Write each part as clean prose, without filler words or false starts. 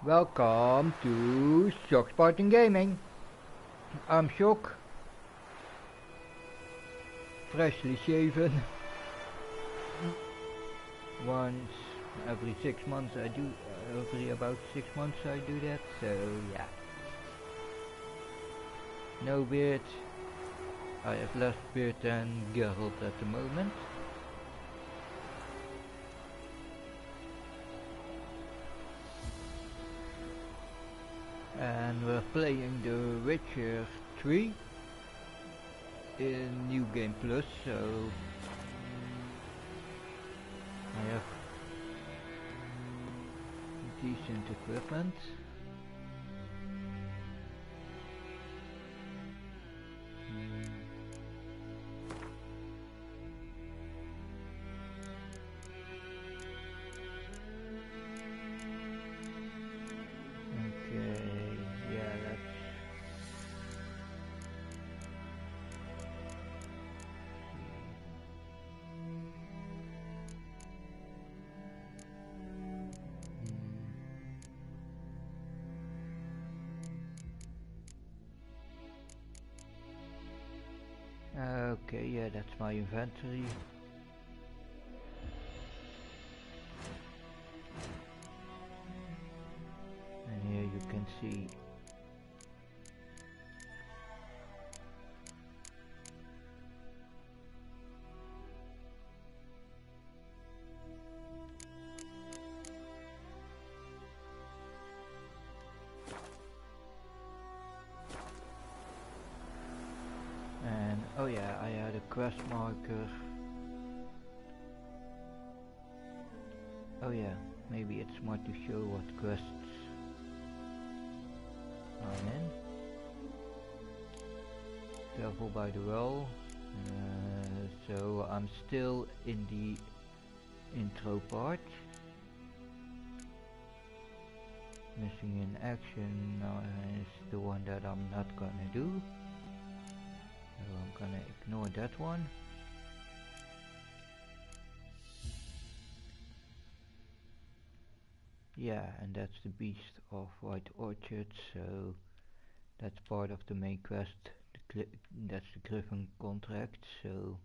Welcome to Shock Spartan Gaming. I'm Shock, freshly shaven. Once every 6 months I do, every about 6 months I do that, so yeah. No beard. I have less beard than Geralt at the moment. And we're playing The Witcher 3 in New Game Plus, so I have decent equipment. Okay, yeah, that's my inventory. And here you can see oh yeah, I had a quest marker. Oh yeah, maybe it's smart to show what quests I'm in. Careful by the well. So I'm still in the intro part. Missing in action is the one that I'm not gonna do. So I'm gonna ignore that one. Yeah, and that's the Beast of White Orchard, so that's part of the main quest. That's the Griffin contract, so...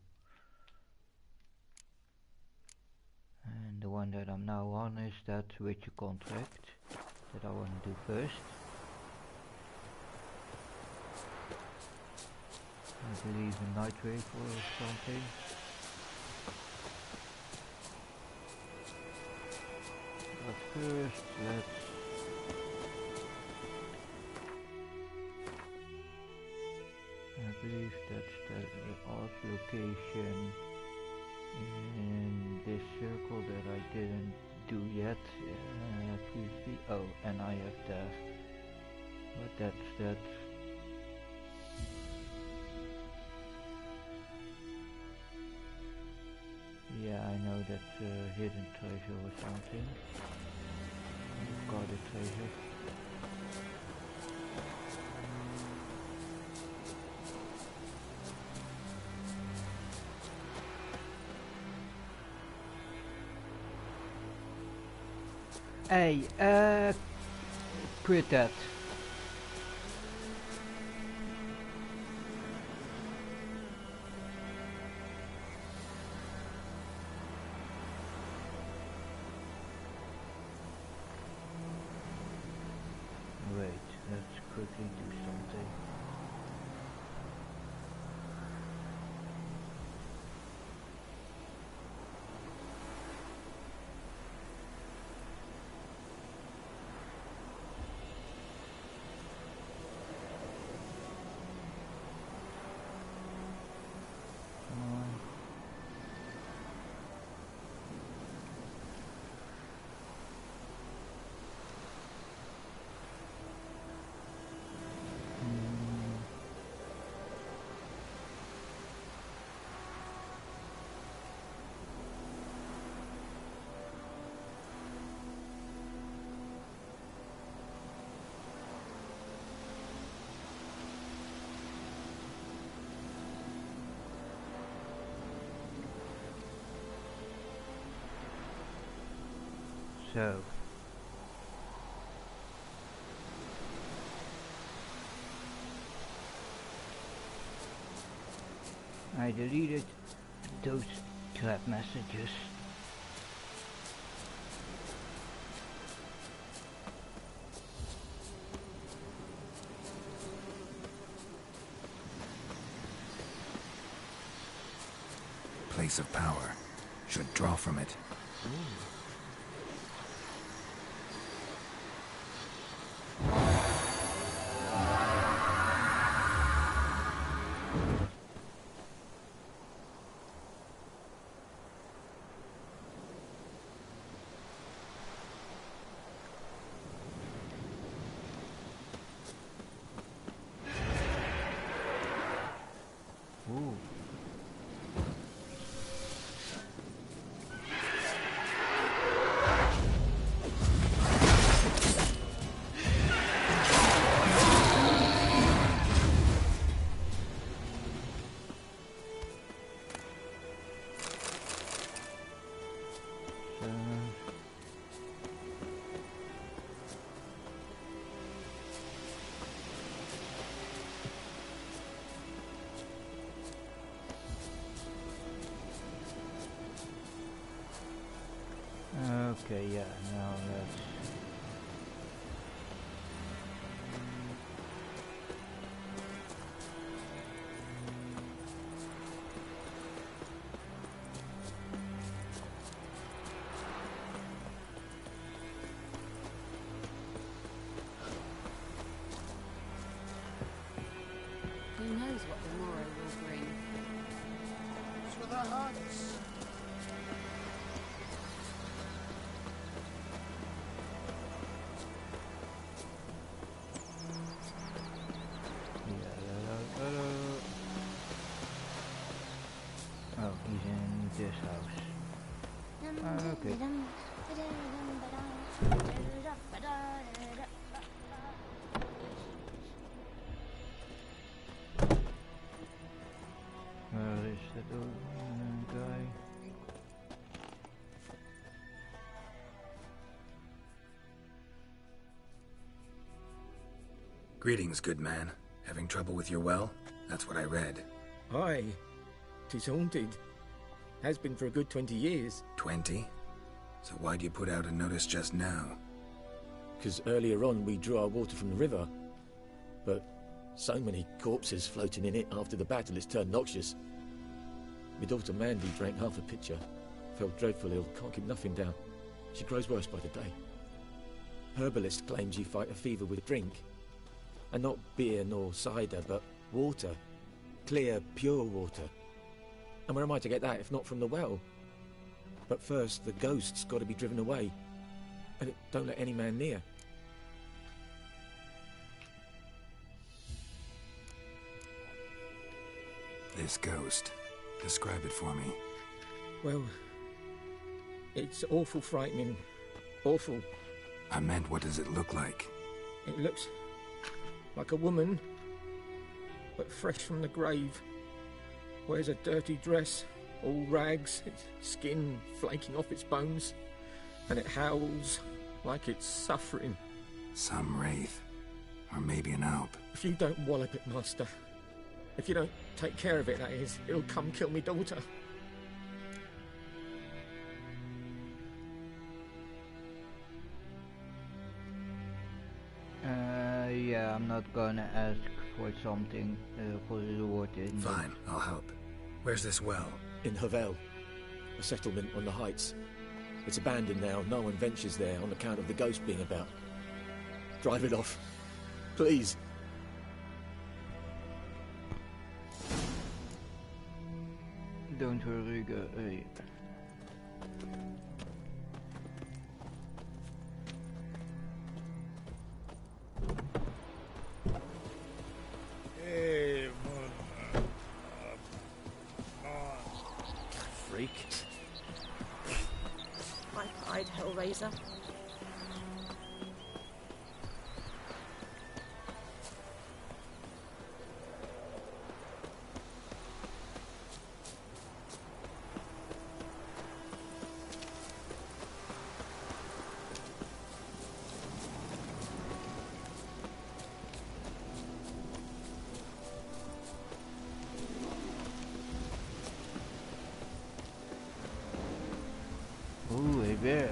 And the one that I'm now on is that Witcher contract that I want to do first. I believe a night wave or something. But first, I believe that's the odd location in this circle that I didn't do yet previously. Oh, and I have that. But that's that. Yeah, I know that's a hidden treasure or something. Guarded treasure. Hey, quit that. Wait, let's quickly do something. So I deleted those crap messages. Place of power. Should draw from it. Ooh. Okay, yeah, now that's... Who knows what the morrow will bring? To the huts. Oh, he's in this house. Okay. Where is that old guy? Greetings, good man. Having trouble with your well? That's what I read. Aye. 'Tis haunted. Has been for a good 20 years. 20? So why'd you put out a notice just now? 'Cause earlier on we drew our water from the river. But so many corpses floating in it after the battle it's turned noxious. My daughter Mandy drank half a pitcher. Fell dreadful ill, can't keep nothing down. She grows worse by the day. Herbalist claims you fight a fever with drink. And not beer nor cider, but water. Clear, pure water. And where am I to get that if not from the well? But first, the ghost's got to be driven away. And it don't let any man near. This ghost. Describe it for me. Well, it's awful frightening. Awful. I meant, what does it look like? It looks like a woman, but fresh from the grave. Wears a dirty dress, all rags, its skin flaking off its bones, and it howls like it's suffering. Some wraith. Or maybe an alp. If you don't wallop it, Master, if you don't take care of it, that is, it'll come kill me daughter. Yeah, I'm not gonna ask for something for the reward. Fine, I'll help. Where's this well? In Havel, a settlement on the heights. It's abandoned now, no one ventures there on account of the ghost being about. Drive it off, please. Don't worry, guy. Hey, Freak. My pride, Hellraiser. weer.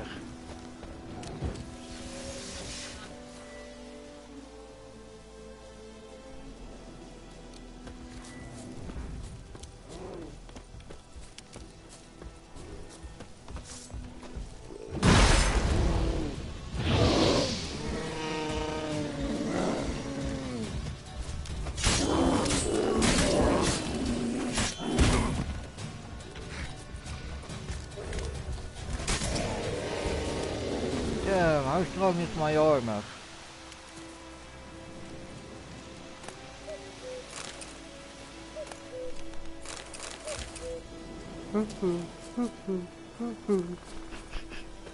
Damn, how strong is my armor?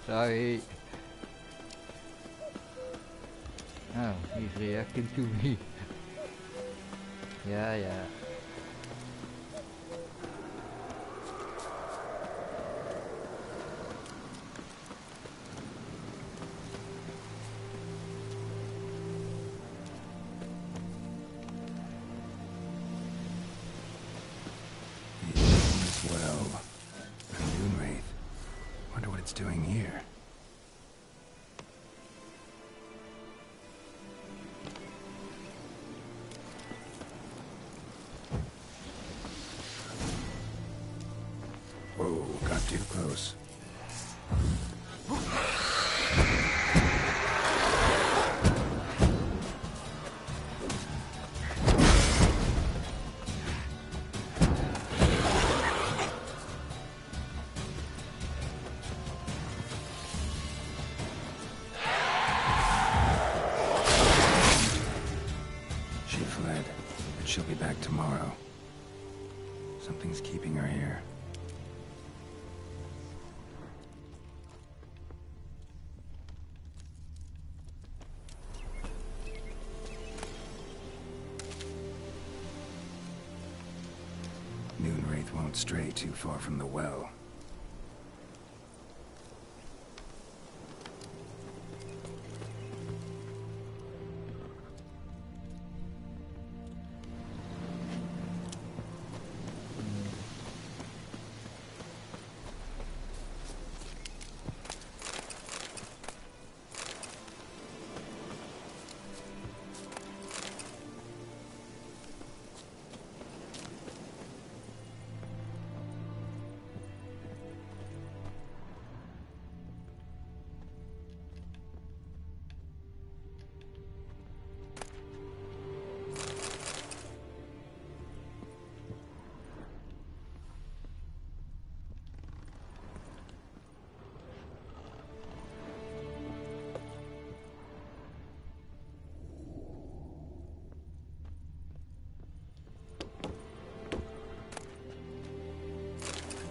Sorry. Oh, he's reacting to me. Yeah. Well, a moon wraith. Wonder what it's doing here. Whoa, got too close. She fled, but she'll be back tomorrow. Something's keeping her here. Moonwraith won't stray too far from the well.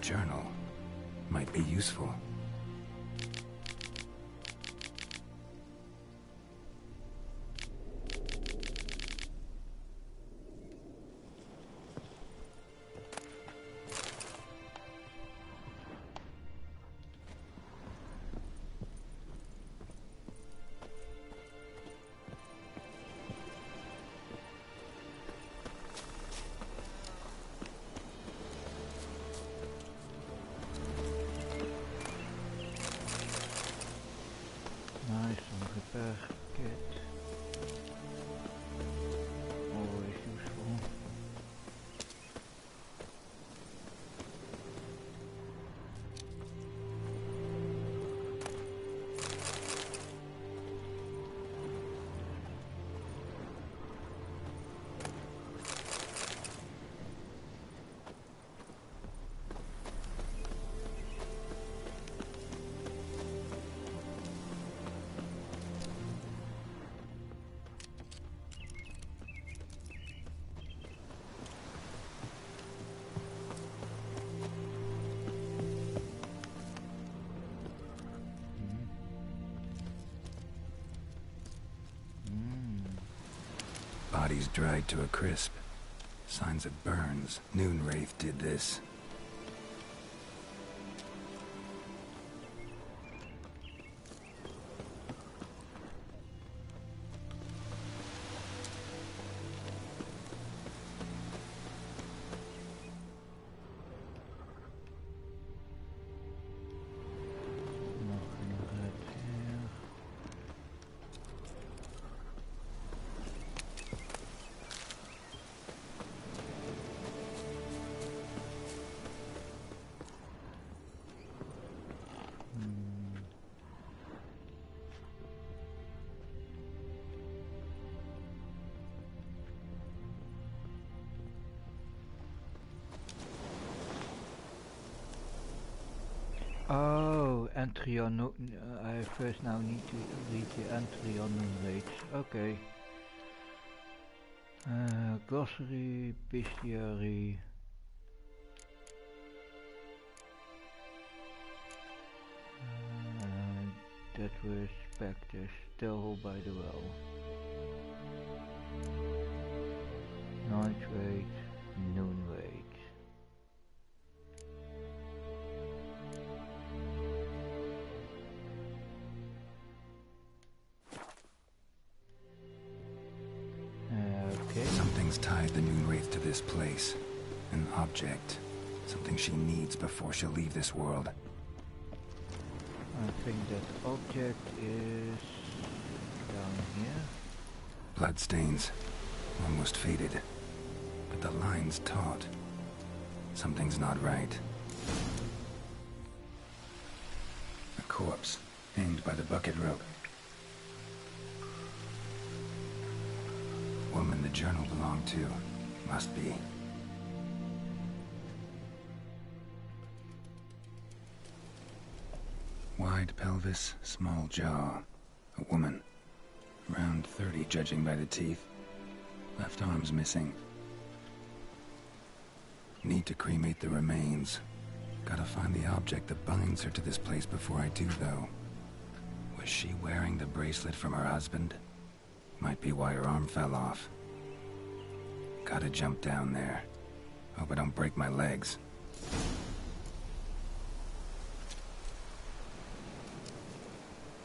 Journal might be useful. Nice, some repair kit. Always useful. Bodies dried to a crisp. Signs of burns. Moonwraith did this. Oh, entry on I first now need to read the entry on Noon Rage. Okay. Glossary, bestiary. That was specters, still by the well. Night rate, noon rate. Okay. Something's tied the Noon Wraith to this place. An object. Something she needs before she'll leave this world. I think that object is down here. Bloodstains. Almost faded. But the line's taut. Something's not right. A corpse, hanged by the bucket rope. Woman the journal belonged to. Must be. Wide pelvis, small jaw. A woman. Around 30, judging by the teeth. Left arm's missing. Need to cremate the remains. Gotta find the object that binds her to this place before I do, though. Was she wearing the bracelet from her husband? Might be why her arm fell off. Gotta jump down there. Hope I don't break my legs.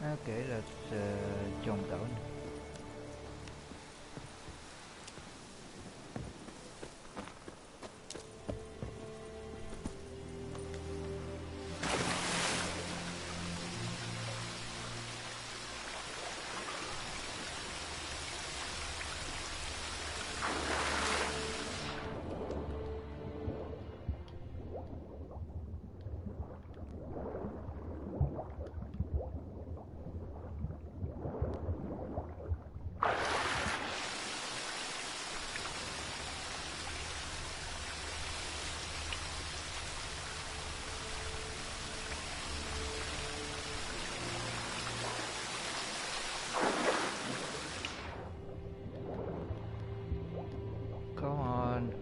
Okay, let's jump down. Come on.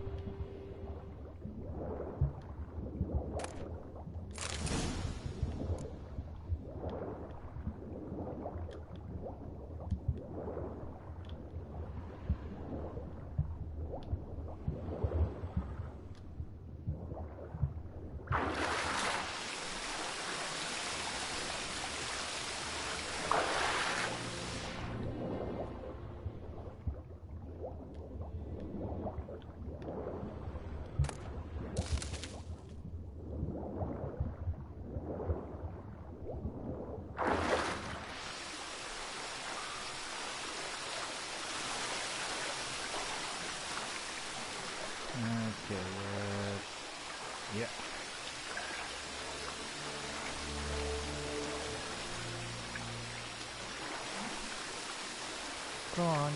Okay, yeah. Come on.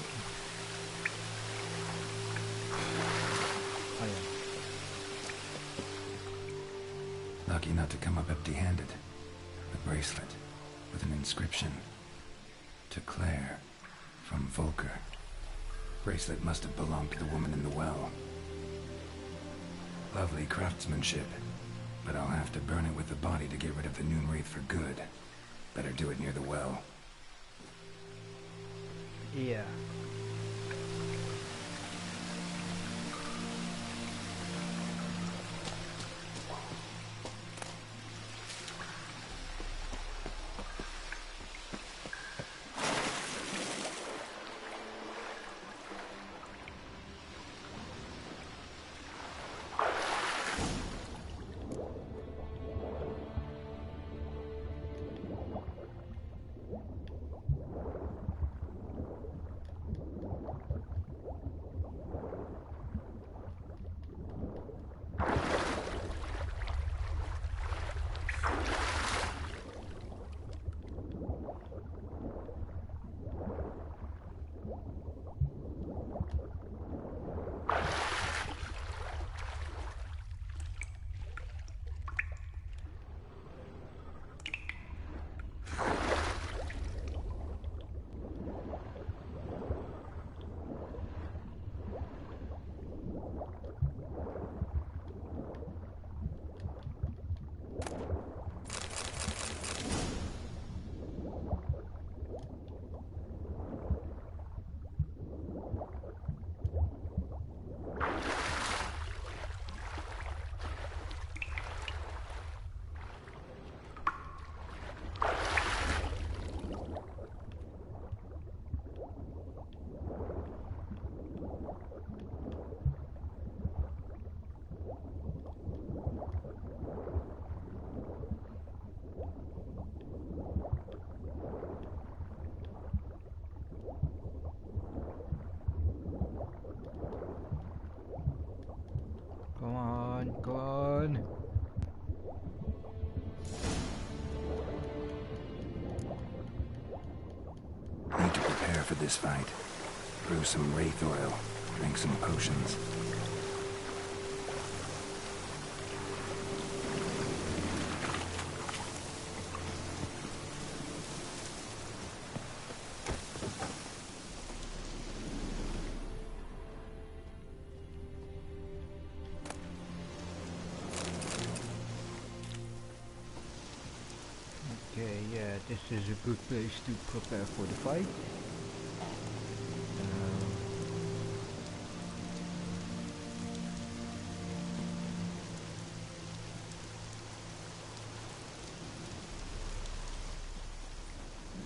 Oh yeah. Lucky not to come up empty-handed. A bracelet with an inscription. To Claire, from Volker. Bracelet must have belonged to the woman in the well. Lovely craftsmanship, but I'll have to burn it with the body to get rid of the Noon Wraith for good. Better do it near the well. Yeah. on. Need to prepare for this fight. Brew some wraith oil. Drink some potions. Okay, yeah, this is a good place to prepare for the fight.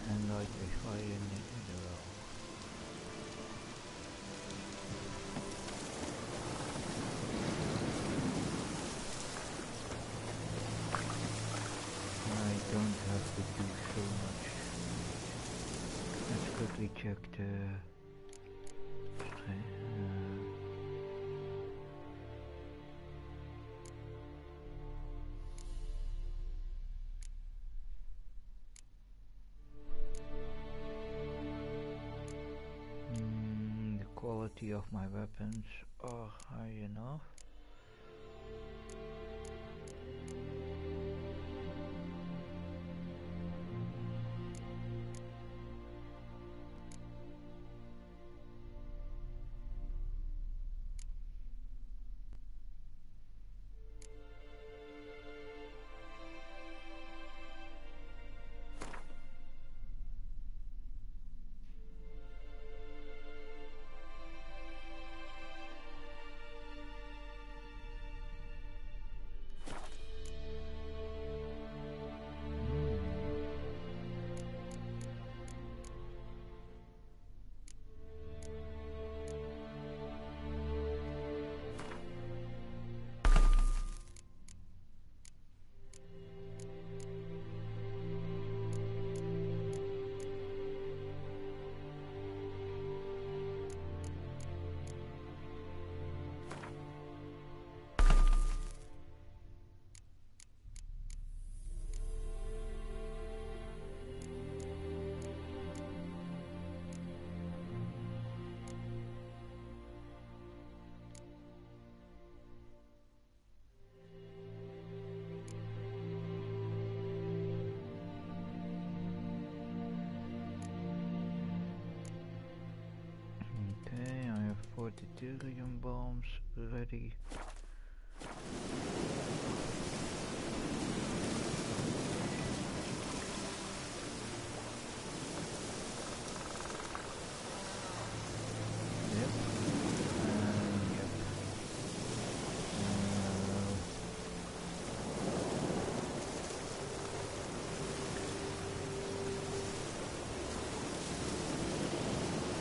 And light a fire in the well. I don't have to do so much. Let's quickly check the the quality of my weapons are high enough. Okay, I have 40 deuterium bombs ready. Yep. Yep.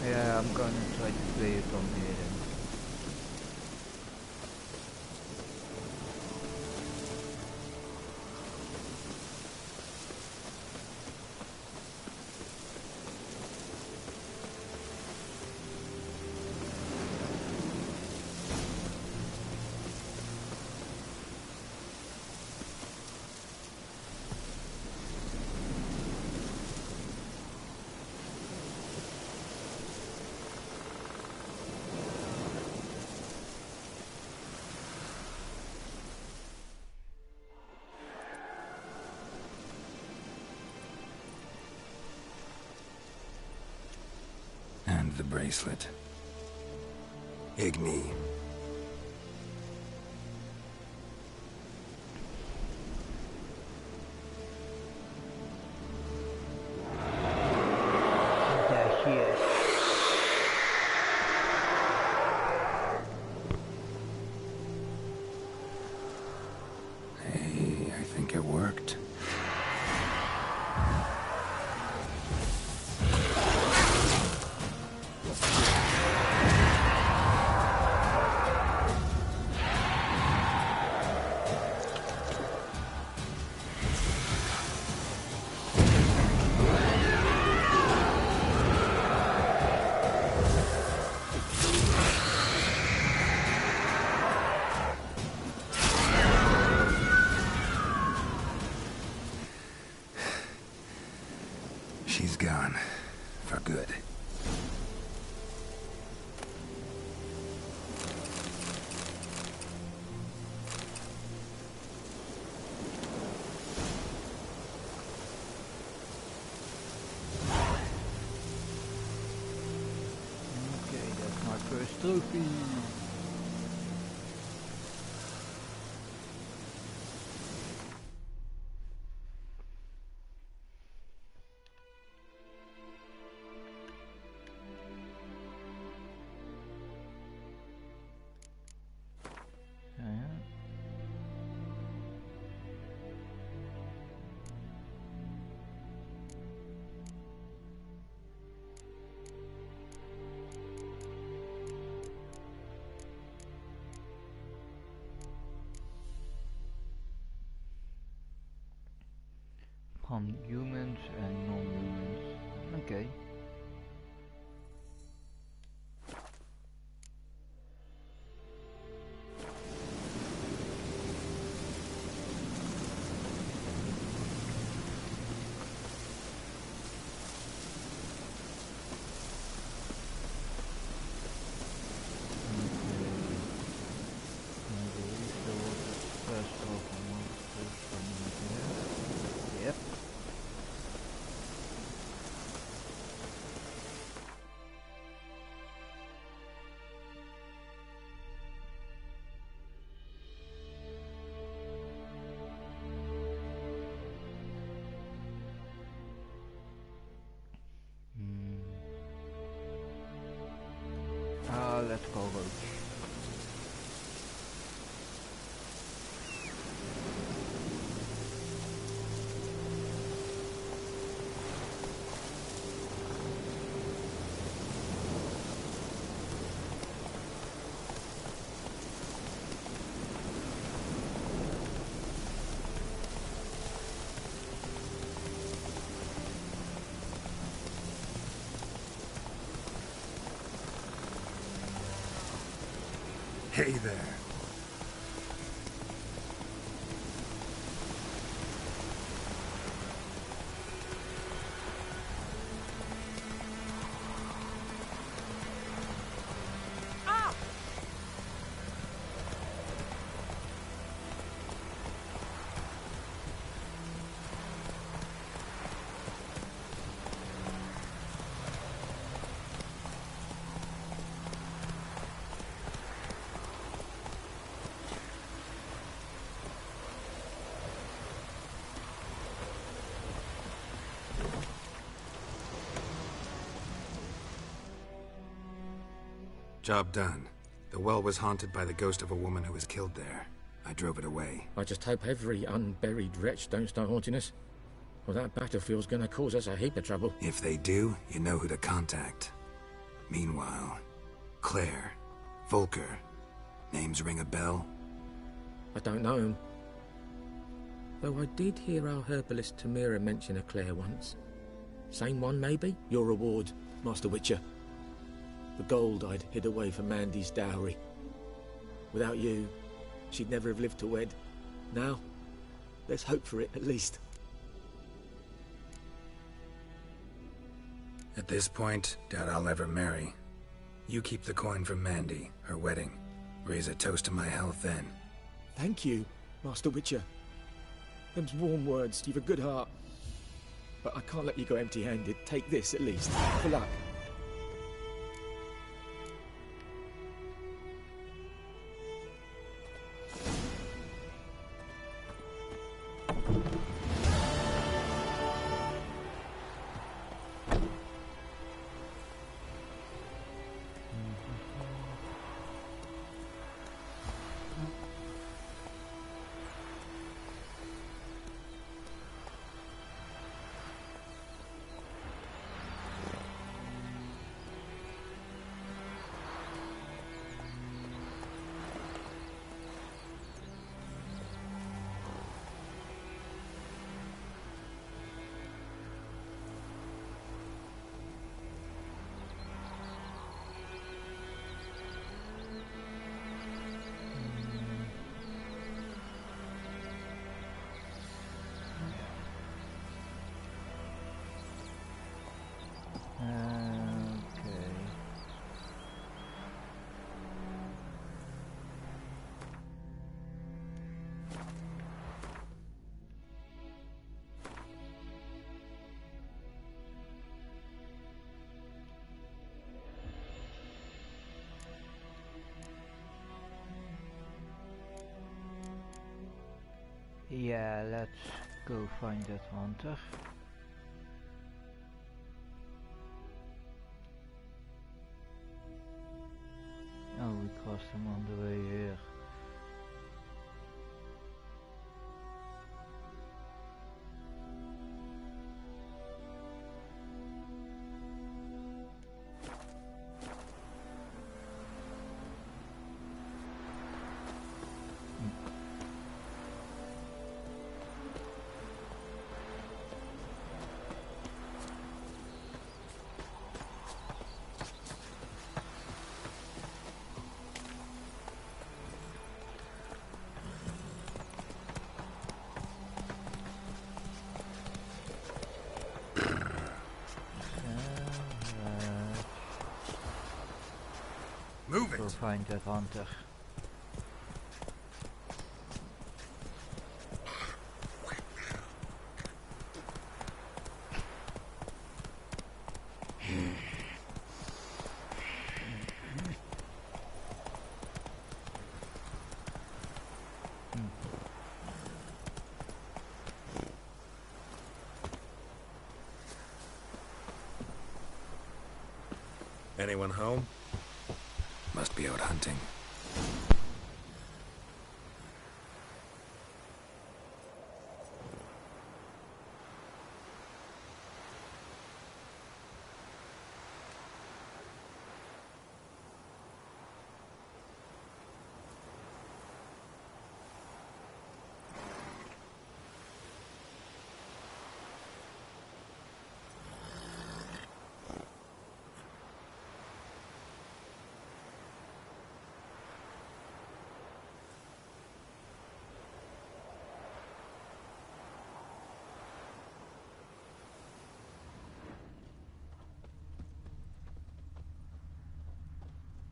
Yeah, I'm gonna try to play it on here then. And the bracelet. Igni. There she is. Hey, I think it worked. She's gone. For good. Okay, that's my first trophy. From humans and non-humans. Okay. Yep. Let's go Roach. Hey there. Job done. The well was haunted by the ghost of a woman who was killed there. I drove it away. I just hope every unburied wretch don't start haunting us. Well, that battlefield's gonna cause us a heap of trouble. If they do, you know who to contact. Meanwhile, Claire, Volker, names ring a bell? I don't know him. Though I did hear our herbalist Tamira mention a Claire once. Same one, maybe? Your reward, Master Witcher. The gold I'd hid away for Mandy's dowry. Without you, she'd never have lived to wed. Now, let's hope for it, at least. At this point, doubt I'll ever marry. You keep the coin from Mandy, her wedding. Raise a toast to my health then. Thank you, Master Witcher. Them's warm words, you've a good heart. But I can't let you go empty-handed. Take this, at least, for luck. Okay. Yeah, let's go find that hunter. Oh, we crossed him on the way here. Move Go it! find that hunter. Anyone home? Must be out hunting.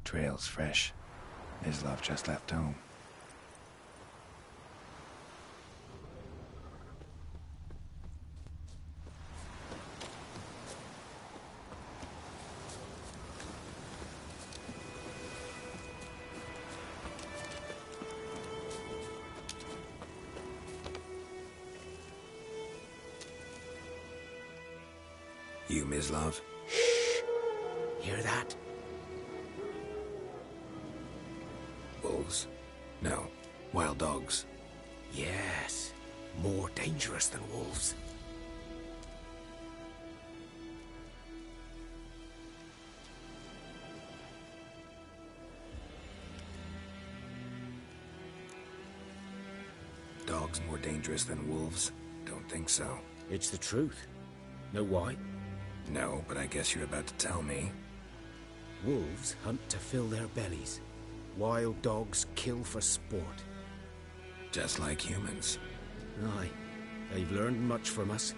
Trail's fresh. Islov just left home. You, Mislov? Hear that? Wolves? No. Wild dogs. Yes. More dangerous than wolves. Dogs more dangerous than wolves? Don't think so. It's the truth. Know why? No, but I guess you're about to tell me. Wolves hunt to fill their bellies. Wild dogs kill for sport. Just like humans. Aye. They've learned much from us.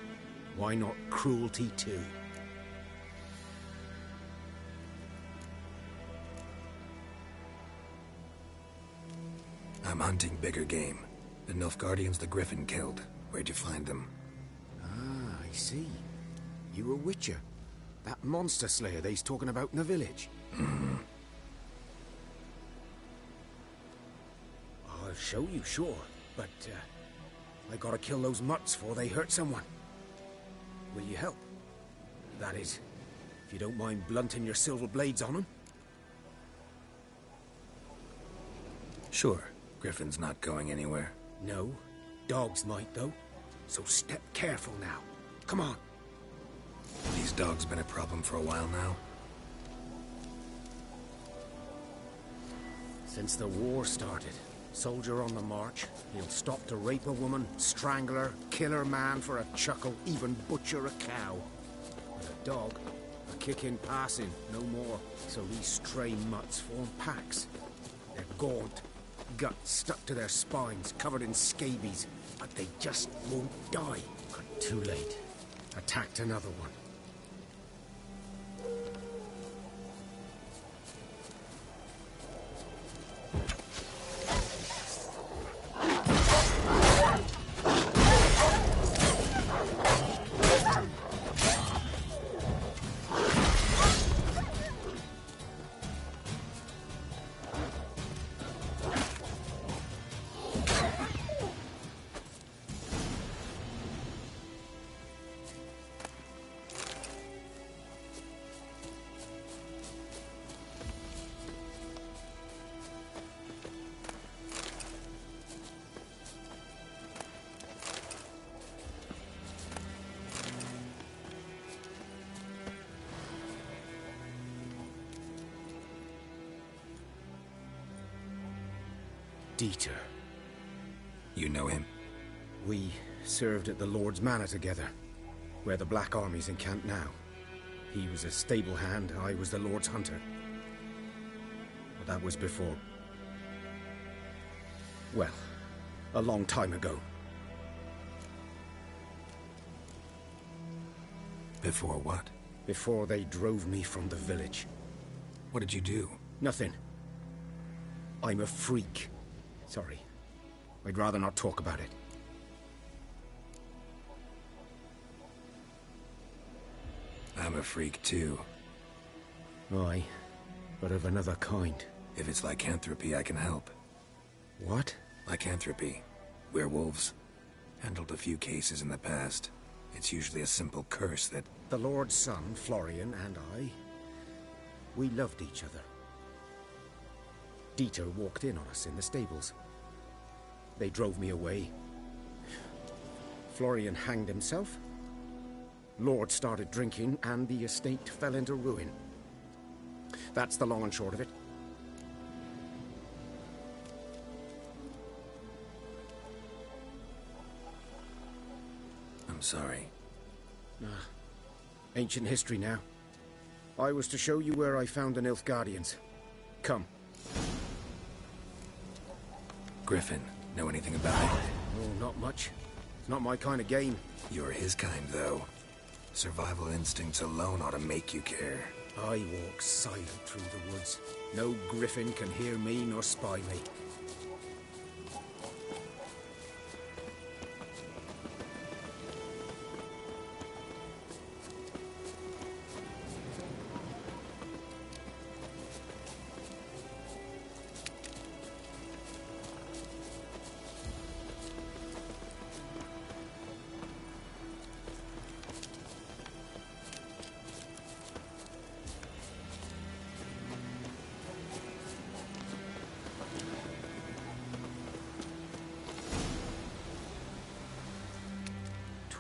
Why not cruelty too? I'm hunting bigger game. The Nilfgaardians the Griffin killed. Where'd you find them? Ah, I see. You a witcher. That monster slayer they's talking about in the village. I'll show you, sure. But, I gotta kill those mutts before they hurt someone. Will you help? That is, if you don't mind blunting your silver blades on them. Sure. Griffin's not going anywhere. No. Dogs might, though. So step careful now. Come on. These dogs been a problem for a while now. Since the war started. Soldier on the march. He'll stop to rape a woman, strangle her, kill her man for a chuckle, even butcher a cow. With a dog, a kick in passing, no more. So these stray mutts form packs. They're gaunt, guts stuck to their spines, covered in scabies, but they just won't die. But too late. Attacked another one. Dieter. You know him? We served at the Lord's Manor together, where the Black Army's encamped now. He was a stable hand, I was the Lord's hunter. But that was before... well, a long time ago. Before what? Before they drove me from the village. What did you do? Nothing. I'm a freak. Sorry. I'd rather not talk about it. I'm a freak too. Aye, but of another kind. If it's lycanthropy, I can help. What? Lycanthropy. Werewolves. Handled a few cases in the past. It's usually a simple curse that... The Lord's son, Florian, and I... we loved each other. Dieter walked in on us in the stables. They drove me away. Florian hanged himself. Lord started drinking, and the estate fell into ruin. That's the long and short of it. I'm sorry. Ancient history now. I was to show you where I found the Nilfgaardians. Come. Griffin, know anything about it? Oh, not much. It's not my kind of game. You're his kind, though. Survival instincts alone ought to make you care. I walk silent through the woods. No griffin can hear me nor spy me.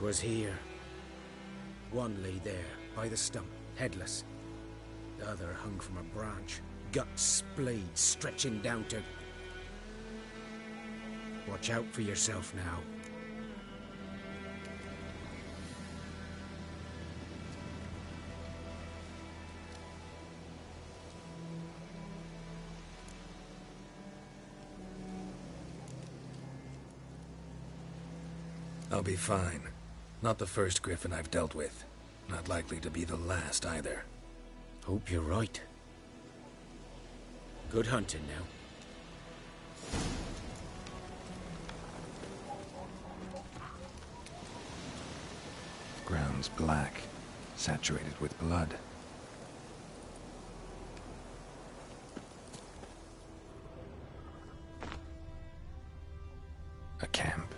Was here. One lay there, by the stump, headless. The other hung from a branch, guts splayed, stretching down to... Watch out for yourself now. I'll be fine. Not the first griffin I've dealt with. Not likely to be the last, either. Hope you're right. Good hunting now. Ground's black, saturated with blood. A camp.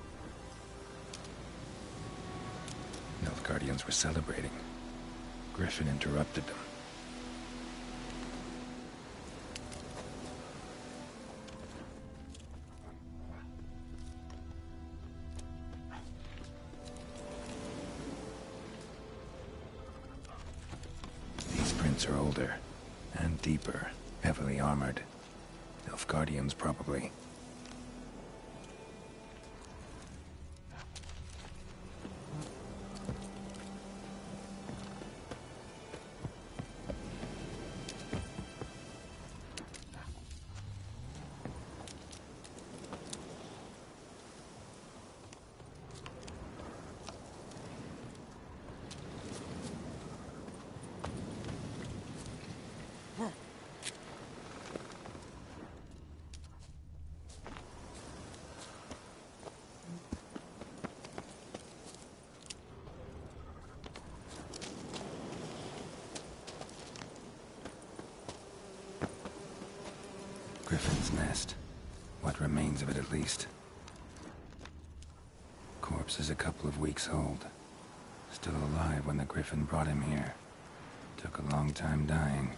Nilfgaardians were celebrating. Griffin interrupted them. These prints are older and deeper, heavily armored. Nilfgaardians, probably. Griffin's nest. What remains of it, at least. Corpse is a couple of weeks old. Still alive when the Griffin brought him here. Took a long time dying.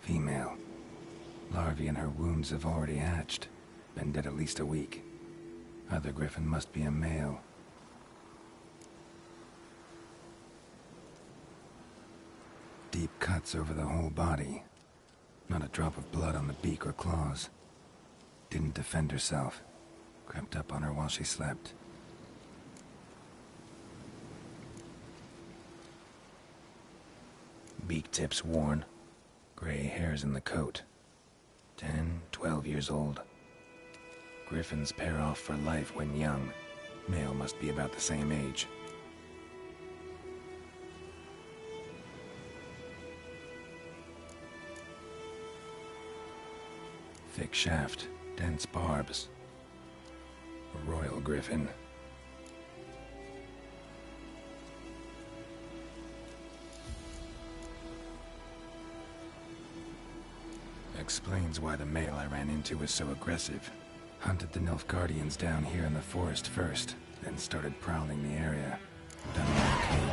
Female. Larvae in her wounds have already hatched. Been dead at least a week. Other griffin must be a male. Deep cuts over the whole body. Not a drop of blood on the beak or claws. Didn't defend herself. Crept up on her while she slept. Beak tips worn. Gray hairs in the coat. 10, 12 years old. Griffins pair off for life when young. Male must be about the same age. Thick shaft, dense barbs. A royal griffin. Explains why the male I ran into was so aggressive. Hunted the Nilfgaardians down here in the forest first, then started prowling the area. Done okay.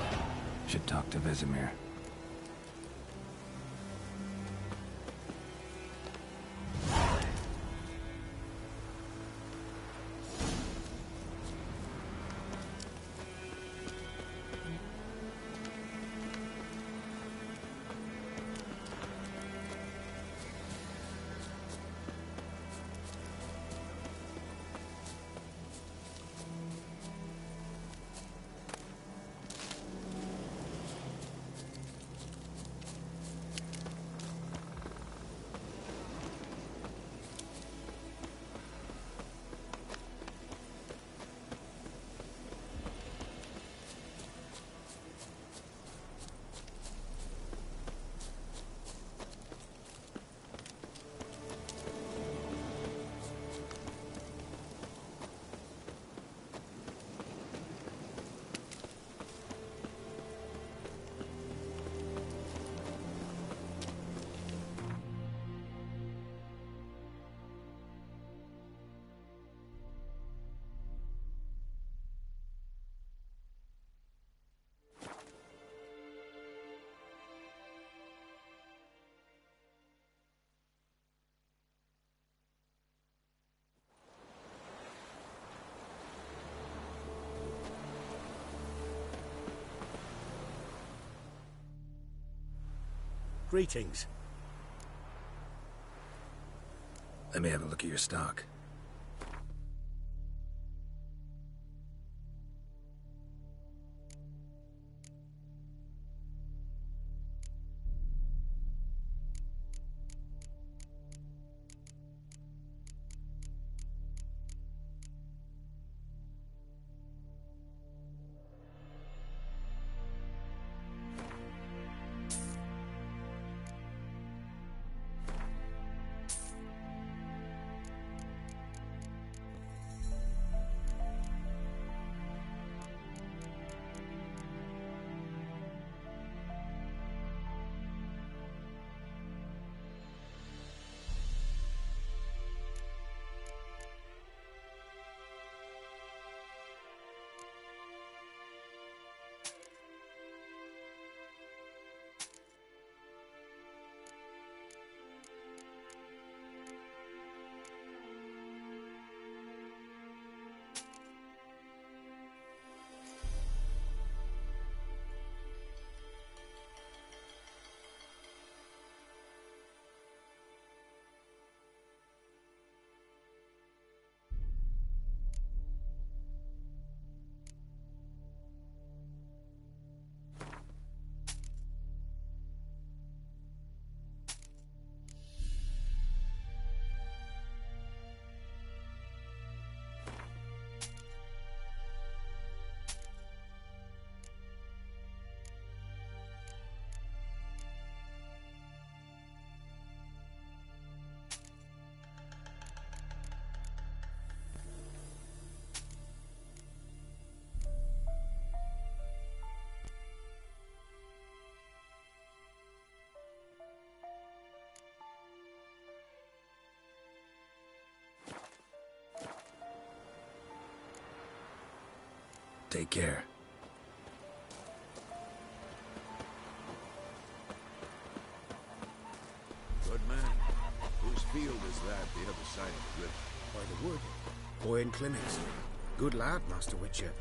Should talk to Vesemir. Greetings. Let me have a look at your stock. Take care. Good man. Whose field is that, the other side of the river? By the wood. Boyne Clinics. Good lad, Master Witcher.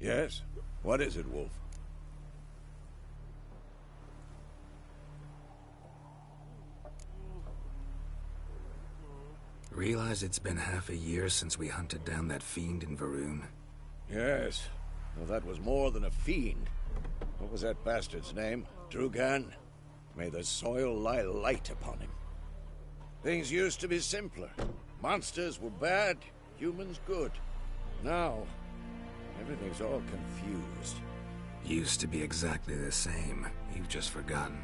Yes? What is it, Wolf? Realize it's been half a year since we hunted down that fiend in Varun? Yes. Well, that was more than a fiend. What was that bastard's name? Drugan? May the soil lie light upon him. Things used to be simpler. Monsters were bad, humans good. Now, everything's all confused. Used to be exactly the same. You've just forgotten.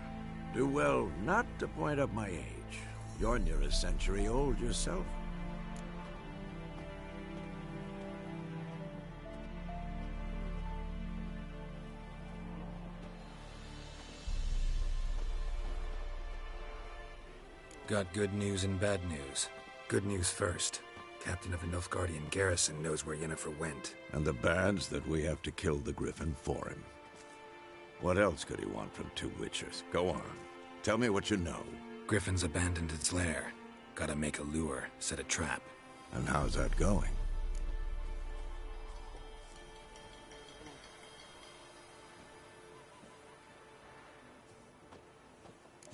Do well not to point up my age. You're near a century old yourself. Got good news and bad news. Good news first. Captain of the Nilfgaardian garrison knows where Yennefer went. And the bad's that we have to kill the Griffin for him. What else could he want from two Witchers? Go on. Tell me what you know. Griffin's abandoned its lair. Gotta make a lure, set a trap. And how's that going?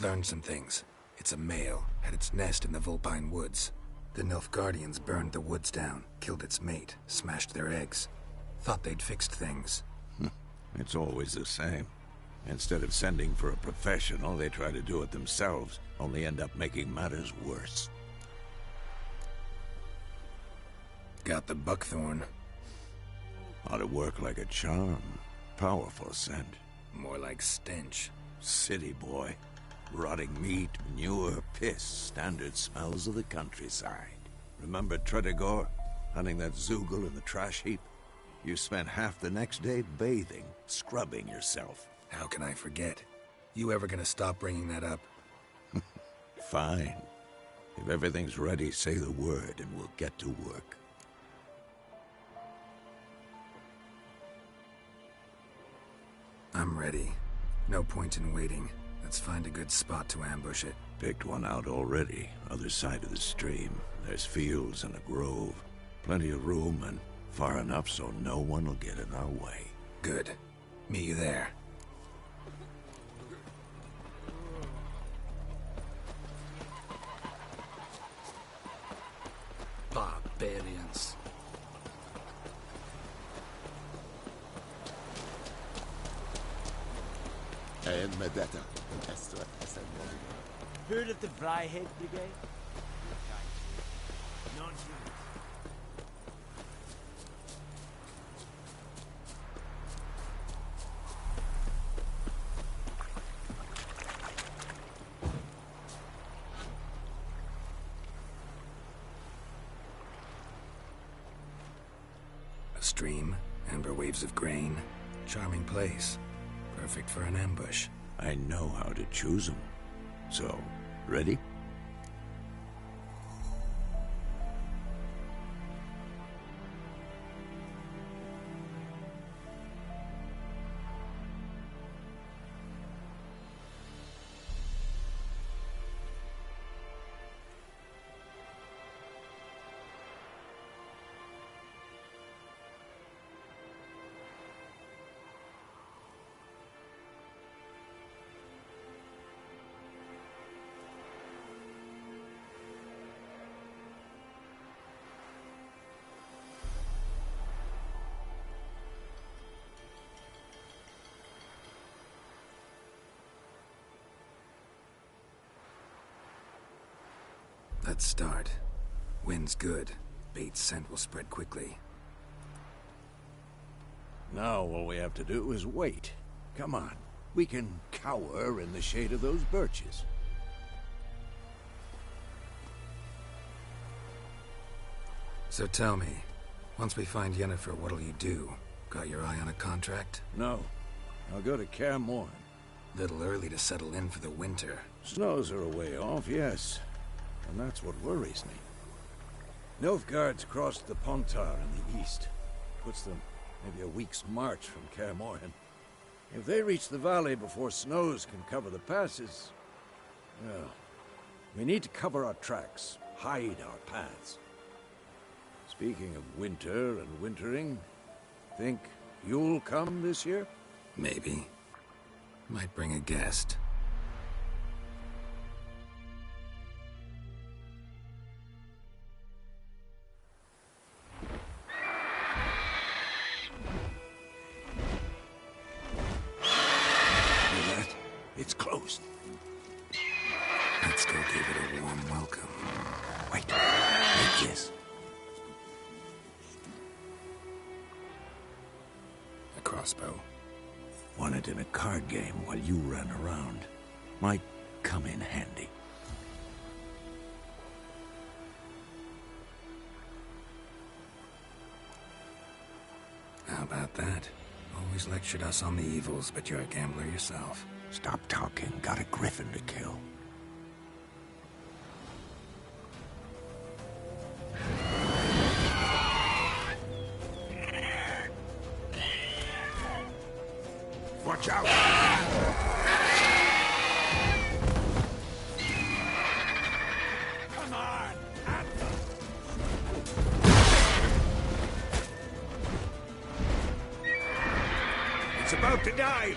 Learned some things. It's a male, had its nest in the Vulpine Woods. The Nilfgaardians burned the woods down, killed its mate, smashed their eggs. Thought they'd fixed things. It's always the same. Instead of sending for a professional, they try to do it themselves, only end up making matters worse. Got the buckthorn. Ought to work like a charm. Powerful scent. More like stench. City boy. Rotting meat, manure, piss, standard smells of the countryside. Remember Tredegor? Hunting that Zoogle in the trash heap? You spent half the next day bathing, scrubbing yourself. How can I forget? You ever gonna stop bringing that up? Fine. If everything's ready, say the word and we'll get to work. I'm ready. No point in waiting. Let's find a good spot to ambush it. Picked one out already, other side of the stream. There's fields and a grove. Plenty of room and far enough so no one will get in our way. Good. Meet you there. Barbarians. Heard of the Vryhead Brigade? Non-human. A stream, amber waves of grain. Charming place. Perfect for an ambush. I know how to choose them. So, ready? Let's start. Wind's good. Bait's scent will spread quickly. Now all we have to do is wait. Come on. We can cower in the shade of those birches. So tell me, once we find Yennefer, what'll you do? Got your eye on a contract? No. I'll go to Kaer Morhen. Little early to settle in for the winter. Snows are a way off, yes. And that's what worries me. Nilfgaard's crossed the Pontar in the east. Puts them maybe a week's march from Kaer Morhen. If they reach the valley before snows can cover the passes, well, we need to cover our tracks, hide our paths. Speaking of winter and wintering, think you'll come this year? Maybe. Might bring a guest. It's closed. Let's go give it a warm welcome. Wait. Take this. A crossbow. Won it in a card game while you ran around. Might come in handy. How about that? Always lectured us on the evils, but you're a gambler yourself. Stop talking. Got a griffin to kill. Watch out! Come on! It's about to dive!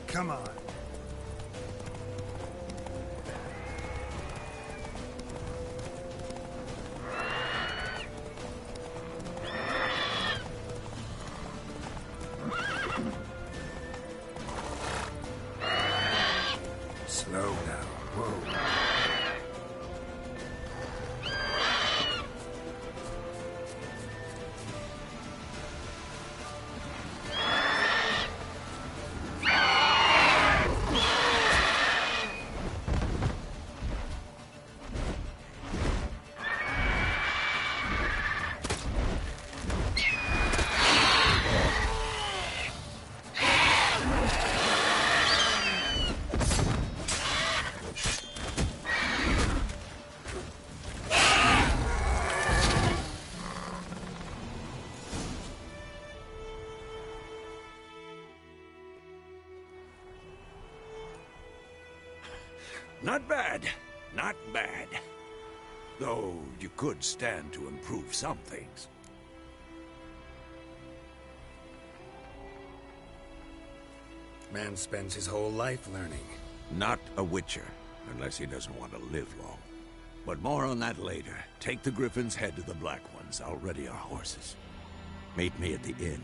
Come on. Slow. Not bad. Not bad. Though you could stand to improve some things. Man spends his whole life learning. Not a witcher, unless he doesn't want to live long. But more on that later. Take the Griffin's head to the Black Ones. I'll ready our horses. Meet me at the inn.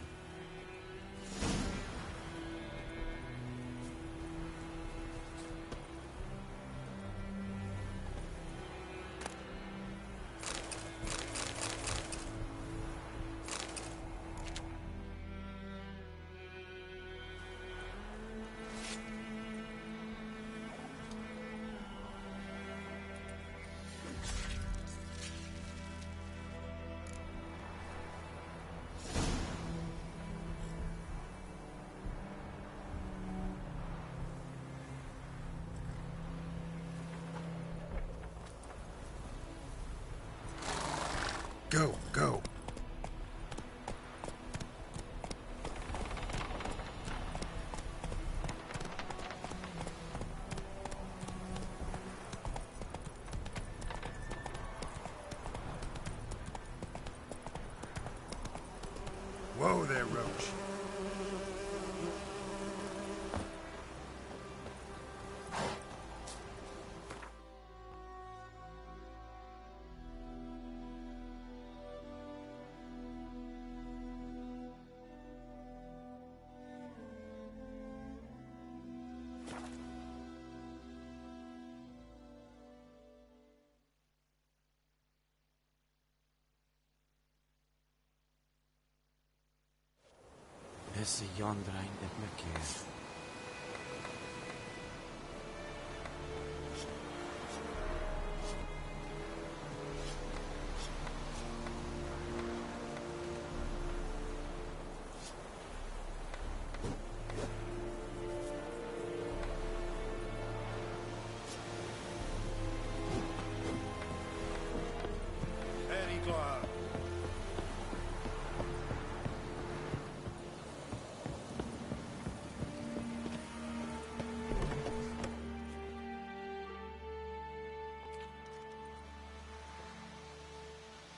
Go, go. Whoa there, Roach. Disse yonder ain't it mycket. Very glad.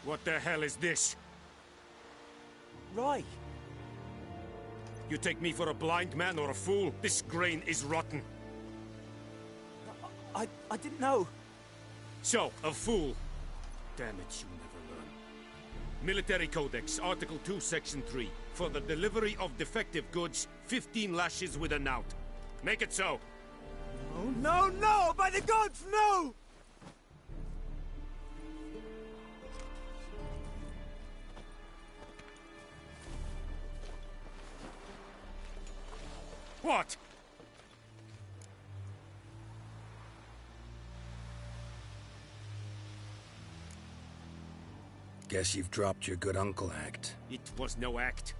What the hell is this? Right. You take me for a blind man or a fool? This grain is rotten. I didn't know. So, a fool. Damn it, you never learn. Military Codex, Article 2, Section 3. For the delivery of defective goods, 15 lashes with a knout. Make it so. Oh, no, no! By the gods, no! What? Guess you've dropped your good uncle act. It was no act.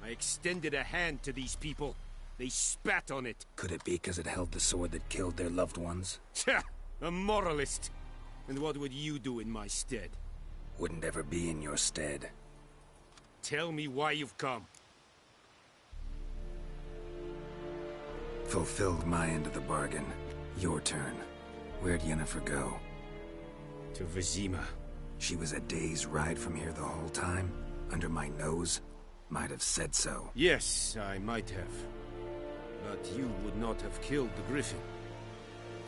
I extended a hand to these people. They spat on it. Could it be because it held the sword that killed their loved ones? Tja, a moralist. And what would you do in my stead? Wouldn't ever be in your stead. Tell me why you've come. Fulfilled my end of the bargain. Your turn. Where'd Yennefer go? To Vizima. She was a day's ride from here the whole time? Under my nose? Might have said so. Yes, I might have. But you would not have killed the Griffin.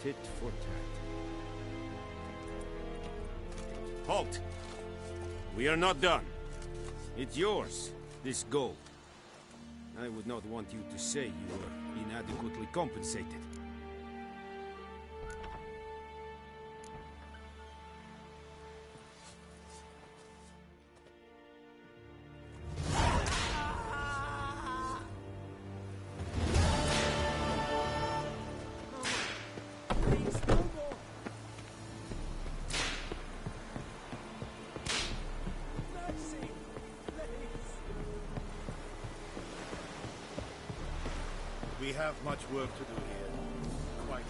Tit for tat. Halt! We are not done. It's yours, this gold. I would not want you to say you were inadequately compensated. We have much work to do here. Quite a lot.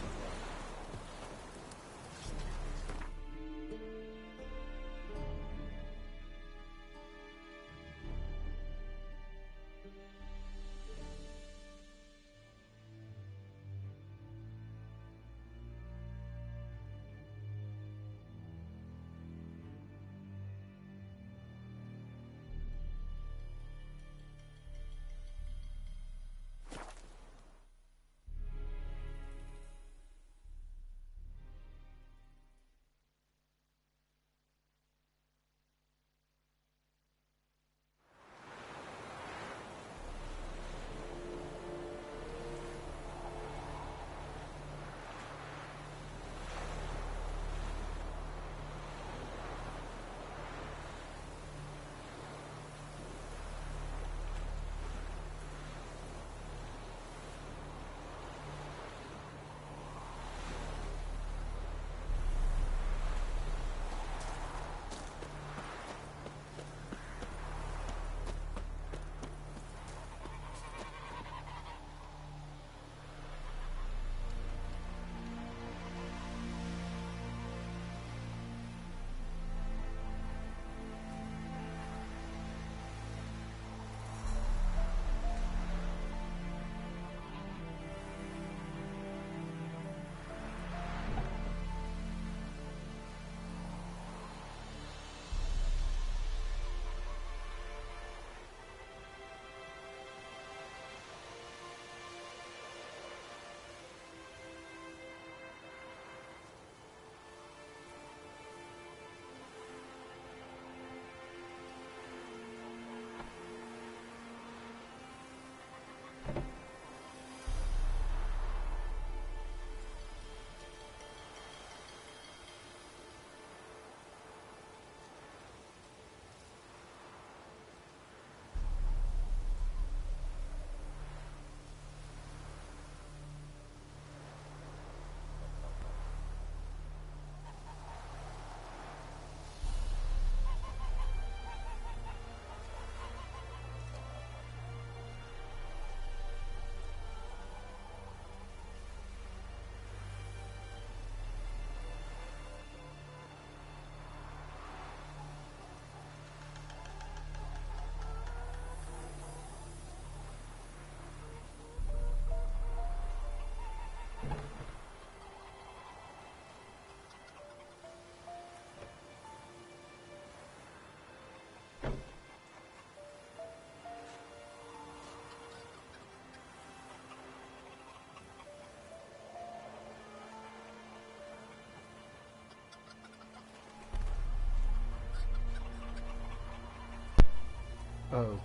Oh,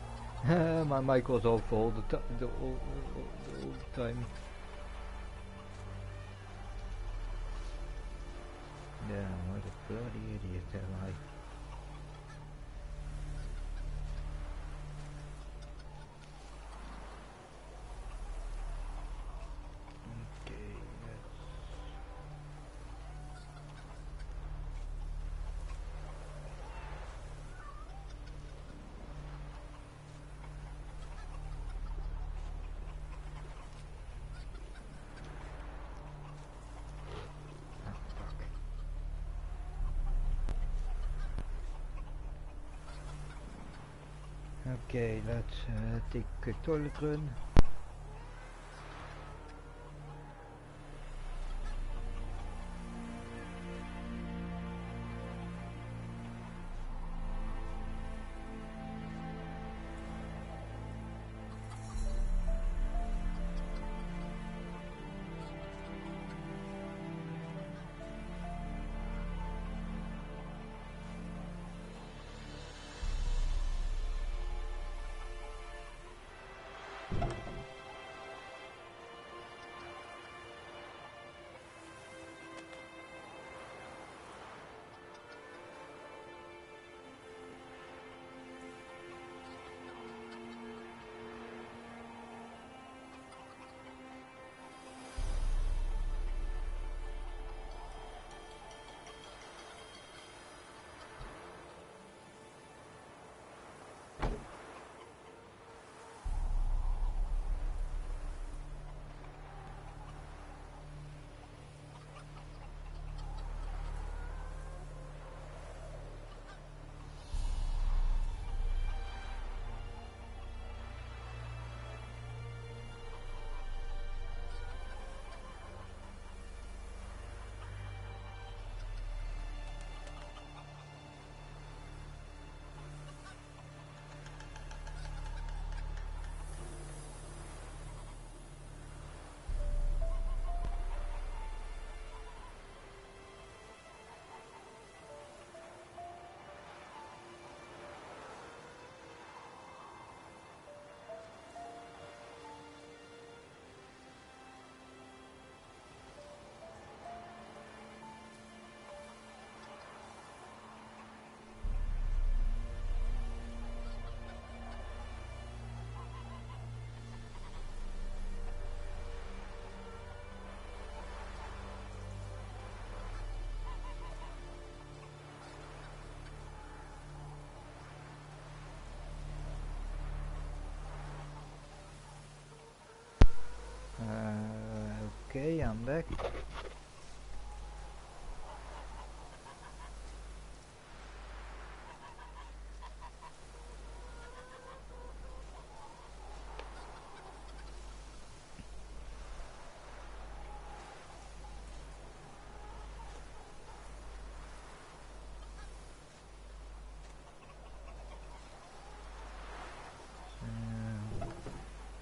my mic was off all the all the time. Yeah, what a bloody idiot am I. Okay, let's take a quick toilet run. Okay, I'm back.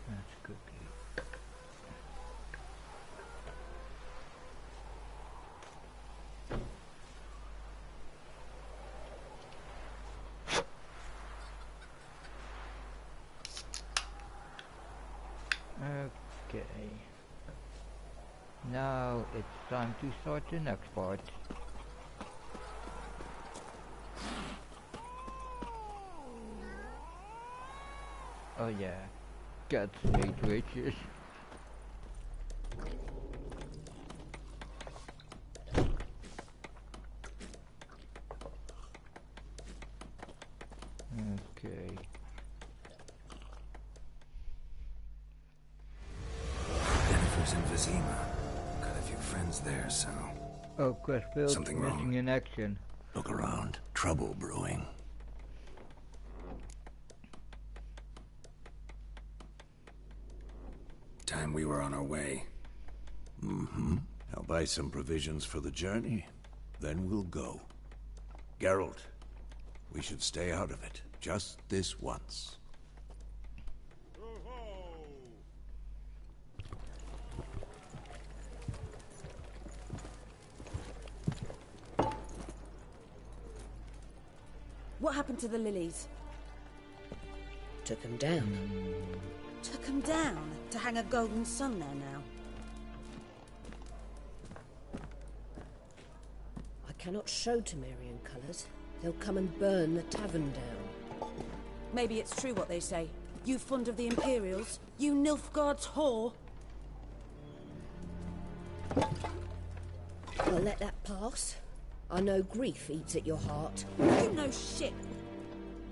That's good. Okay. Now it's time to start the next part. Oh yeah, cats hate witches. Okay. Jennifer's in Vizima. Got a few friends there, so... Oh, quest failed. Something missing wrong? in action. Look around. Trouble brewing. Time we were on our way. Mm-hmm. I'll buy some provisions for the journey. Then we'll go. Geralt, we should stay out of it. Just this once. What happened to the lilies? Took him down. Took him down to hang a golden sun there now. I cannot show Temerian colours. They'll come and burn the tavern down. Maybe it's true what they say. You fond of the Imperials? You Nilfgaard's whore? I'll let that pass. I know grief eats at your heart. You know shit.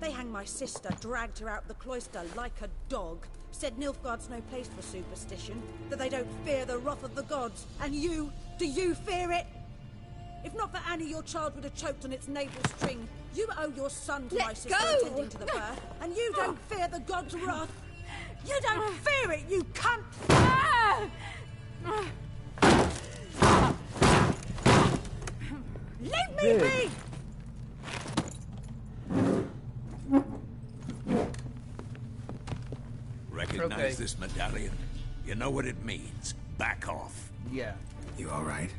They hanged my sister, dragged her out the cloister like a dog. Said Nilfgaard's no place for superstition, that they don't fear the wrath of the gods. And you, do you fear it? If not for Annie, your child would have choked on its navel string. You owe your son to my sister attending to the birth, and you don't fear the gods' wrath. You don't fear it, you cunt! Leave me be! Recognize this medallion? You know what it means. Back off. Yeah. You all right?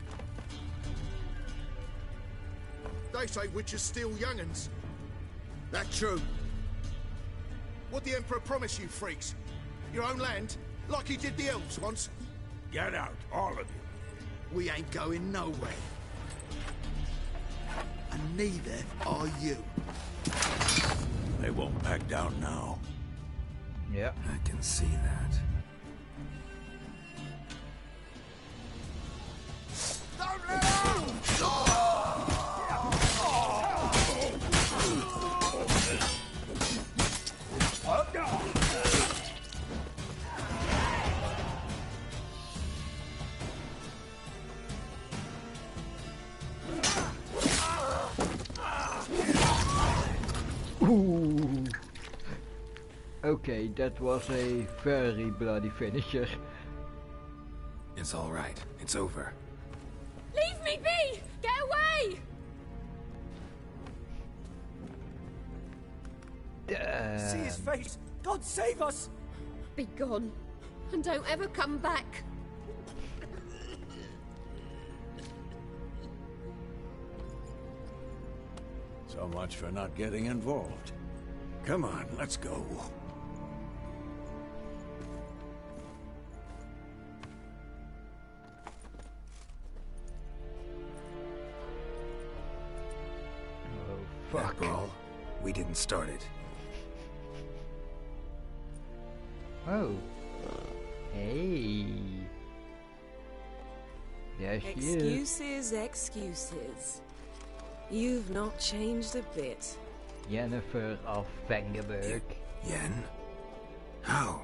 They say witches steal young'uns. That true? What the Emperor promised you, freaks? Your own land? Like he did the elves once? Get out, all of you. We ain't going nowhere. And neither are you. They won't back down now. Yeah. I can see that. Don't let out! Ooh. Okay, that was a very bloody finisher. It's all right. It's over. Leave me be! Get away! See his face! God save us! Be gone, and don't ever come back. So much for not getting involved. Come on, let's go. Oh, fuck. After all, we didn't start it. Oh. Hey. There she is. Excuses. You've not changed a bit. Jennifer of Vengerberg. Yen? How?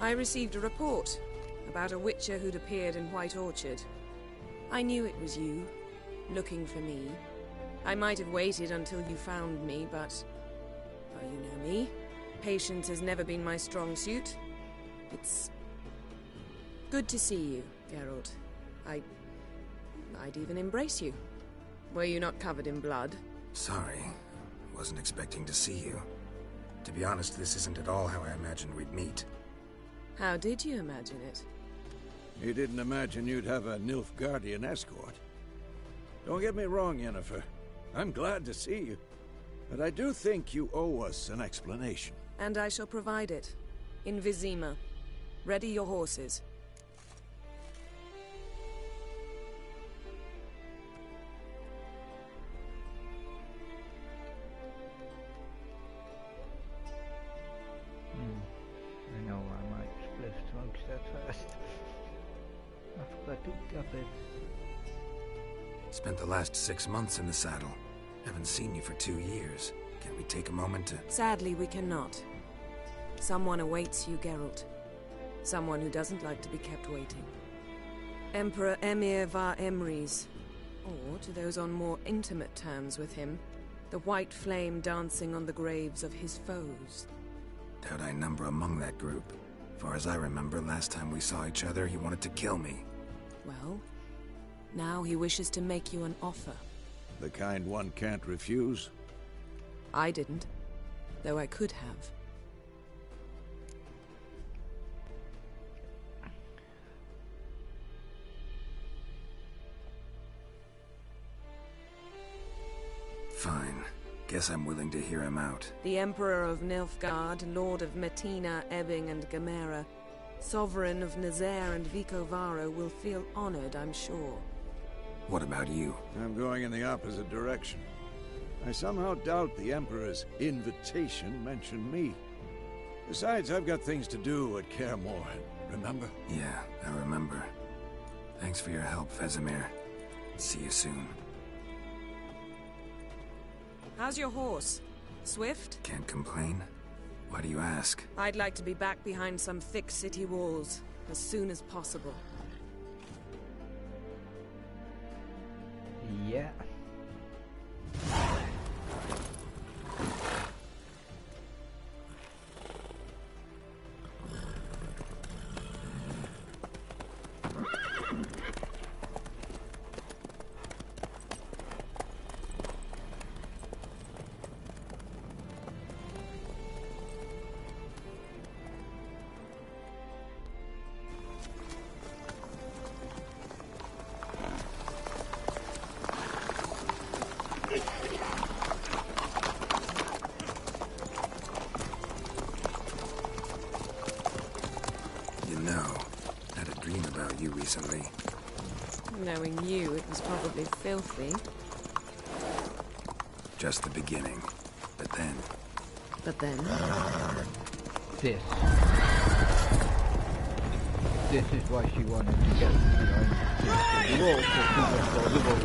I received a report about a witcher who'd appeared in White Orchard. I knew it was you, looking for me. I might have waited until you found me, but... well, you know me. Patience has never been my strong suit. It's... good to see you, Geralt. I'd even embrace you. Were you not covered in blood? Sorry. Wasn't expecting to see you. To be honest, this isn't at all how I imagined we'd meet. How did you imagine it? You didn't imagine you'd have a Nilfgaardian escort. Don't get me wrong, Yennefer. I'm glad to see you. But I do think you owe us an explanation. And I shall provide it. In Vizima. Ready your horses. I know I might split smokes that fast. I forgot to cup it. Spent the last 6 months in the saddle. Haven't seen you for 2 years. Can we take a moment to... Sadly, we cannot. Someone awaits you, Geralt. Someone who doesn't like to be kept waiting. Emperor Emir var Emrys. Or, to those on more intimate terms with him, the white flame dancing on the graves of his foes. Doubt I number among that group. Far as I remember, last time we saw each other, he wanted to kill me. Well, now he wishes to make you an offer. The kind one can't refuse? I didn't, though I could have. Fine. Guess I'm willing to hear him out. The Emperor of Nilfgaard, Lord of Metina, Ebbing and Gamera, Sovereign of Nazaire and Vicovaro will feel honored, I'm sure. What about you? I'm going in the opposite direction. I somehow doubt the Emperor's invitation mentioned me. Besides, I've got things to do at Kaer Morhen, remember? Yeah, I remember. Thanks for your help, Vesemir. See you soon. How's your horse? Swift? Can't complain. Why do you ask? I'd like to be back behind some thick city walls as soon as possible. Yeah. Recently. Knowing you, it was probably filthy. Just the beginning. But then... This is why she wanted to get behind the wall, so she was for the wall.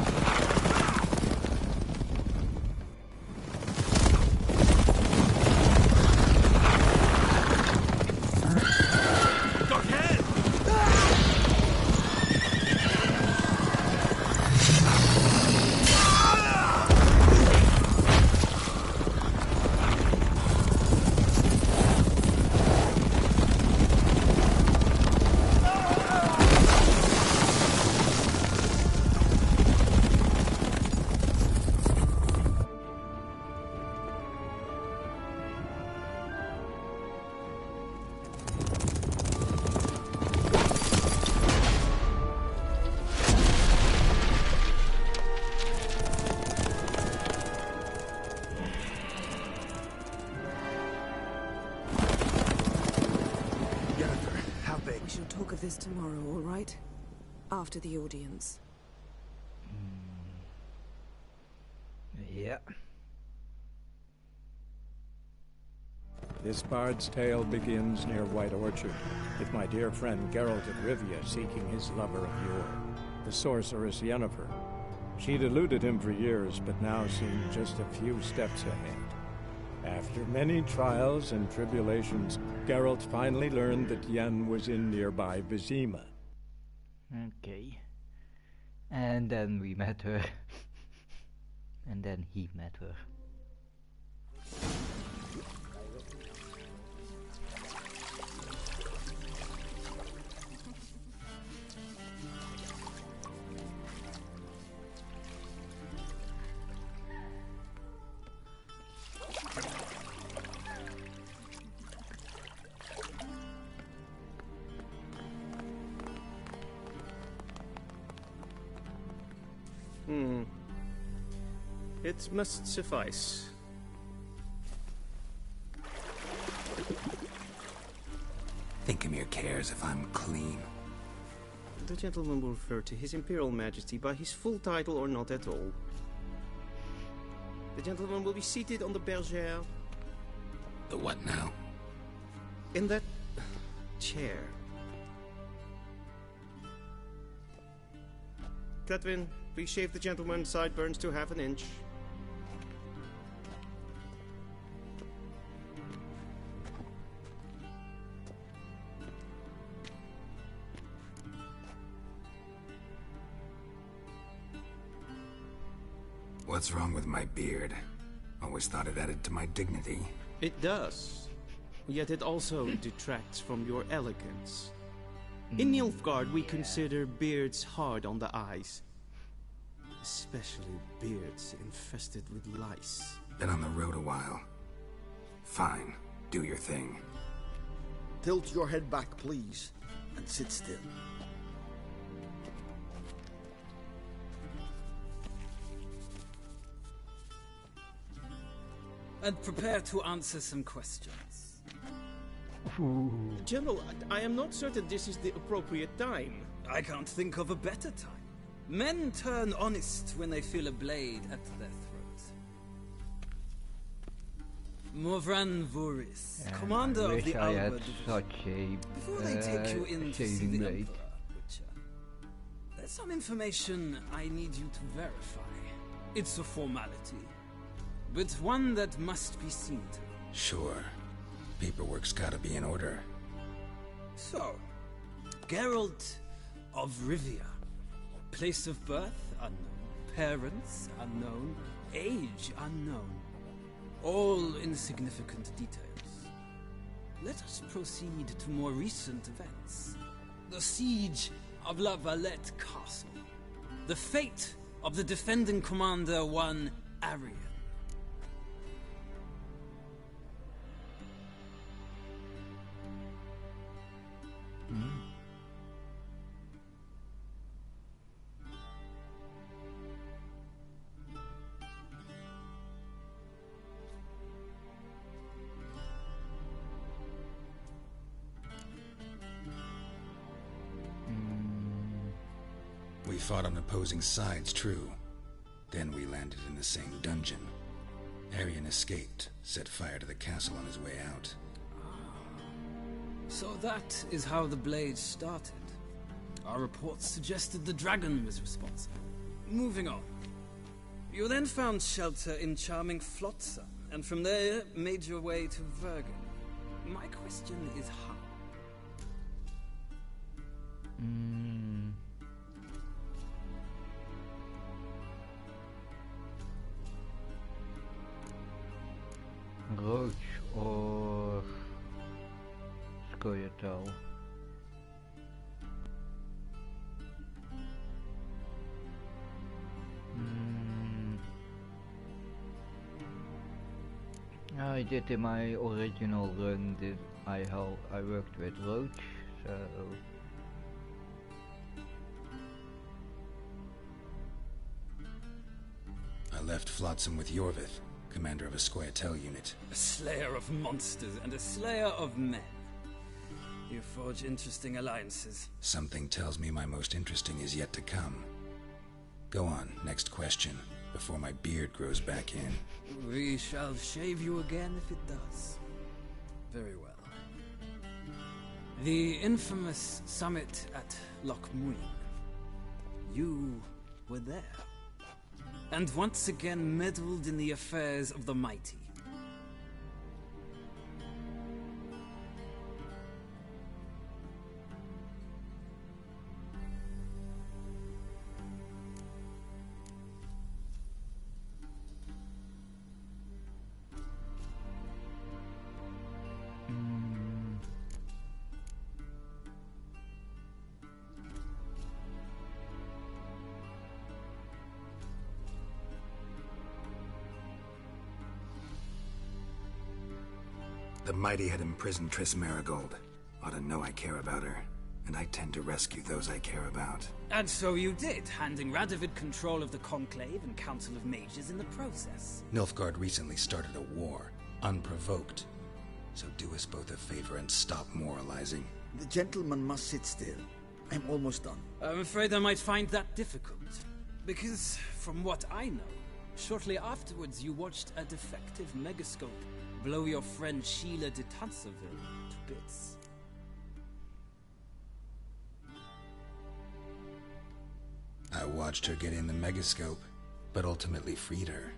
This tomorrow, all right? After the audience. Yeah. This bard's tale begins near White Orchard, with my dear friend Geralt of Rivia seeking his lover of yore, the sorceress Yennefer. She'd eluded him for years, but now seemed just a few steps ahead. After many trials and tribulations, Geralt finally learned that Yen was in nearby Vizima. Okay. And then we met her. And then he met her. It must suffice. Thinkemere cares if I'm clean. The gentleman will refer to His Imperial Majesty by his full title or not at all. The gentleman will be seated on the bergère. The what now? In that chair. Cletwin, please shave the gentleman's sideburns to half an inch. What's wrong with my beard? Always thought it added to my dignity. It does. Yet it also detracts from your elegance. In Nilfgaard, we consider beards hard on the eyes. Especially beards infested with lice. Been on the road a while. Fine. Do your thing. Tilt your head back, please, and sit still. and prepare to answer some questions. General, I am not certain this is the appropriate time. I can't think of a better time. Men turn honest when they feel a blade at their throat. Morvran Voris, commander of the Alba Division. Before they take you in to see the Emperor, Witcher, there's some information I need you to verify. It's a formality, but one that must be seen to. Sure. Paperwork's gotta be in order. So, Geralt of Rivia. Place of birth unknown. Parents unknown. Age unknown. All insignificant details. Let us proceed to more recent events. The siege of La Valette Castle. The fate of the defending commander, one Arian. We fought on opposing sides, true. Then we landed in the same dungeon. Arian escaped, set fire to the castle on his way out. So that is how the blade started. Our reports suggested the dragon was responsible. Moving on. You then found shelter in charming Flotsam, and from there made your way to Vergen. My question is how? Roach or Skoyatel. I did in my original run. I worked with Roach, so. I left Flotsam with Yorvith, commander of a Skoyatel unit. A slayer of monsters and a slayer of men. You forge interesting alliances. Something tells me my most interesting is yet to come. Go on, next question, before my beard grows back in. We shall shave you again if it does. Very well. The infamous summit at Loch Muin. You were there. And once again meddled in the affairs of the mighty. The mighty had imprisoned Triss Marigold. Ought to know I care about her, and I tend to rescue those I care about. And so you did, handing Radovid control of the Conclave and Council of Mages in the process. Nilfgaard recently started a war, unprovoked. So do us both a favor and stop moralizing. The gentleman must sit still. I'm almost done. I'm afraid I might find that difficult. Because, from what I know, shortly afterwards you watched a defective megascope blow your friend Sheila de Tanserville to bits. I watched her get in the megascope, but ultimately freed her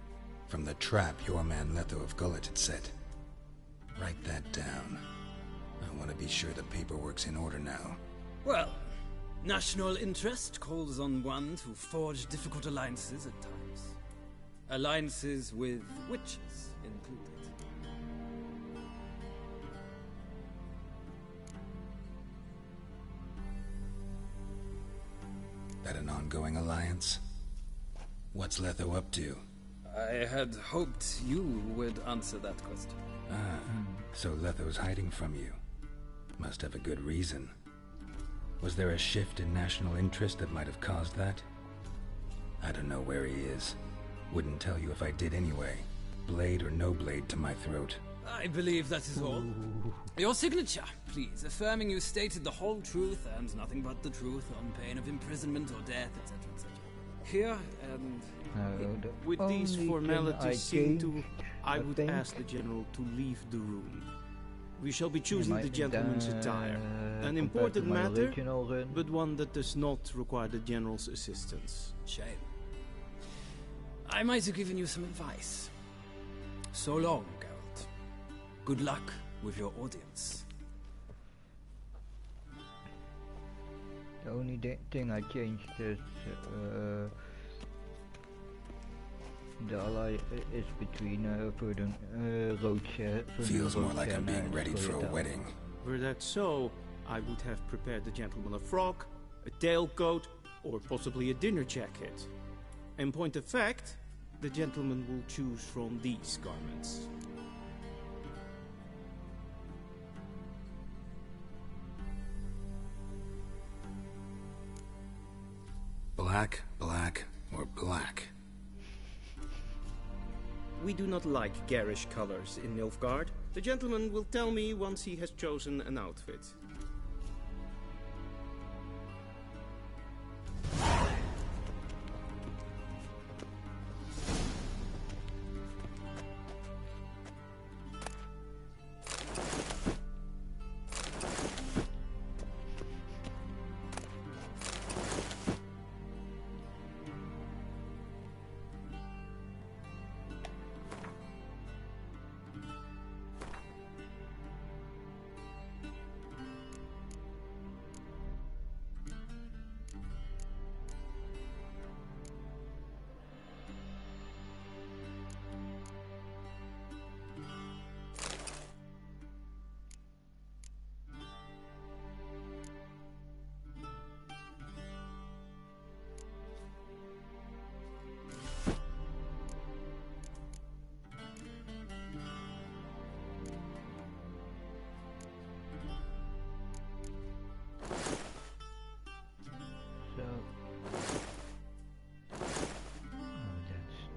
from the trap your man Letho of Gullet had set. Write that down. I want to be sure the paperwork's in order now. Well, national interest calls on one to forge difficult alliances at times. Alliances with witches included. That an ongoing alliance? What's Letho up to? I had hoped you would answer that question. Ah, so Letho's hiding from you. Must have a good reason. Was there a shift in national interest that might have caused that? I don't know where he is. Wouldn't tell you if I did anyway. blade or no blade to my throat. I believe that is all. Your signature, please, affirming you stated the whole truth and nothing but the truth on pain of imprisonment or death, etc., etc. Here, and... with these formalities seen to, I would ask the General to leave the room. We shall be choosing the gentleman's attire. An important matter, but one that does not require the General's assistance. Shame. I might have given you some advice. So long, Geralt. Good luck with your audience. The only thing I changed is the ally is between Roach. Feels more like I'm being readied for a wedding. Were that so, I would have prepared the gentleman a frock, a tailcoat, or possibly a dinner jacket. In point of fact, the gentleman will choose from these garments. Black, black, or black? We do not like garish colors in Nilfgaard. The gentleman will tell me once he has chosen an outfit.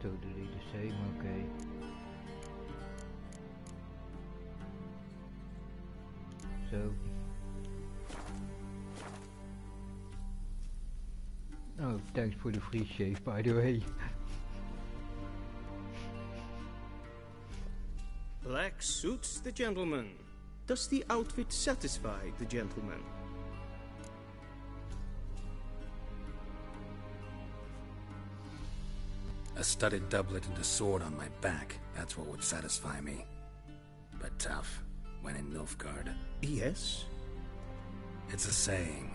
Totally the same, okay. So... Oh, thanks for the free shave, by the way. Black suits the gentleman. Does the outfit satisfy the gentleman? A studded doublet and a sword on my back, that's what would satisfy me. But tough, when in Nilfgaard. Yes? It's a saying.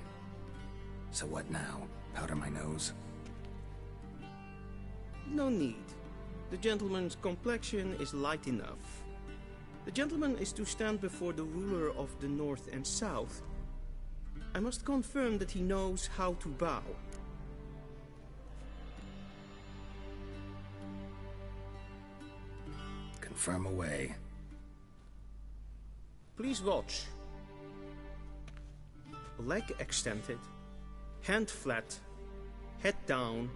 So what now? Powder my nose? No need. The gentleman's complexion is light enough. The gentleman is to stand before the ruler of the North and South. I must confirm that he knows how to bow. Confirm away. Please watch. Leg extended, hand flat, head down,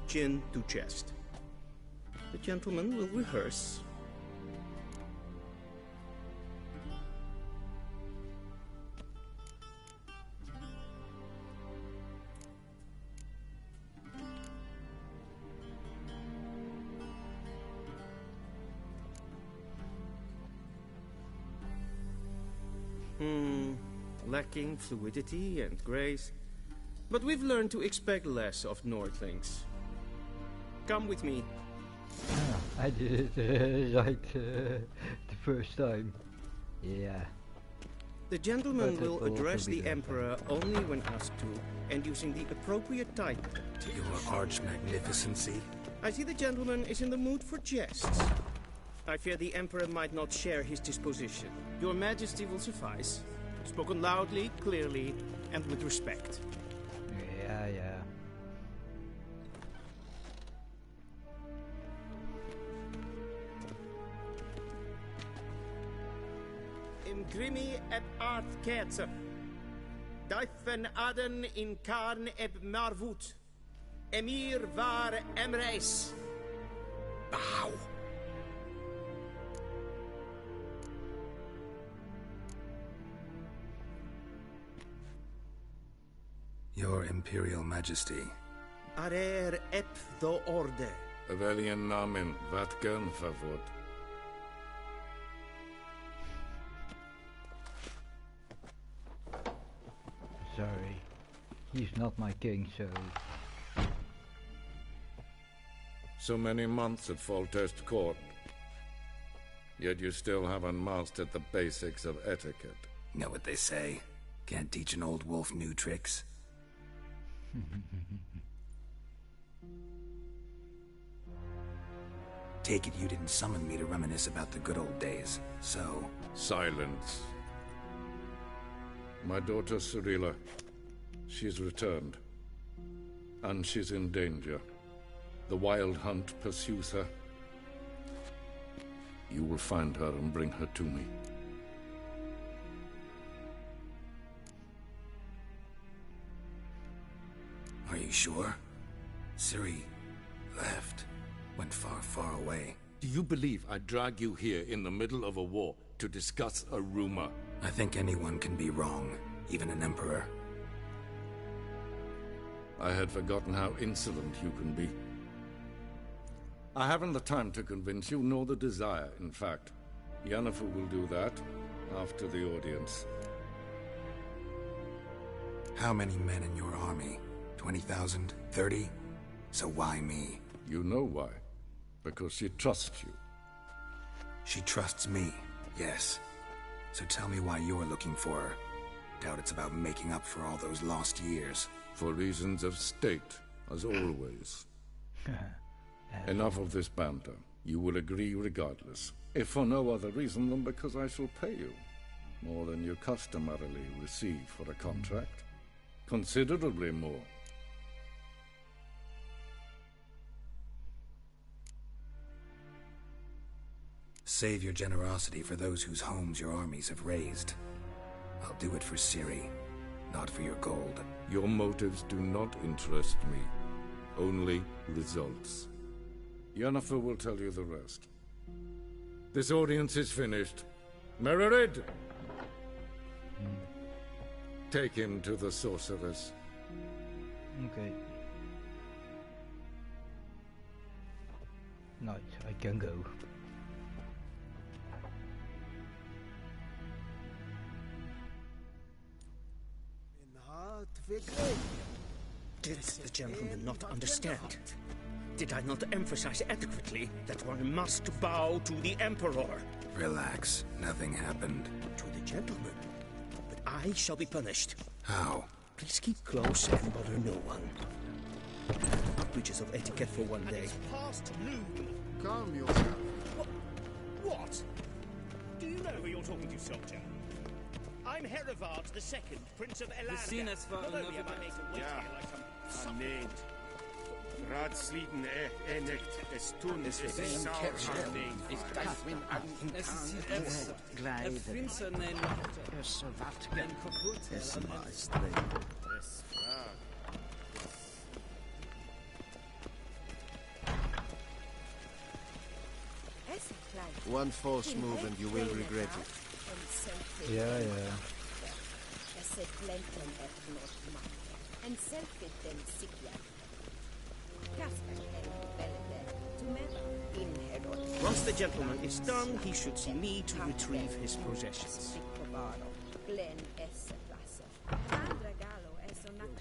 chin to chest. The gentleman will rehearse. Lacking fluidity and grace. But we've learned to expect less of Nordlings. Come with me. I did it right the first time. Yeah. The gentleman will address the Emperor only when asked to, and using the appropriate title. Your Arch Magnificency. I see the gentleman is in the mood for jests. I fear the Emperor might not share his disposition. Your Majesty will suffice. Spoken loudly, clearly, and with respect. Yeah, yeah. Imgrimi eb art ketzer. Daifen aden in karn eb marvut. Emir var emreis. Bow. Your Imperial Majesty. Arer ep do orde. Avelian namen, vatgen favor. Sorry, he's not my king, so... So many months at Foltest Court. Yet you still haven't mastered the basics of etiquette. Know what they say? Can't teach an old wolf new tricks. Take it you didn't summon me to reminisce about the good old days, so... Silence. My daughter Cyrilla, she's returned. And she's in danger. The Wild Hunt pursues her. You will find her and bring her to me. Are you sure? Ciri left. Went far, far away. Do you believe I drag you here in the middle of a war to discuss a rumor? I think anyone can be wrong, even an emperor. I had forgotten how insolent you can be. I haven't the time to convince you, nor the desire, in fact. Yennefer will do that after the audience. How many men in your army? 20,000? 30? So why me? You know why. Because she trusts you. She trusts me, yes. So tell me why you're looking for her. Doubt it's about making up for all those lost years. For reasons of state, as always. Enough of this banter. You will agree regardless. If for no other reason than because I shall pay you. More than you customarily receive for a contract. Considerably more. Save your generosity for those whose homes your armies have razed. I'll do it for Ciri, not for your gold. Your motives do not interest me. Only results. Yennefer will tell you the rest. This audience is finished. Mererid! Take him to the sorceress. Okay. Nice, I can go. Did the gentleman not understand? Did I not emphasize adequately that one must bow to the Emperor? Relax. Nothing happened. To the gentleman. But I shall be punished. How? Please keep close and bother no one. Breaches of etiquette for one day. It's past noon. Calm yourself. What? Do you know who you're talking to, soldier? I'm Herivard II, Prince of Elarga. Sinnes var Ned. Ratsliden enigt es tun es sauerhandling. Es ist Prinsen One false move and you will regret it. Yeah. Once the gentleman is done, he should see me to retrieve his possessions.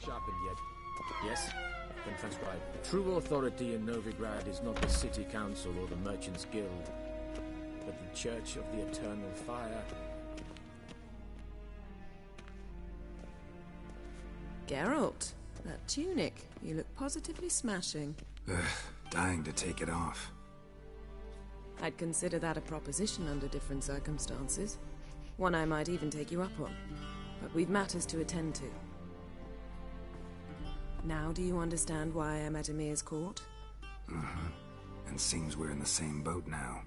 Sharpened yet? Yes? Then transcribe. True authority in Novigrad is not the city council or the merchants' guild, but the Church of the Eternal Fire. Geralt, that tunic. You look positively smashing. Dying to take it off. I'd consider that a proposition under different circumstances. One I might even take you up on. But we've matters to attend to. Now do you understand why I'm at Emir's court? And seems we're in the same boat now.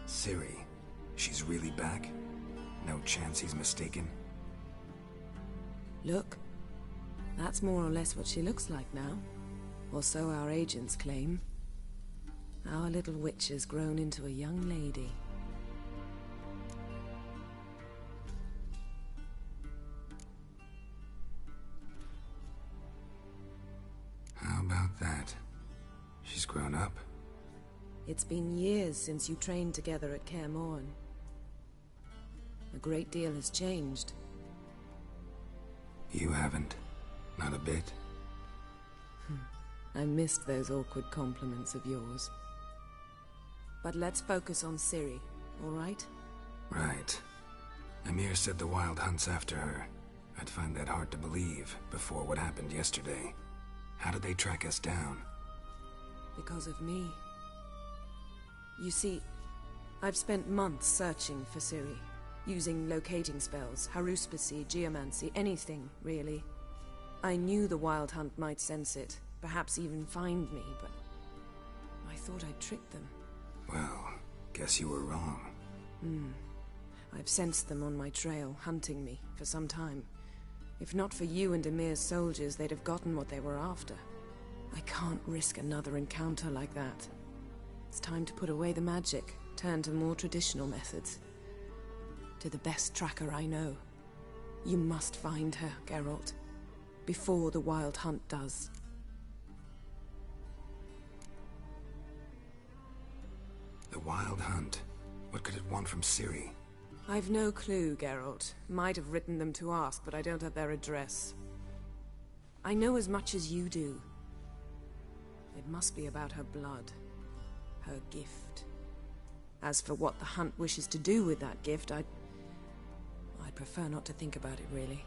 Ciri, she's really back? No chance he's mistaken? Look, that's more or less what she looks like now. Or so our agents claim. Our little witch has grown into a young lady. It's been years since you trained together at Kaer Morhen. A great deal has changed. You haven't. Not a bit. I missed those awkward compliments of yours. But let's focus on Ciri, all right? Right. Emir said the Wild Hunt's after her. I'd find that hard to believe before what happened yesterday. How did they track us down? Because of me. You see, I've spent months searching for Ciri, using locating spells, haruspicy, geomancy, anything, really. I knew the Wild Hunt might sense it, perhaps even find me, but I thought I'd tricked them. Well, guess you were wrong. I've sensed them on my trail, hunting me, for some time. If not for you and Emir's soldiers, they'd have gotten what they were after. I can't risk another encounter like that. It's time to put away the magic, turn to more traditional methods. To the best tracker I know. You must find her, Geralt. Before the Wild Hunt does. The Wild Hunt? What could it want from Ciri? I've no clue, Geralt. Might have written them to ask, but I don't have their address. I know as much as you do. It must be about her blood. Her gift. As for what the Hunt wishes to do with that gift, I'd prefer not to think about it, really.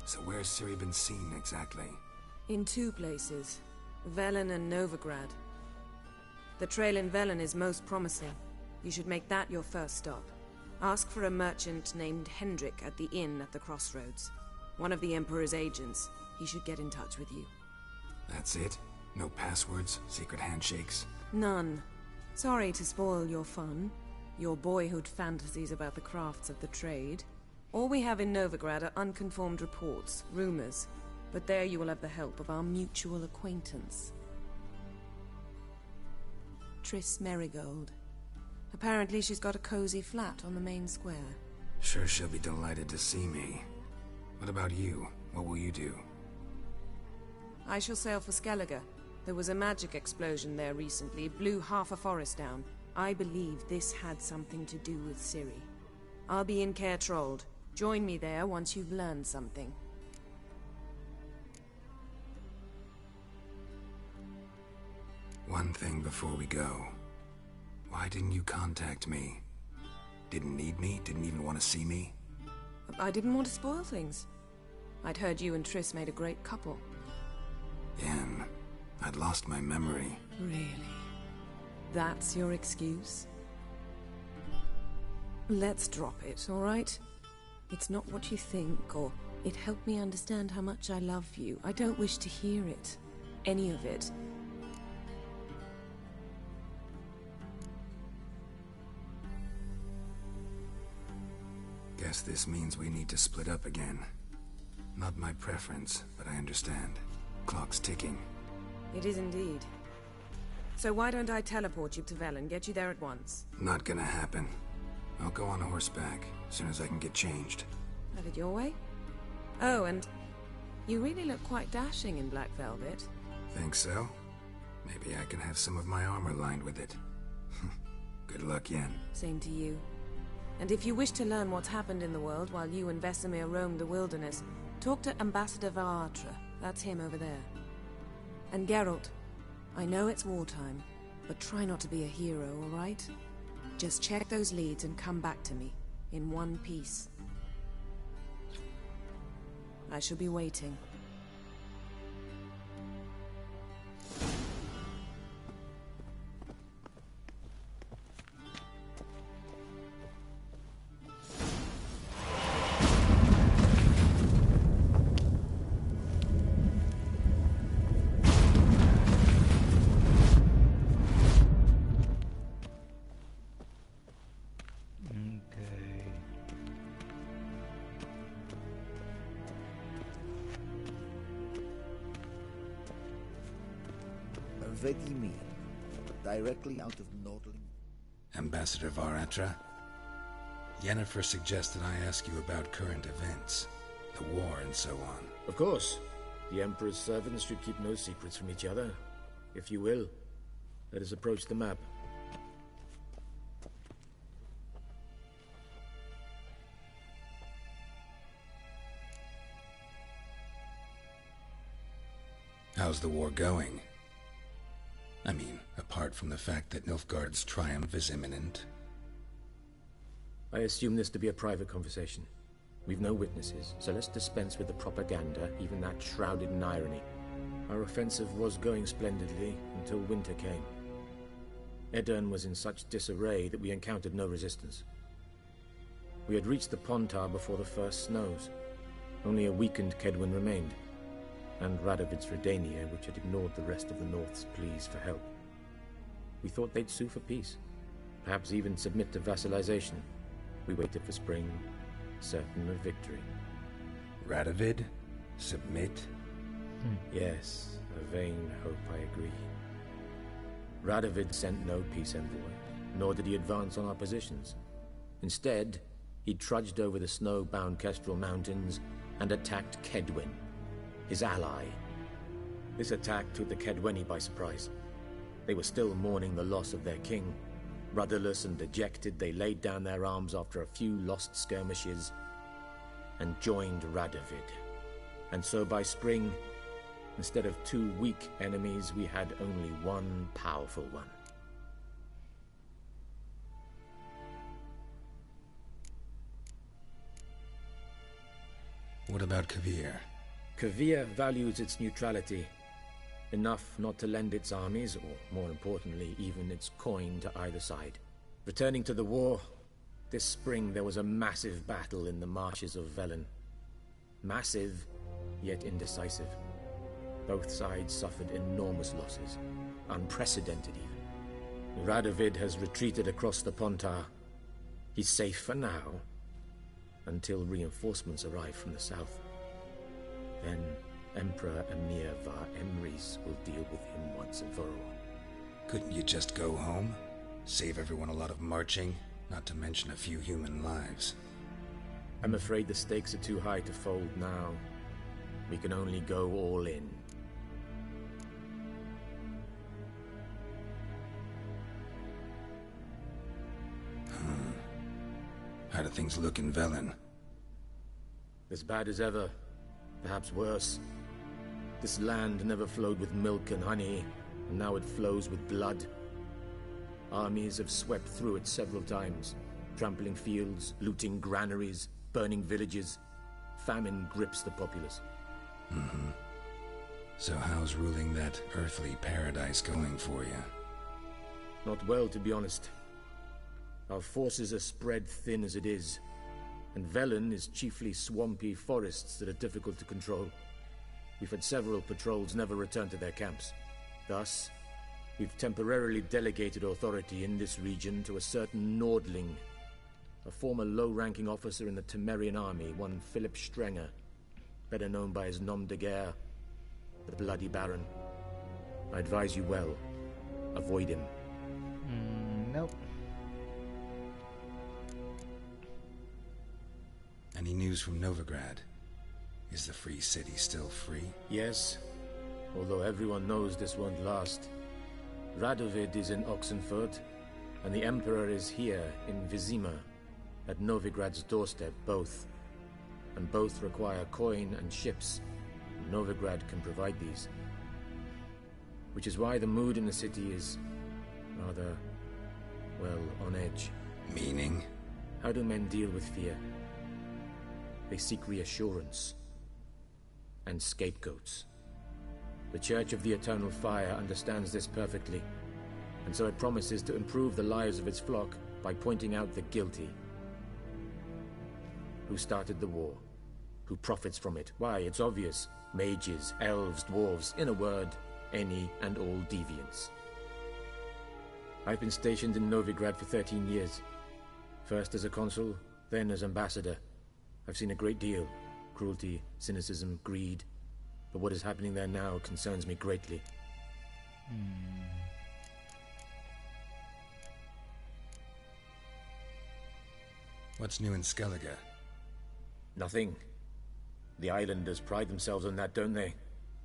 So where's Ciri been seen, exactly? In two places. Velen and Novigrad. The trail in Velen is most promising. You should make that your first stop. Ask for a merchant named Hendrik at the inn at the crossroads. One of the Emperor's agents. He should get in touch with you. That's it? No passwords, secret handshakes? None. Sorry to spoil your fun. Your boyhood fantasies about the crafts of the trade. All we have in Novigrad are unconfirmed reports, rumors. But there you will have the help of our mutual acquaintance. Triss Merigold. Apparently she's got a cozy flat on the main square. Sure she'll be delighted to see me. What about you? What will you do? I shall sail for Skellige. There was a magic explosion there recently, blew half a forest down. I believe this had something to do with Ciri. I'll be in Caer Trold. Join me there once you've learned something. One thing before we go. Why didn't you contact me? Didn't need me? Didn't even want to see me? I didn't want to spoil things. I'd heard you and Triss made a great couple. Yen, I'd lost my memory. Really? That's your excuse? Let's drop it, all right? It's not what you think, or it helped me understand how much I love you. I don't wish to hear it. Any of it. Guess this means we need to split up again. Not my preference, but I understand. Clock's ticking. It is indeed. So why don't I teleport you to Velen, get you there at once? Not gonna happen. I'll go on horseback, as soon as I can get changed. Have it your way? Oh, and you really look quite dashing in black velvet. Think so? Maybe I can have some of my armor lined with it. Good luck, Yen. Same to you. And if you wish to learn what's happened in the world while you and Vesemir roamed the wilderness, talk to Ambassador Varatra. That's him over there. And Geralt, I know it's wartime, but try not to be a hero, all right? Just check those leads and come back to me, in one piece. I shall be waiting. Vedimir, directly out of Nordling. Ambassador Varatra? Yennefer suggested I ask you about current events, the war and so on. Of course. The Emperor's servants should keep no secrets from each other. if you will, let us approach the map. How's the war going? I mean, apart from the fact that Nilfgaard's triumph is imminent. I assume this to be a private conversation. We've no witnesses, so let's dispense with the propaganda, even that shrouded in irony. Our offensive was going splendidly until winter came. Edirn was in such disarray that we encountered no resistance. We had reached the Pontar before the first snows. Only a weakened Kedwin remained, and Radovid's Redania, which had ignored the rest of the North's pleas for help. We thought they'd sue for peace, perhaps even submit to vassalization. We waited for spring, certain of victory. Radovid? Submit? Yes, a vain hope, I agree. Radovid sent no peace envoy, nor did he advance on our positions. Instead, he trudged over the snow-bound Kestrel Mountains and attacked Kedwen, his ally. This attack took the Kedweni by surprise. They were still mourning the loss of their king. Rudderless and dejected, they laid down their arms after a few lost skirmishes and joined Radovid. And so by spring, instead of 2 weak enemies, we had only one powerful one. What about Kavir? Kavir values its neutrality, enough not to lend its armies, or more importantly, even its coin to either side. Returning to the war, this spring there was a massive battle in the marshes of Velen. Massive, yet indecisive. Both sides suffered enormous losses, unprecedented even. Radovid has retreated across the Pontar. He's safe for now, until reinforcements arrive from the south. Then Emperor Emir Var Emrys will deal with him once and for all. Couldn't you just go home? Save everyone a lot of marching, not to mention a few human lives. I'm afraid the stakes are too high to fold now. We can only go all in. How do things look in Velen? As bad as ever, perhaps worse. This land never flowed with milk and honey, and now it flows with blood. Armies have swept through it several times, trampling fields, looting granaries, burning villages. Famine grips the populace. So how's ruling that earthly paradise going for you? Not well, to be honest. Our forces are spread thin as it is, and Velen is chiefly swampy forests that are difficult to control. We've had several patrols never return to their camps. Thus, we've temporarily delegated authority in this region to a certain Nordling, a former low-ranking officer in the Temerian army, one Philip Strenger, better known by his nom de guerre, the Bloody Baron. I advise you well. Avoid him. Nope. Any news from Novigrad? Is the free city still free? Yes, although everyone knows this won't last. Radovid is in Oxenfurt, and the Emperor is here in Vizima, at Novigrad's doorstep, both. And both require coin and ships. Novigrad can provide these. Which is why the mood in the city is rather, well, on edge. Meaning? How do men deal with fear? They seek reassurance and scapegoats. The Church of the Eternal Fire understands this perfectly, and so it promises to improve the lives of its flock by pointing out the guilty. Who started the war? Who profits from it? Why, it's obvious. Mages, elves, dwarves, in a word, any and all deviants. I've been stationed in Novigrad for 13 years. First as a consul, then as ambassador. I've seen a great deal. Cruelty, cynicism, greed. But what is happening there now concerns me greatly. What's new in Skellige? Nothing. The islanders pride themselves on that, don't they?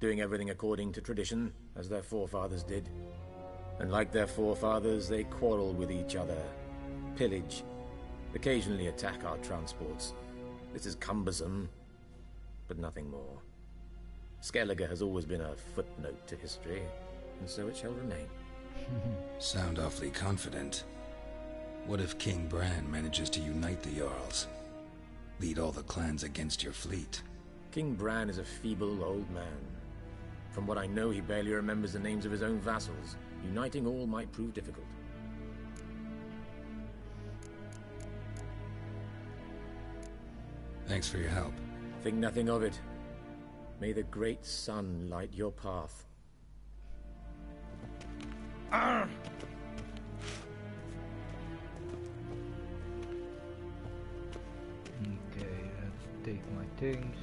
doing everything according to tradition, as their forefathers did. And like their forefathers, they quarrel with each other, pillage, occasionally attack our transports. This is cumbersome, but nothing more. Skellige has always been a footnote to history, and so it shall remain. Sound awfully confident. What if King Bran manages to unite the Jarls? Lead all the clans against your fleet? King Bran is a feeble old man. From what I know, he barely remembers the names of his own vassals. Uniting all might prove difficult. Thanks for your help. Think nothing of it. May the great sun light your path. Arr! Okay, let's take my things.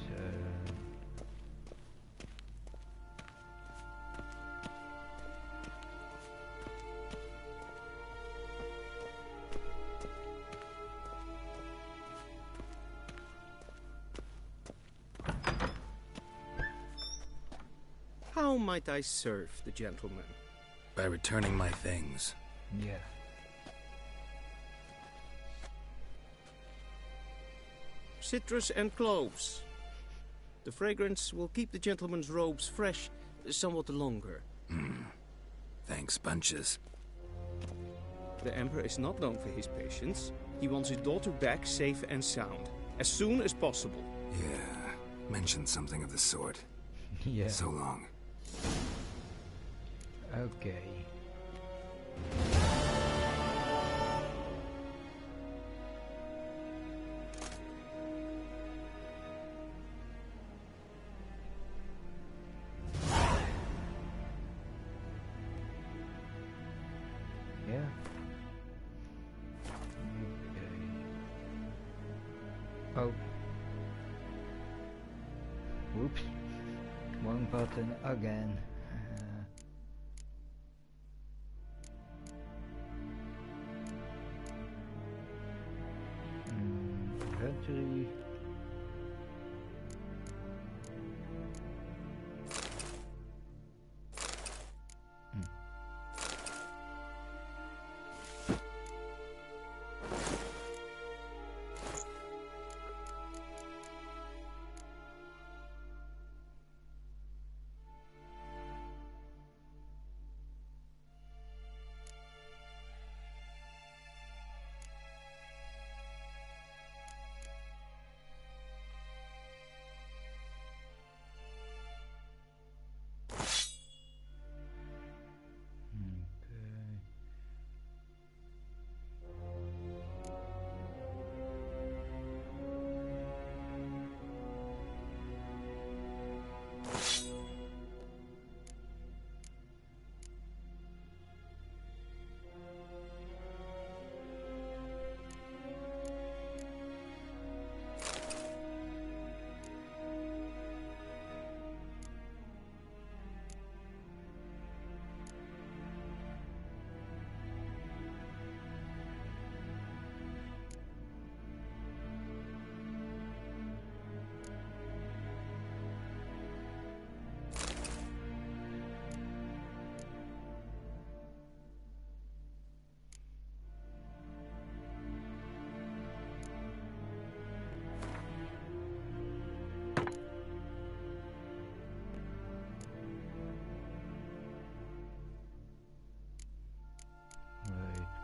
How might I serve the gentleman? By returning my things. Yeah. Citrus and cloves. The fragrance will keep the gentleman's robes fresh somewhat longer. Thanks, bunches. The Emperor is not known for his patience. He wants his daughter back safe and sound, as soon as possible. Yeah, mentioned something of the sort. Yeah. So long. Okay. Yeah. Okay. Oh. Whoops. Wrong button again. Inventory.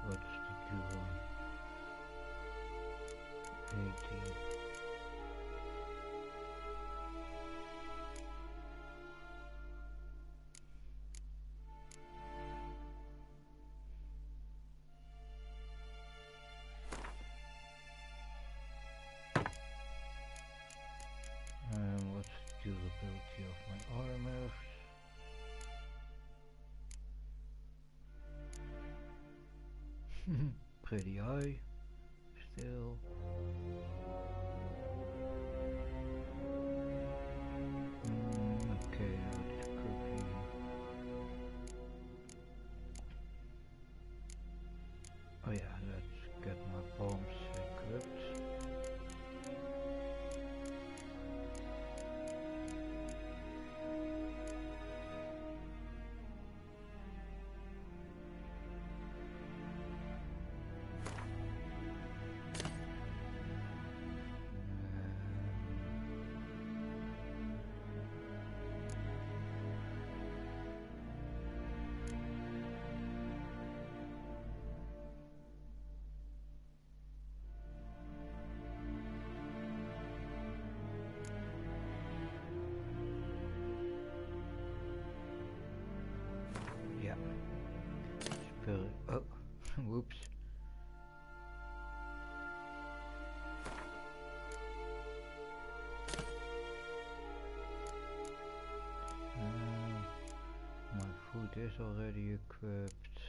What's the dual? 18. What's the durability of my armor? Pretty high, still. Okay, that's cooking. Oh yeah, let's get my bombs equipped. Whoops. My food is already equipped.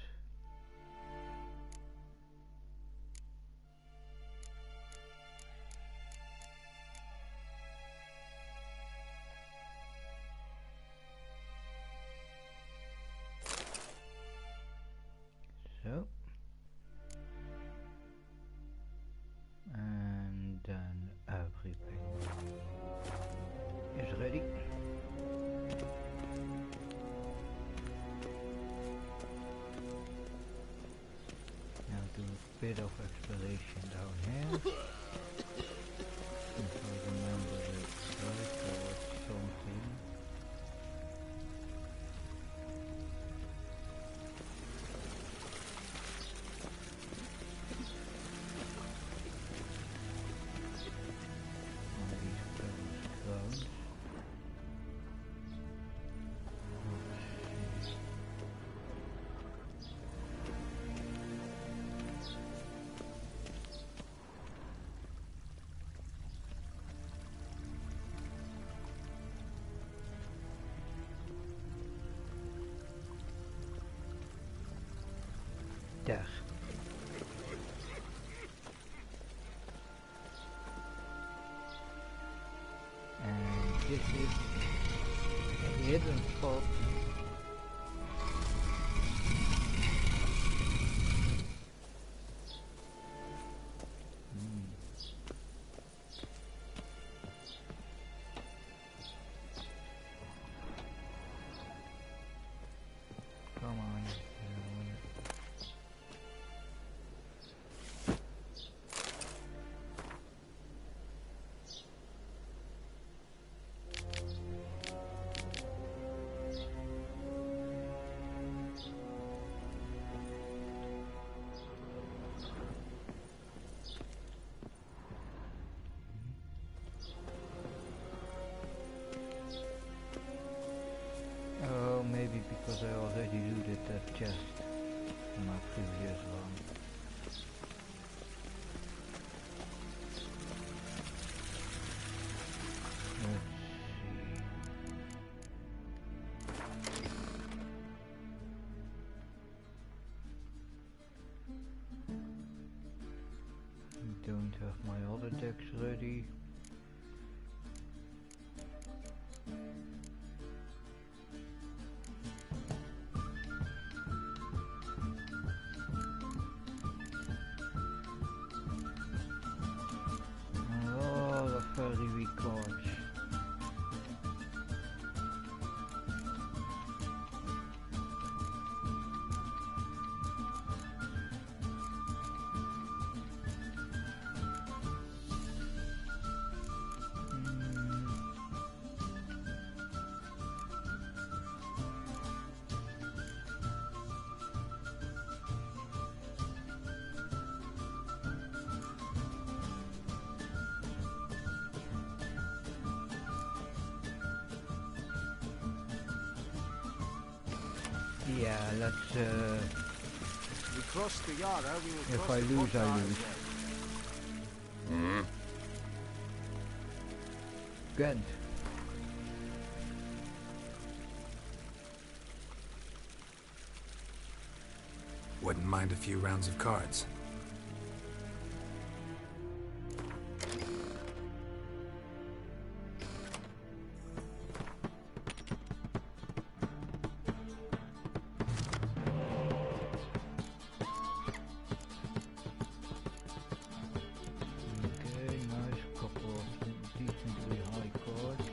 So, and then everything is ready. Now do a bit of exploration down here. If I remember it right, there was something. There. And this is a hidden spot. Come on. Oh, maybe because I already looted that chest in my previous run. Don't have my other decks ready. Oh, very weak cards. Yeah, let's We cross the Yara, we will if cross I the lose, I Pontar lose. again. Gwent. Wouldn't mind a few rounds of cards. Okay, nice couple of decently high cards.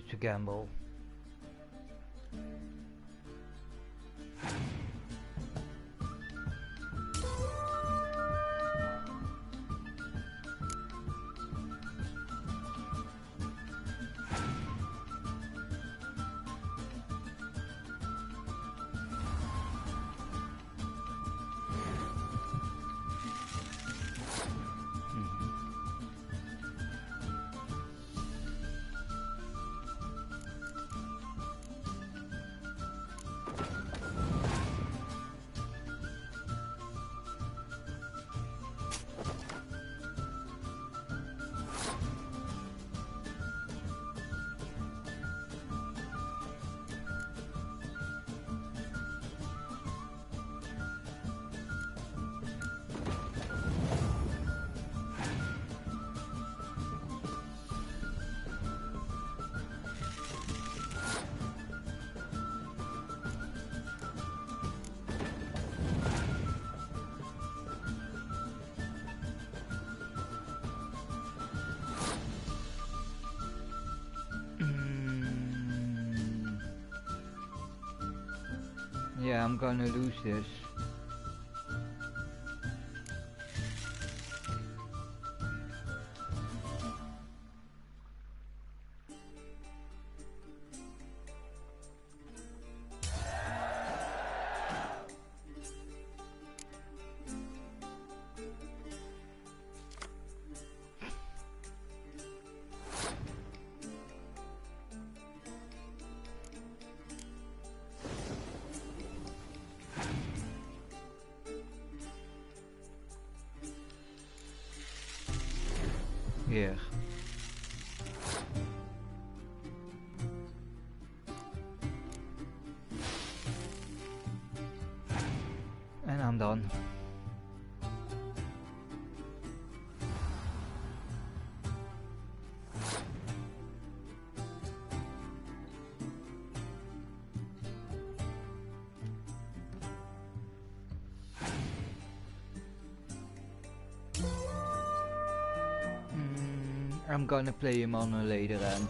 to gamble. Yeah, I'm gonna lose this. Here. And I'm done. I'm gonna play him on a later end.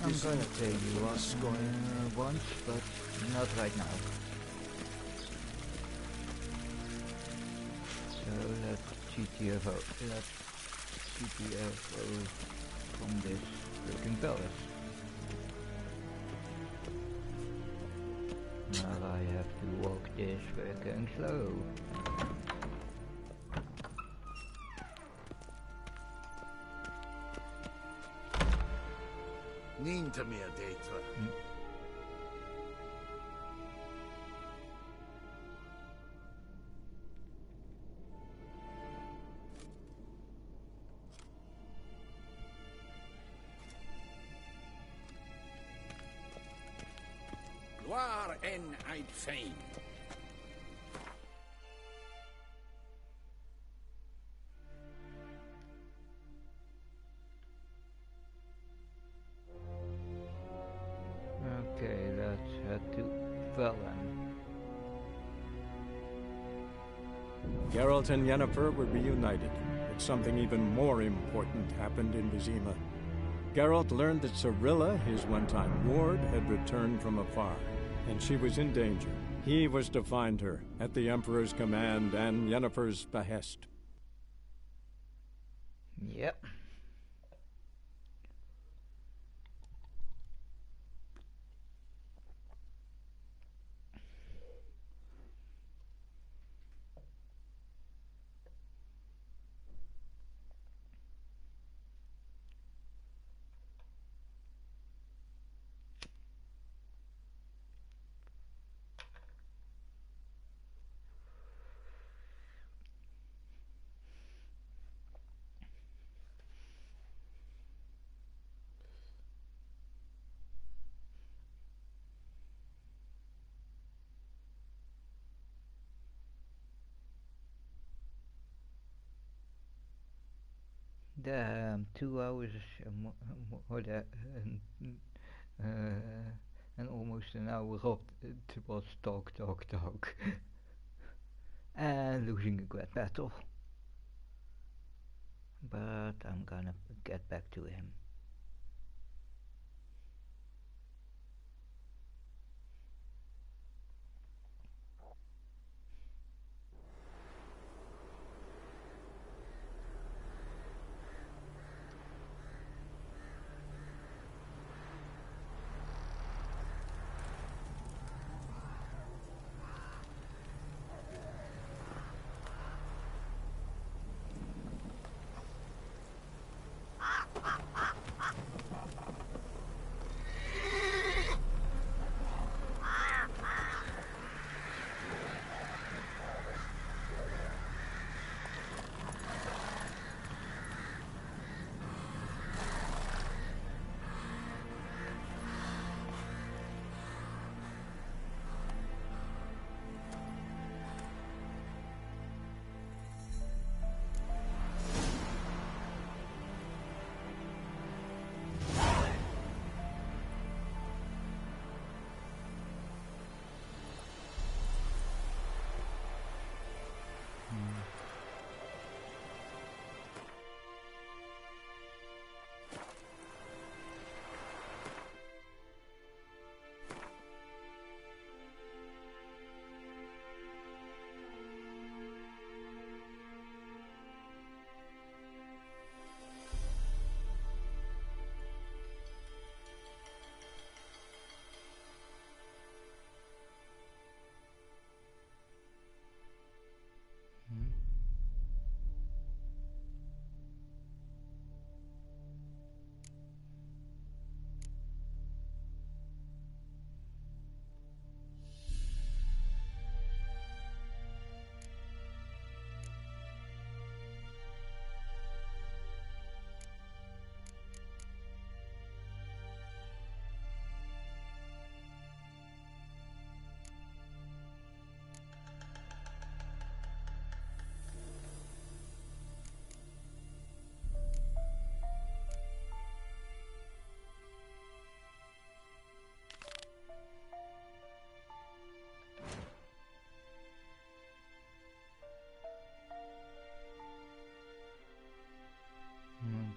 I'm gonna play you once, but not right now. So let's GTFO from this freaking palace. Now I have to walk this freaking slow. Niente mia dentro. Gloire en I'd fain. Okay, let's head to Velen. Geralt and Yennefer were reunited, but something even more important happened in Vizima. Geralt learned that Cirilla, his one-time ward, had returned from afar, and she was in danger. He was to find her, at the Emperor's command and Yennefer's behest. Yep. Damn, 2 hours more than, and almost an hour of it was talk. and losing a great battle. But I'm gonna get back to him.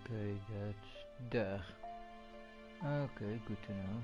Okay, that's there. Okay, good to know.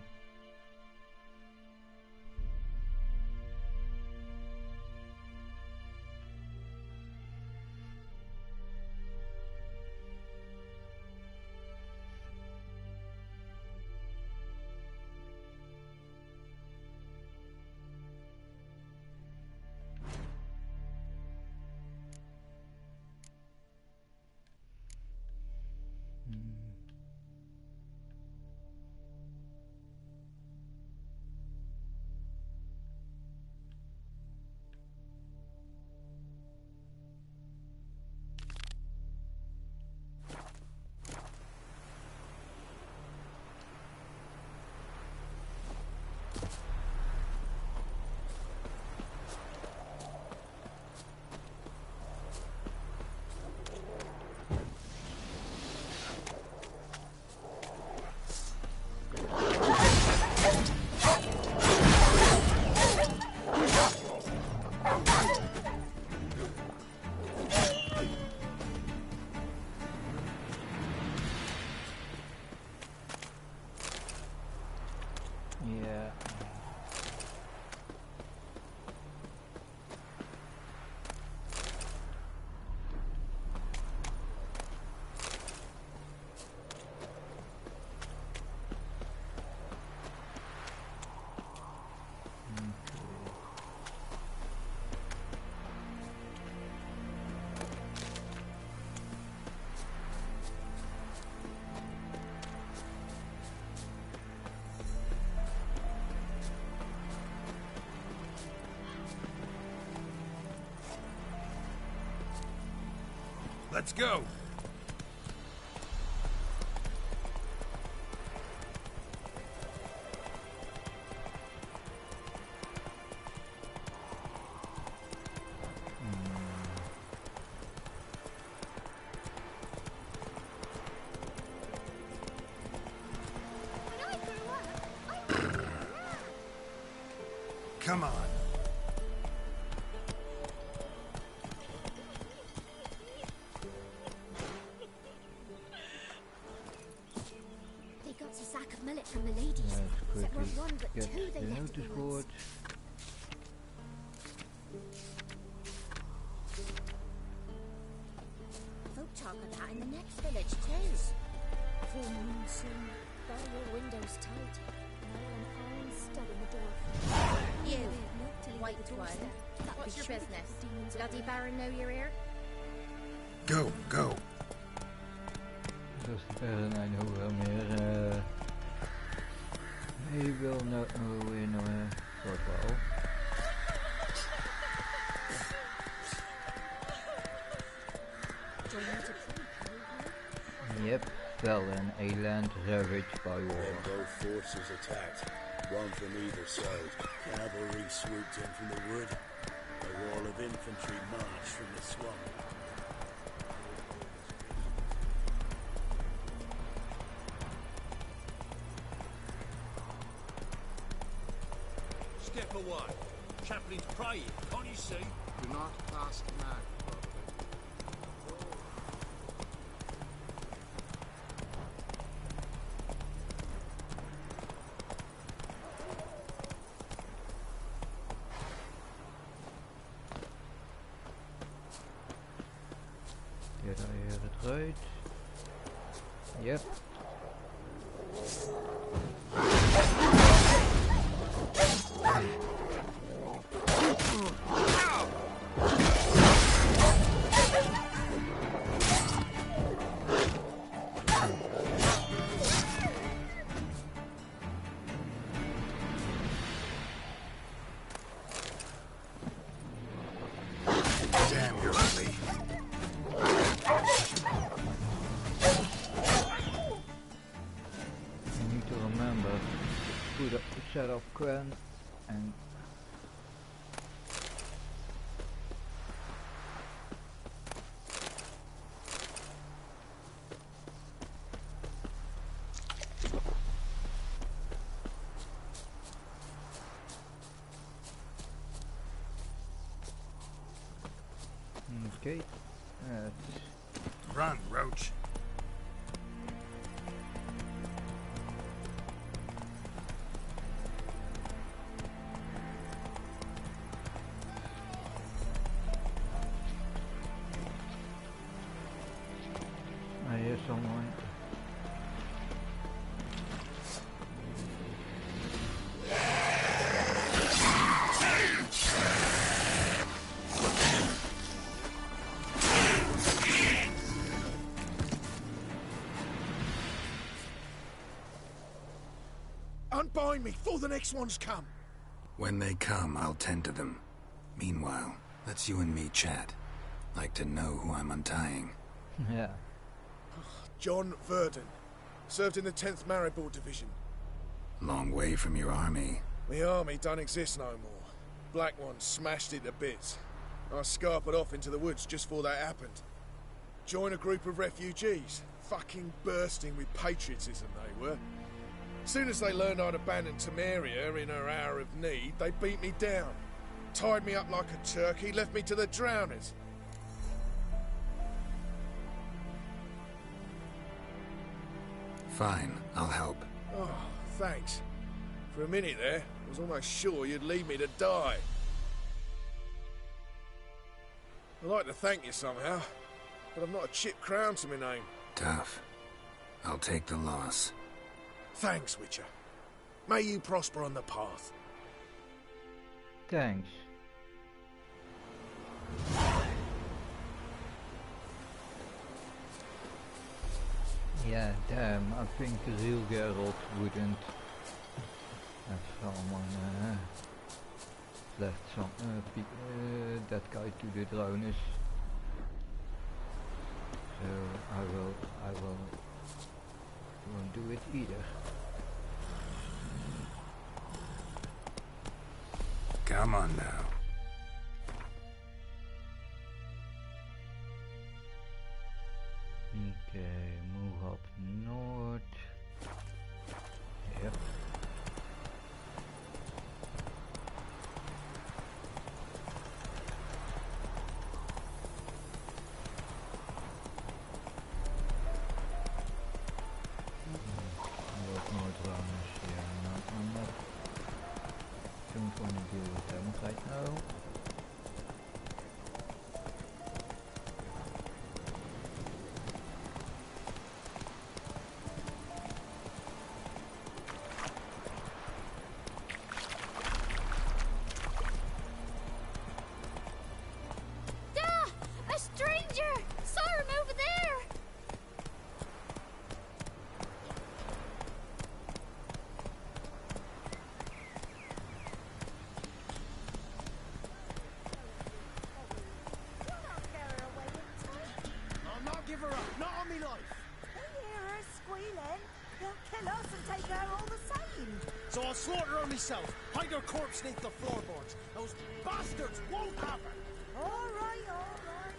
Yeah. Let's go! Come on. sack of millet from the ladies. That weren't one but two they left in the woods. Folk talk of that in the next village too. Full moon soon. Bar your windows tight. Now an iron stud in the door. You, white one. What's your business? Bloody Baron know you're here? Go, go. Dus hij nou wel meer. Hij wil nou weer naar Kortwal. Yep, wel een eland ravaged by war. Both forces attacked, one from either side. Cavalry swooped in from the wood. A wall of infantry marched from the swamp. Step away. Chaplain's praying, can't you see? Do not pass mag. Hier het eruit. Yep. Damn, you're ugly. You need to remember to put up the set of Gwent and okay. Run, Roach. I hear someone. Unbind me before the next ones come. When they come, I'll tend to them. Meanwhile, let's you and me chat. Like to know who I'm untying. Yeah. John Verdon. Served in the 10th Maribor Division. Long way from your army. The army don't exist no more. Black Ones smashed it to bits. I scarpered off into the woods just before that happened. Joined a group of refugees. Fucking bursting with patriotism they were. Soon as they learned I'd abandoned Temeria in her hour of need, they beat me down. Tied me up like a turkey, left me to the drowners. Fine, I'll help. Oh, thanks. For a minute there, I was almost sure you'd leave me to die. I'd like to thank you somehow, but I've not a chip crown to my name. Tough. I'll take the loss. Thanks, Witcher. May you prosper on the path. Thanks. Yeah, damn, I think the real Geralt wouldn't have someone left some that guy to the droners. So I won't do it either. Come on now. Okay, move up north. Yep. North don't want to deal with them right now. A stranger! Saw him over there! I'll not give her up, not on me life. They hear her squealing. They'll kill us and take her all the same. So I'll slaughter her myself, hide her corpse beneath the floorboards. Those bastards won't have her. All right, all right.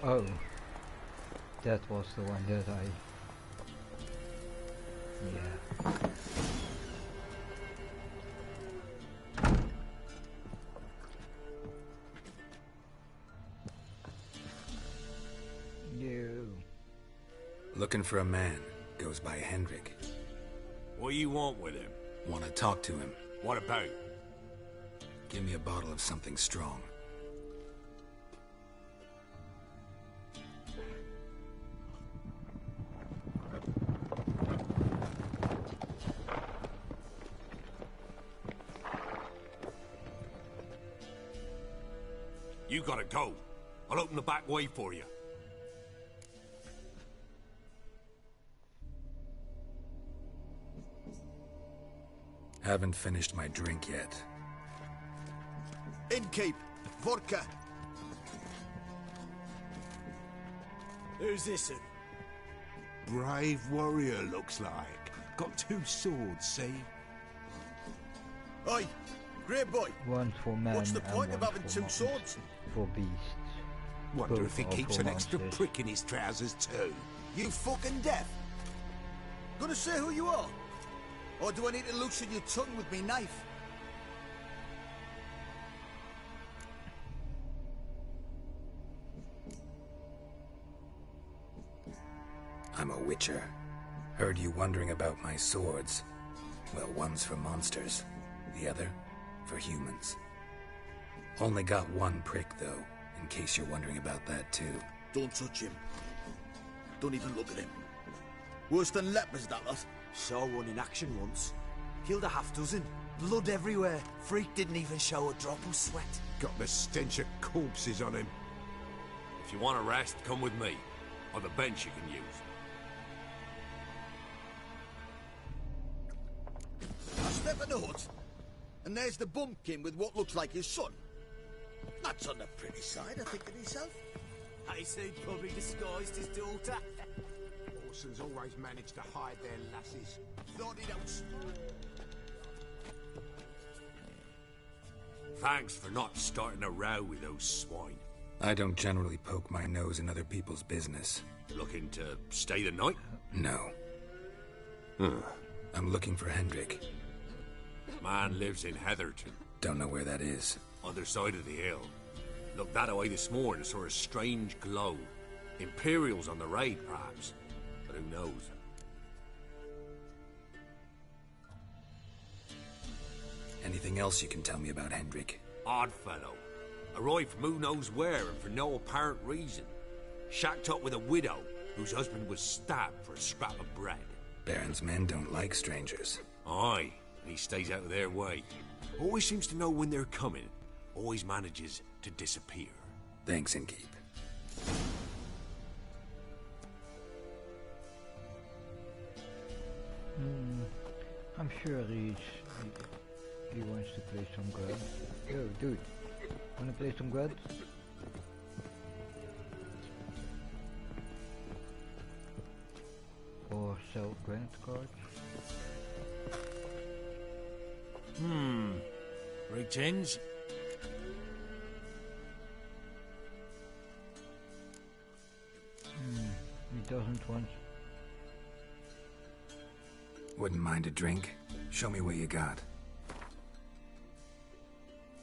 Oh, that was the one that I... Yeah. You. Looking for a man. Goes by Hendrik. What do you want with him? Want to talk to him. What about? Give me a bottle of something strong. You gotta go. I'll open the back way for you. Haven't finished my drink yet. Innkeep, vodka. Who's this? Brave warrior, looks like. Got 2 swords, see? Oi, great boy. One for men. What's the point and of one having for 2 swords? For beasts. Wonder Both if he are keeps for an extra monsters. prick in his trousers too. You fucking deaf? Gonna say who you are? Or do I need to loosen your tongue with me knife? I'm a witcher. Heard you wondering about my swords. Well, one's for monsters, the other for humans. Only got 1 prick, though, in case you're wondering about that, too. Don't touch him. Don't even look at him. Worse than lepers, that lot. Saw one in action once. Killed a half-dozen. Blood everywhere. Freak didn't even show a drop of sweat. Got the stench of corpses on him. If you want a rest, come with me. Or the bench you can use. I step in the hut, and there's the bumpkin with what looks like his son. That's on the pretty side, I think to myself. I say probably disguised his daughter. Orsons always manage to hide their lasses. Thought he'd out. Thanks for not starting a row with those swine. I don't generally poke my nose in other people's business. Looking to stay the night? No. I'm looking for Hendrik. Man lives in Heatherton. Don't know where that is. Other side of the hill. Looked that way this morning, saw a strange glow. Imperials on the raid, perhaps. But who knows? Anything else you can tell me about Hendrik? Odd fellow. Arrived from who knows where and for no apparent reason. Shacked up with a widow whose husband was stabbed for a scrap of bread. Baron's men don't like strangers. Aye, and he stays out of their way. Always seems to know when they're coming. Always manages to disappear. Thanks, Innkeep. I'm sure he wants to play some Gwent. Yo, dude, wanna play some Gwent? Or sell Gwent cards? Greetings. He doesn't want... Wouldn't mind a drink? Show me what you got.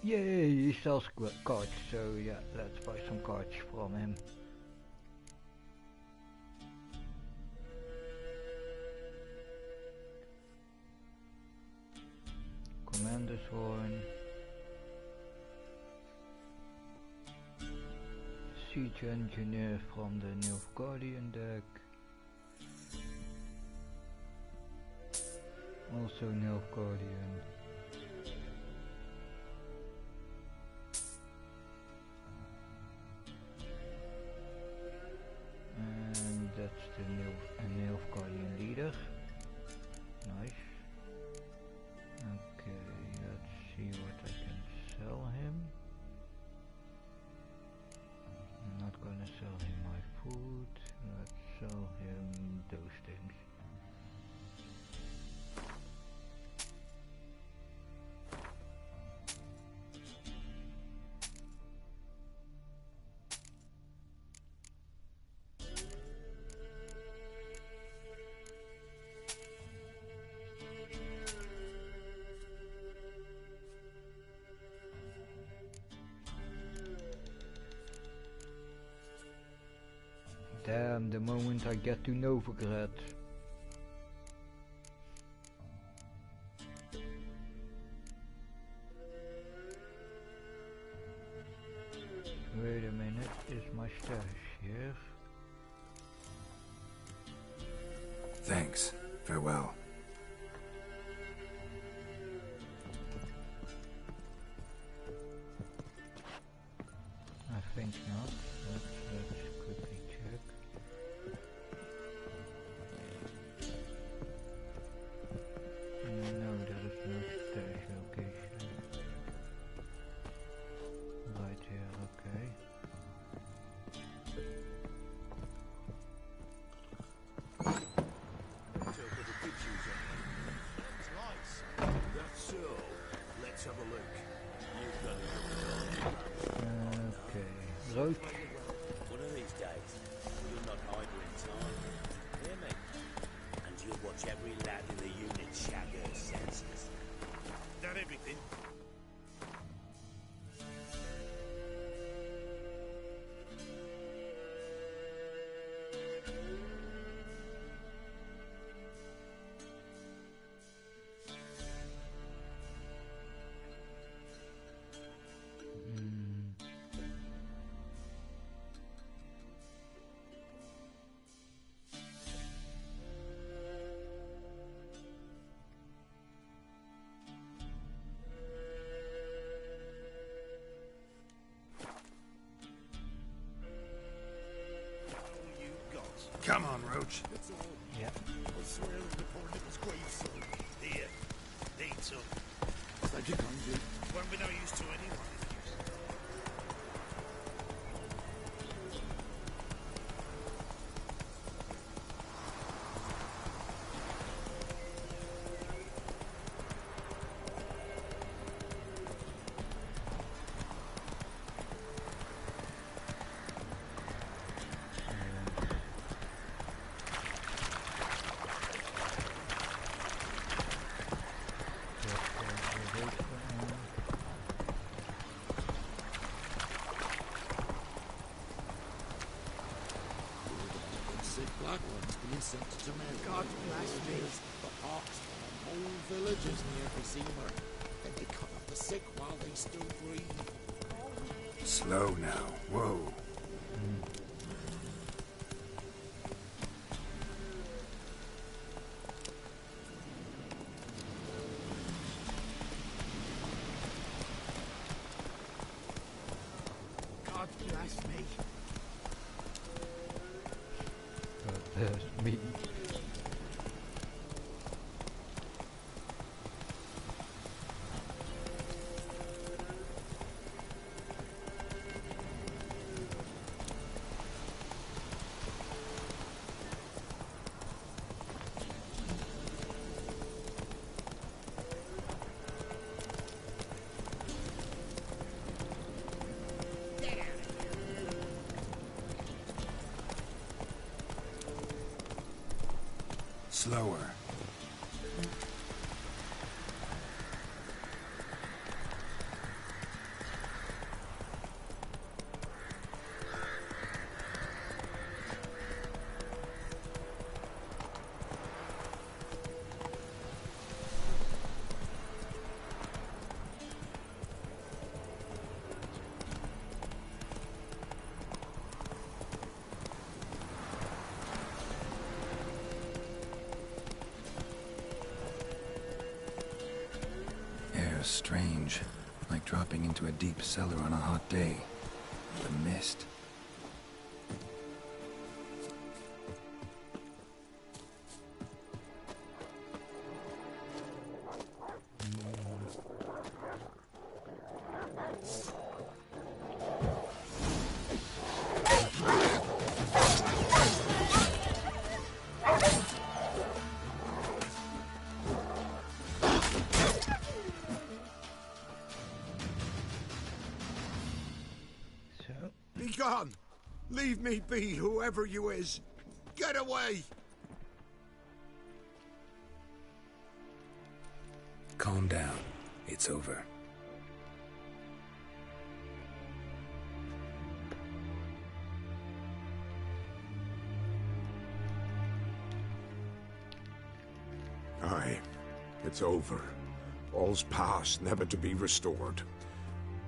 Yay, he sells cards, so yeah, let's buy some cards from him. Commander's Horn. Siege Engineer from the Nilfgaardian deck. Also Nilfgaardian. And that's the Nilfgaardian leader. Nice. Okay, let's see what I can sell him. I'm not gonna sell him my food. Let's sell him those things. Damn, the moment I get to Novigrad. Wait a minute, is my stash here? Thanks. Farewell. I think not. Let's quickly check. No, there is no stash location. Right here, okay. That's so. Let's have a look. Okay, Roach. One of these days, you'll not hide in time. Hear me? And you'll watch every lad in the unit shag her senses. That everything? Come on, Roach. That's all. Yeah. I swear the poor nipple's gravestone. Here. They took. Thank you, kindly. Won't be no use to anyone. Black ones being sent to Jamaica. God bless me. But ox and whole villages near Vizima. And they cut up the sick while they still breathe. Slow now. Whoa. God bless me. That's me. Slower. strange, like dropping into a deep cellar on a hot day. The mist. Be gone! Leave me be, whoever you is! Get away! Calm down. It's over. Aye, it's over. All's past, never to be restored.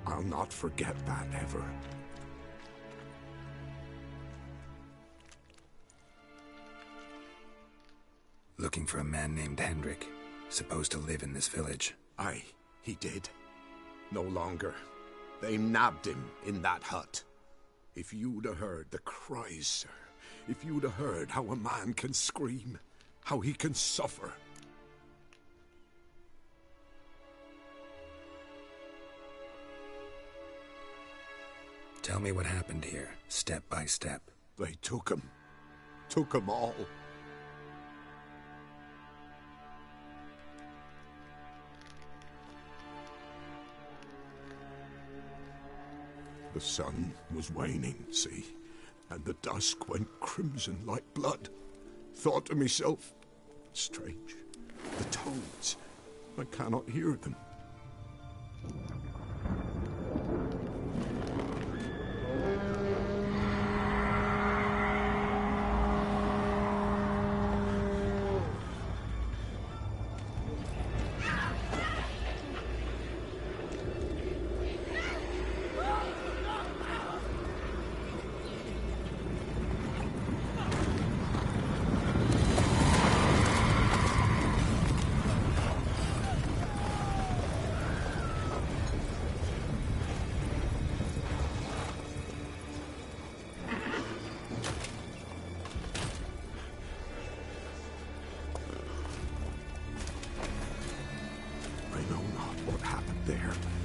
I'll not forget that ever. Looking for a man named Hendrik, supposed to live in this village. Aye, he did. No longer. They nabbed him in that hut. If you'd have heard the cries, sir. If you'd have heard how a man can scream, how he can suffer. Tell me what happened here, step by step. They took him. Took 'em all. The sun was waning, see, and the dusk went crimson like blood. Thought to myself, strange, the toads, I cannot hear them.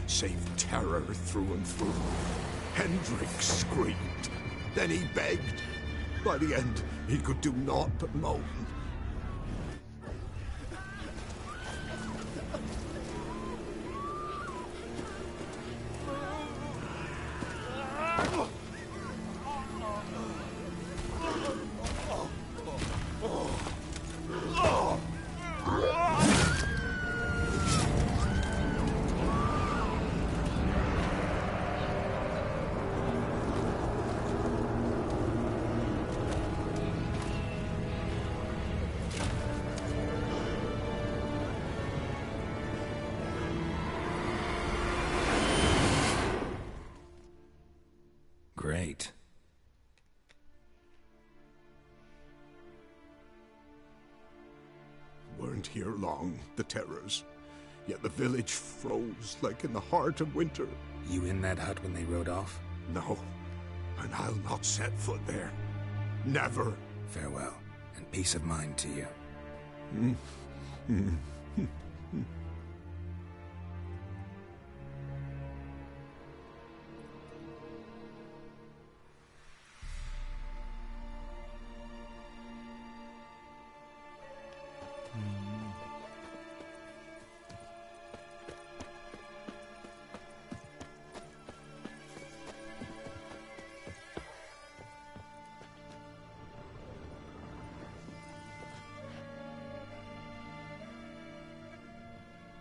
Save terror through and through. Hendrik screamed. Then he begged. By the end, he could do naught but moan. Great. Weren't here long, the terrors. Yet the village froze like in the heart of winter. You in that hut when they rode off? No, and I'll not set foot there. Never. Farewell, and peace of mind to you.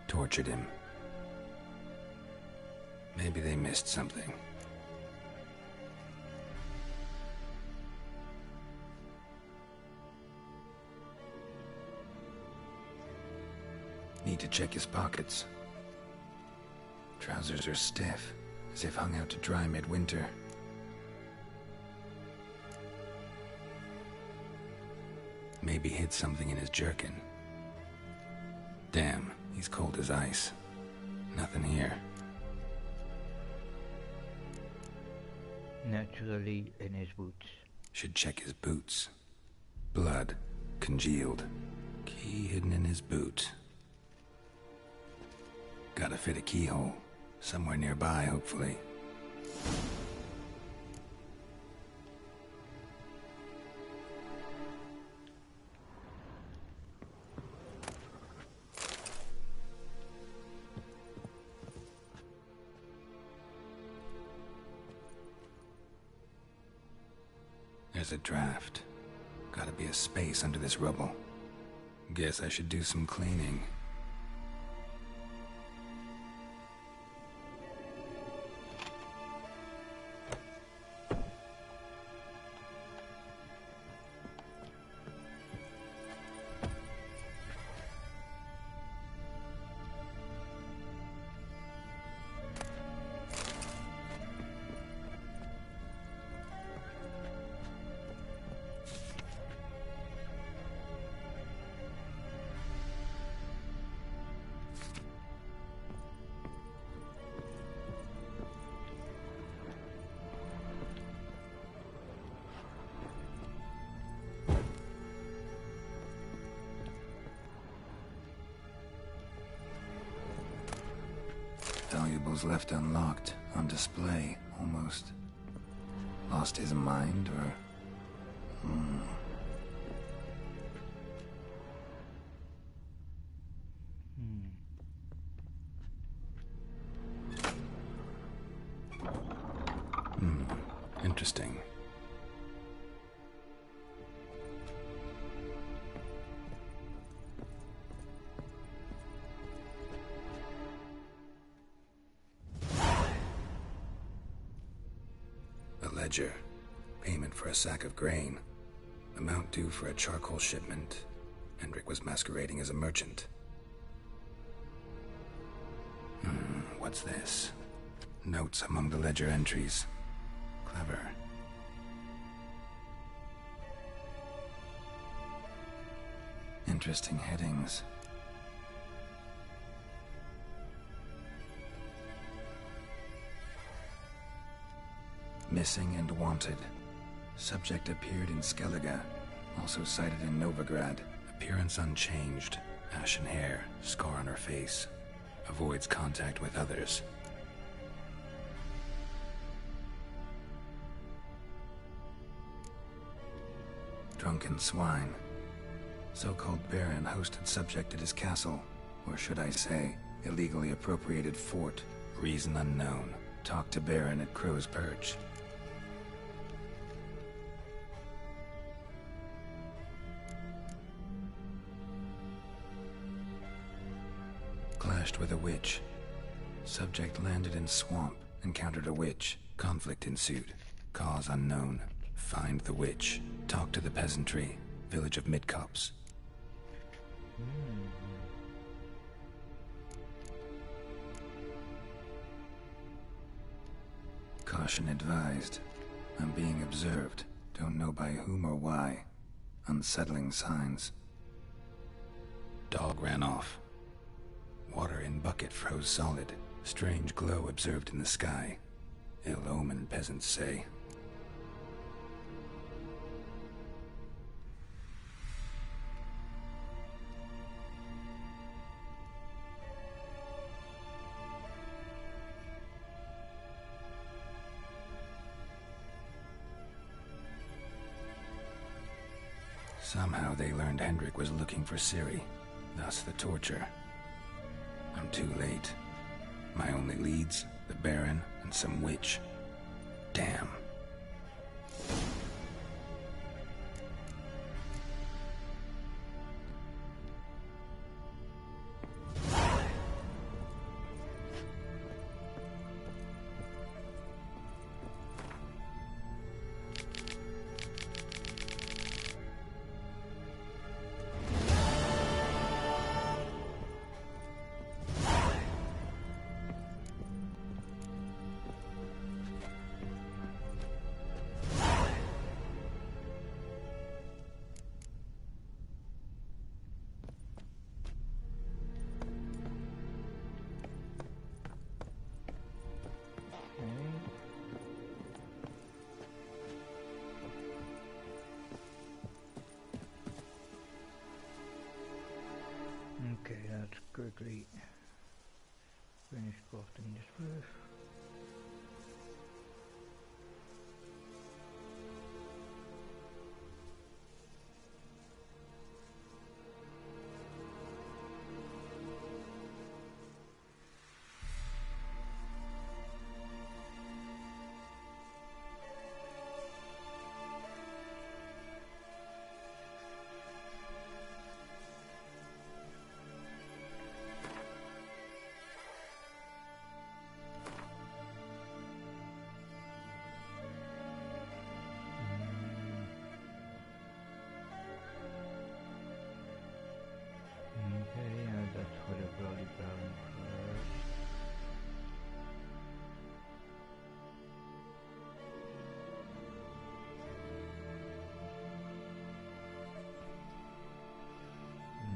Tortured him. Maybe they missed something. Need to check his pockets. Trousers are stiff, as if hung out to dry midwinter. Maybe hid something in his jerkin. Damn, he's cold as ice. Nothing here. Naturally in his boots. Should check his boots. Blood. Congealed. Key hidden in his boot. Gotta fit a keyhole. Somewhere nearby, hopefully. There's a draft. Gotta be a space under this rubble. Guess I should do some cleaning. Valuables left unlocked, on display, almost. Lost his mind, or... Interesting. Ledger. Payment for a sack of grain. Amount due for a charcoal shipment. Hendrik was masquerading as a merchant. What's this? Notes among the ledger entries. Clever. Interesting headings. Missing and wanted. Subject appeared in Skellige. Also sighted in Novigrad. Appearance unchanged. Ashen hair. Scar on her face. Avoids contact with others. Drunken swine. So-called Baron hosted subject at his castle. Or should I say, illegally appropriated fort. Reason unknown. Talked to Baron at Crow's Perch. Clashed with a witch. Subject landed in swamp, encountered a witch. Conflict ensued. Cause unknown. Find the witch. Talk to the peasantry. Village of Midcopse. Caution advised. I'm being observed. Don't know by whom or why. Unsettling signs. Dog ran off. Water in bucket froze solid. Strange glow observed in the sky. Ill omen, peasants say. Somehow they learned Hendrik was looking for Ciri, thus the torture. I'm too late. My only leads, the Baron and some witch. Damn. Okay, let's quickly finish crafting this first. Okay, that's for the bloody baron first.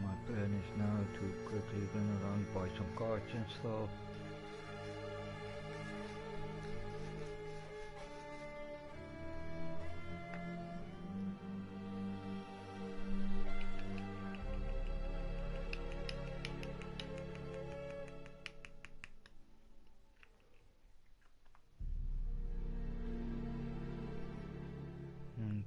My plan is now to quickly run around, buy some cards and stuff. Okay.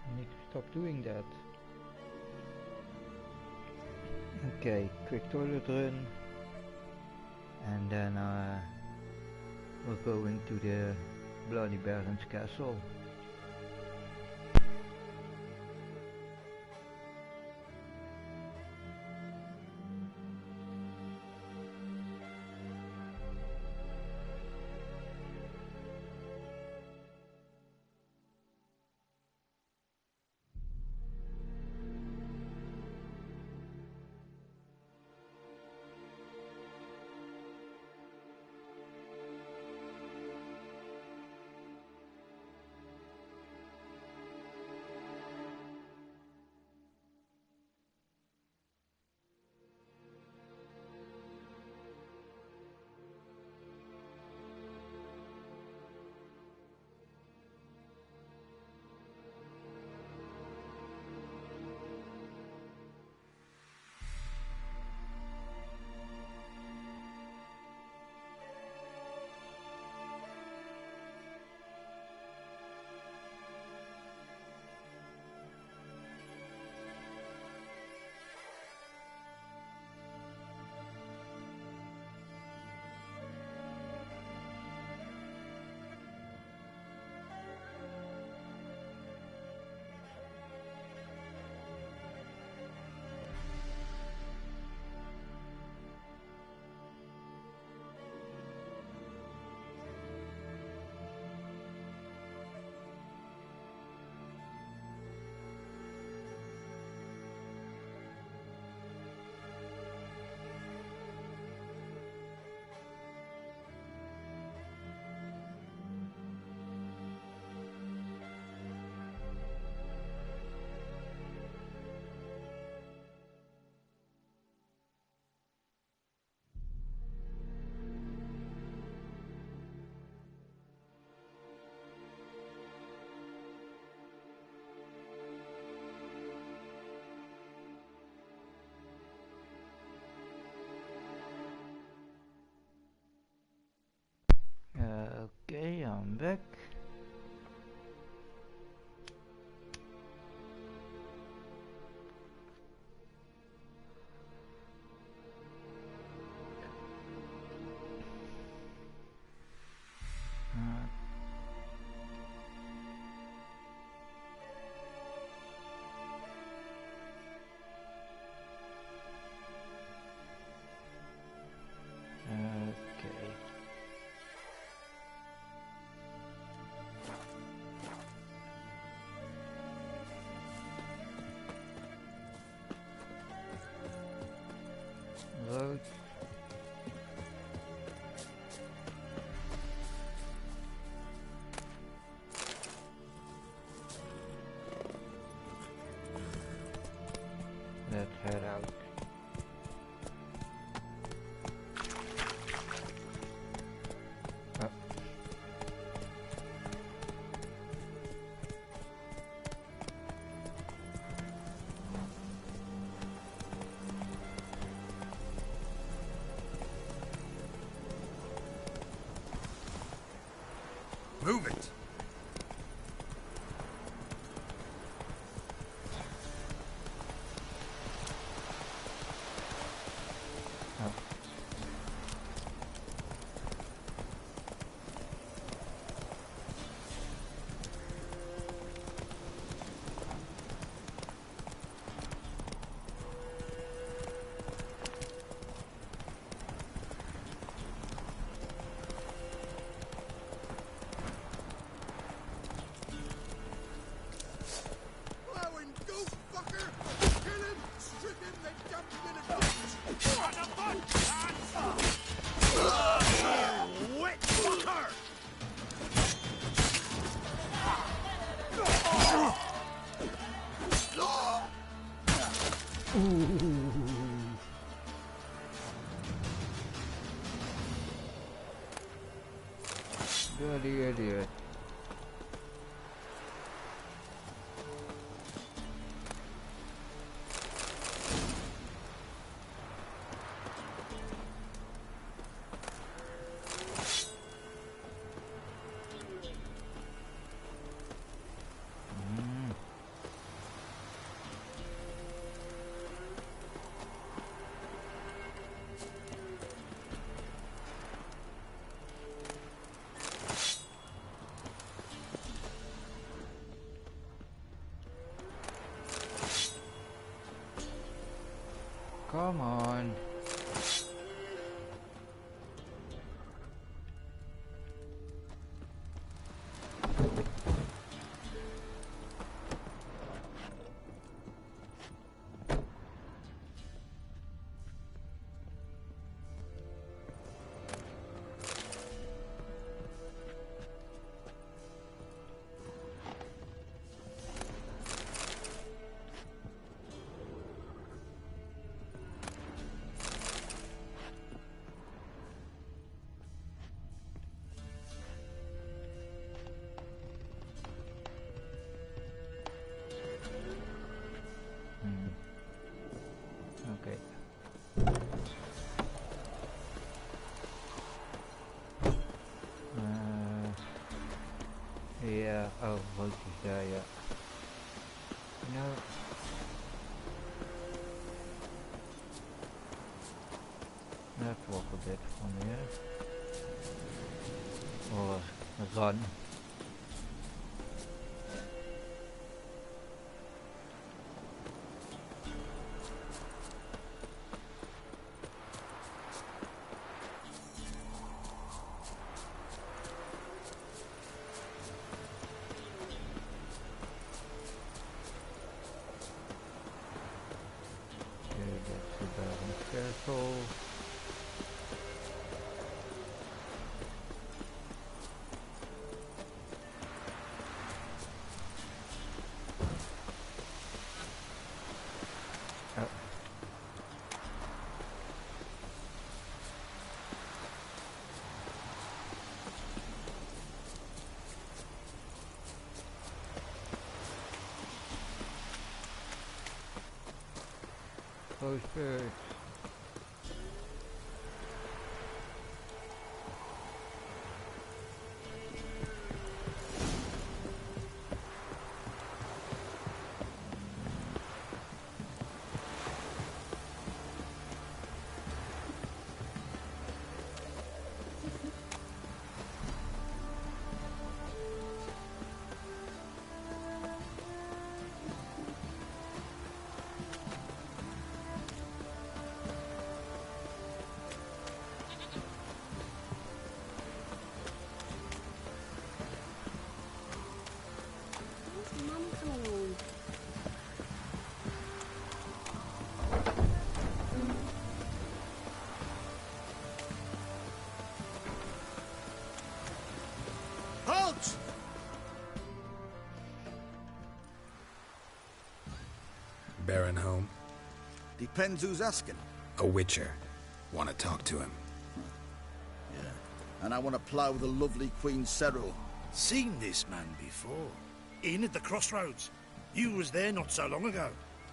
I need to stop doing that. Okay, quick toilet run, and then we're going to the Bloody Baron's castle. let's head out. Oh. Move it! Bloody idiot. Come on. Okay. Yeah, oh, Loki's there, yeah. No. Let's walk a bit from here. Or run. Careful. Oh. Close birds. Halt! Baron home? Depends who's asking. A witcher. Want to talk to him? Yeah. And I want to plough the lovely Queen Cyril. Seen this man before. In at the crossroads. You was there not so long ago.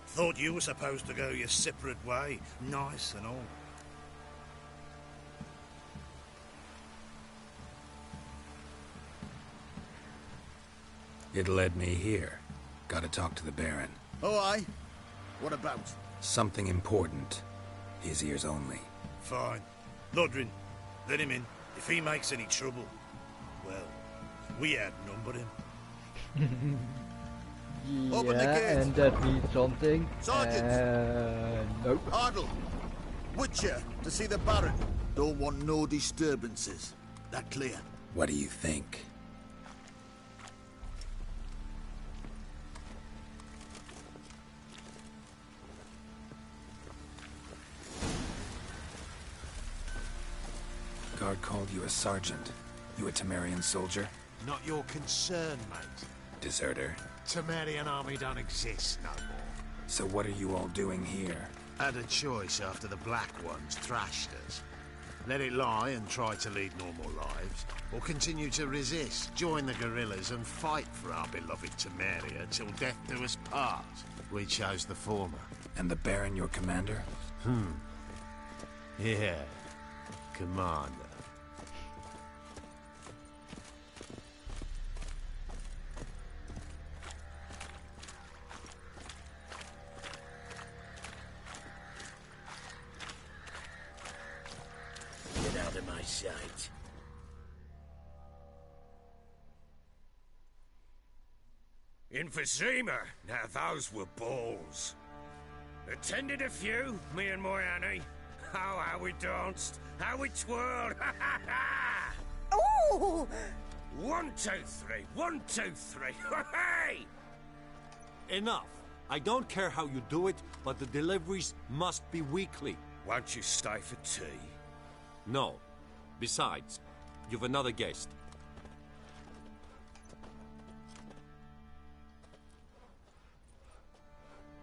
Thought you were supposed to go your separate way. Nice and all. It led me here. Gotta talk to the Baron. Oh, aye? What about? Something important. His ears only. Fine. Lodrin, let him in. If he makes any trouble, well, we outnumber him. Open the gate. And that means something. Sergeant! Nope. Ardle! Witcher, to see the Baron. Don't want no disturbances. That clear? What do you think? Guard called you a sergeant. You a Temerian soldier? Not your concern, mate. Deserter. Temerian army don't exist no more. So what are you all doing here? Had a choice after the Black Ones thrashed us. Let it lie and try to lead normal lives, or continue to resist, join the guerrillas and fight for our beloved Temeria till death do us part. We chose the former. And the Baron your commander? Yeah. Commander. Get out of my sight. Emphysema. Now those were balls. Attended a few, me and my Annie. Oh, how we danced, how we twirled. Ooh! 1, 2, 3. 1, 2, 3. Hey! Enough. I don't care how you do it, but the deliveries must be weekly. Won't you stay for tea? No. Besides, you've another guest.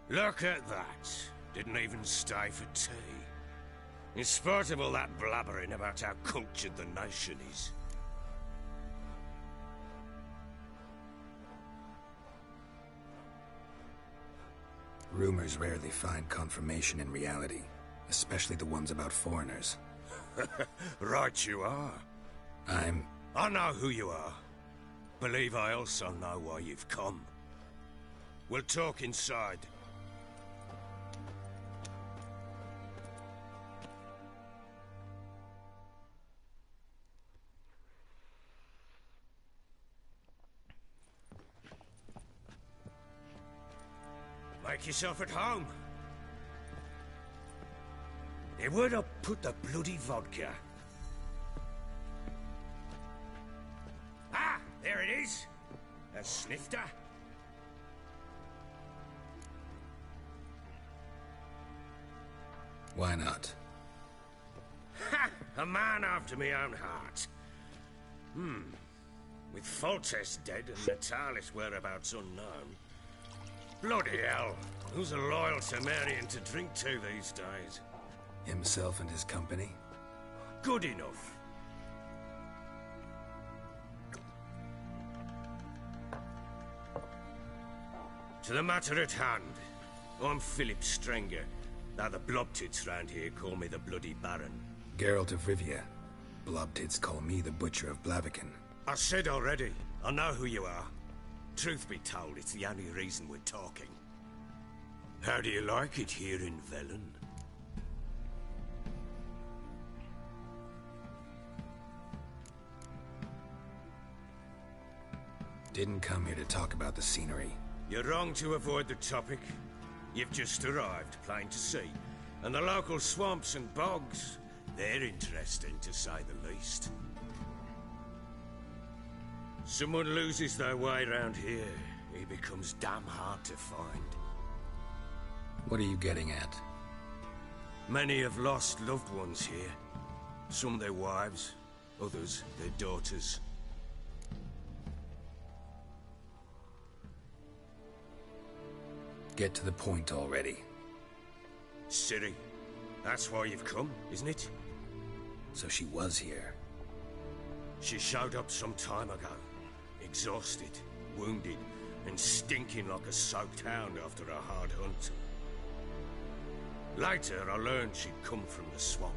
Look at that. Didn't even stay for tea. In spite of all that blabbering about how cultured the nation is. Rumors rarely find confirmation in reality, especially the ones about foreigners. Right you are. I know who you are. Believe I also know why you've come. We'll talk inside. Make yourself at home. Hey, where'd I put the bloody vodka? Ah, there it is. A snifter. Why not? Ha! A man after my own heart. With Foltest dead and Natalis whereabouts unknown. Bloody hell. Who's a loyal Temerian to drink to these days? Himself and his company? Good enough. To the matter at hand. I'm Philip Strenger. Now the Blobtits round here call me the Bloody Baron. Geralt of Rivia. Blobtits call me the Butcher of Blaviken. I said already, I know who you are. Truth be told, it's the only reason we're talking. How do you like it here in Velen? Didn't come here to talk about the scenery. You're wrong to avoid the topic. You've just arrived, plain to see. And the local swamps and bogs, they're interesting to say the least. Someone loses their way around here, he becomes damn hard to find. What are you getting at? Many have lost loved ones here. Some their wives, others their daughters. Get to the point already. Ciri, that's why you've come, isn't it? So she was here. She showed up some time ago. Exhausted, wounded, and stinking like a soaked hound after a hard hunt. Later, I learned she'd come from the swamp.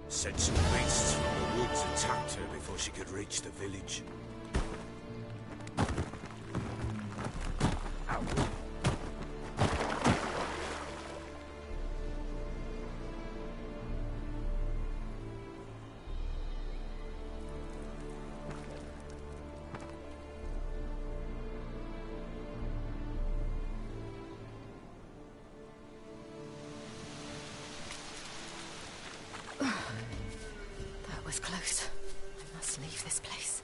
Said some beasts from the woods attacked her before she could reach the village. Close. I must leave this place.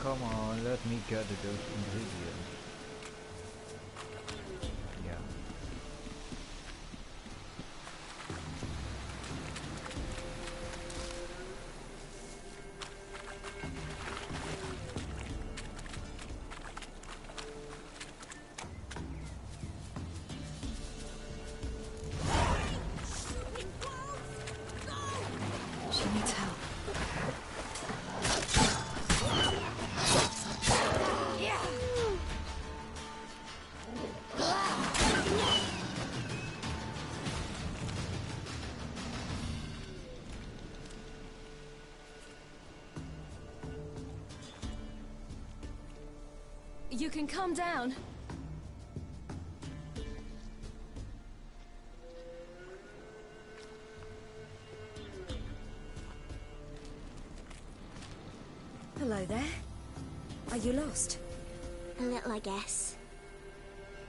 Come on, let me gather those ingredients. Yeah. She needs help. You can calm down. Hello there. Are you lost? A little, I guess.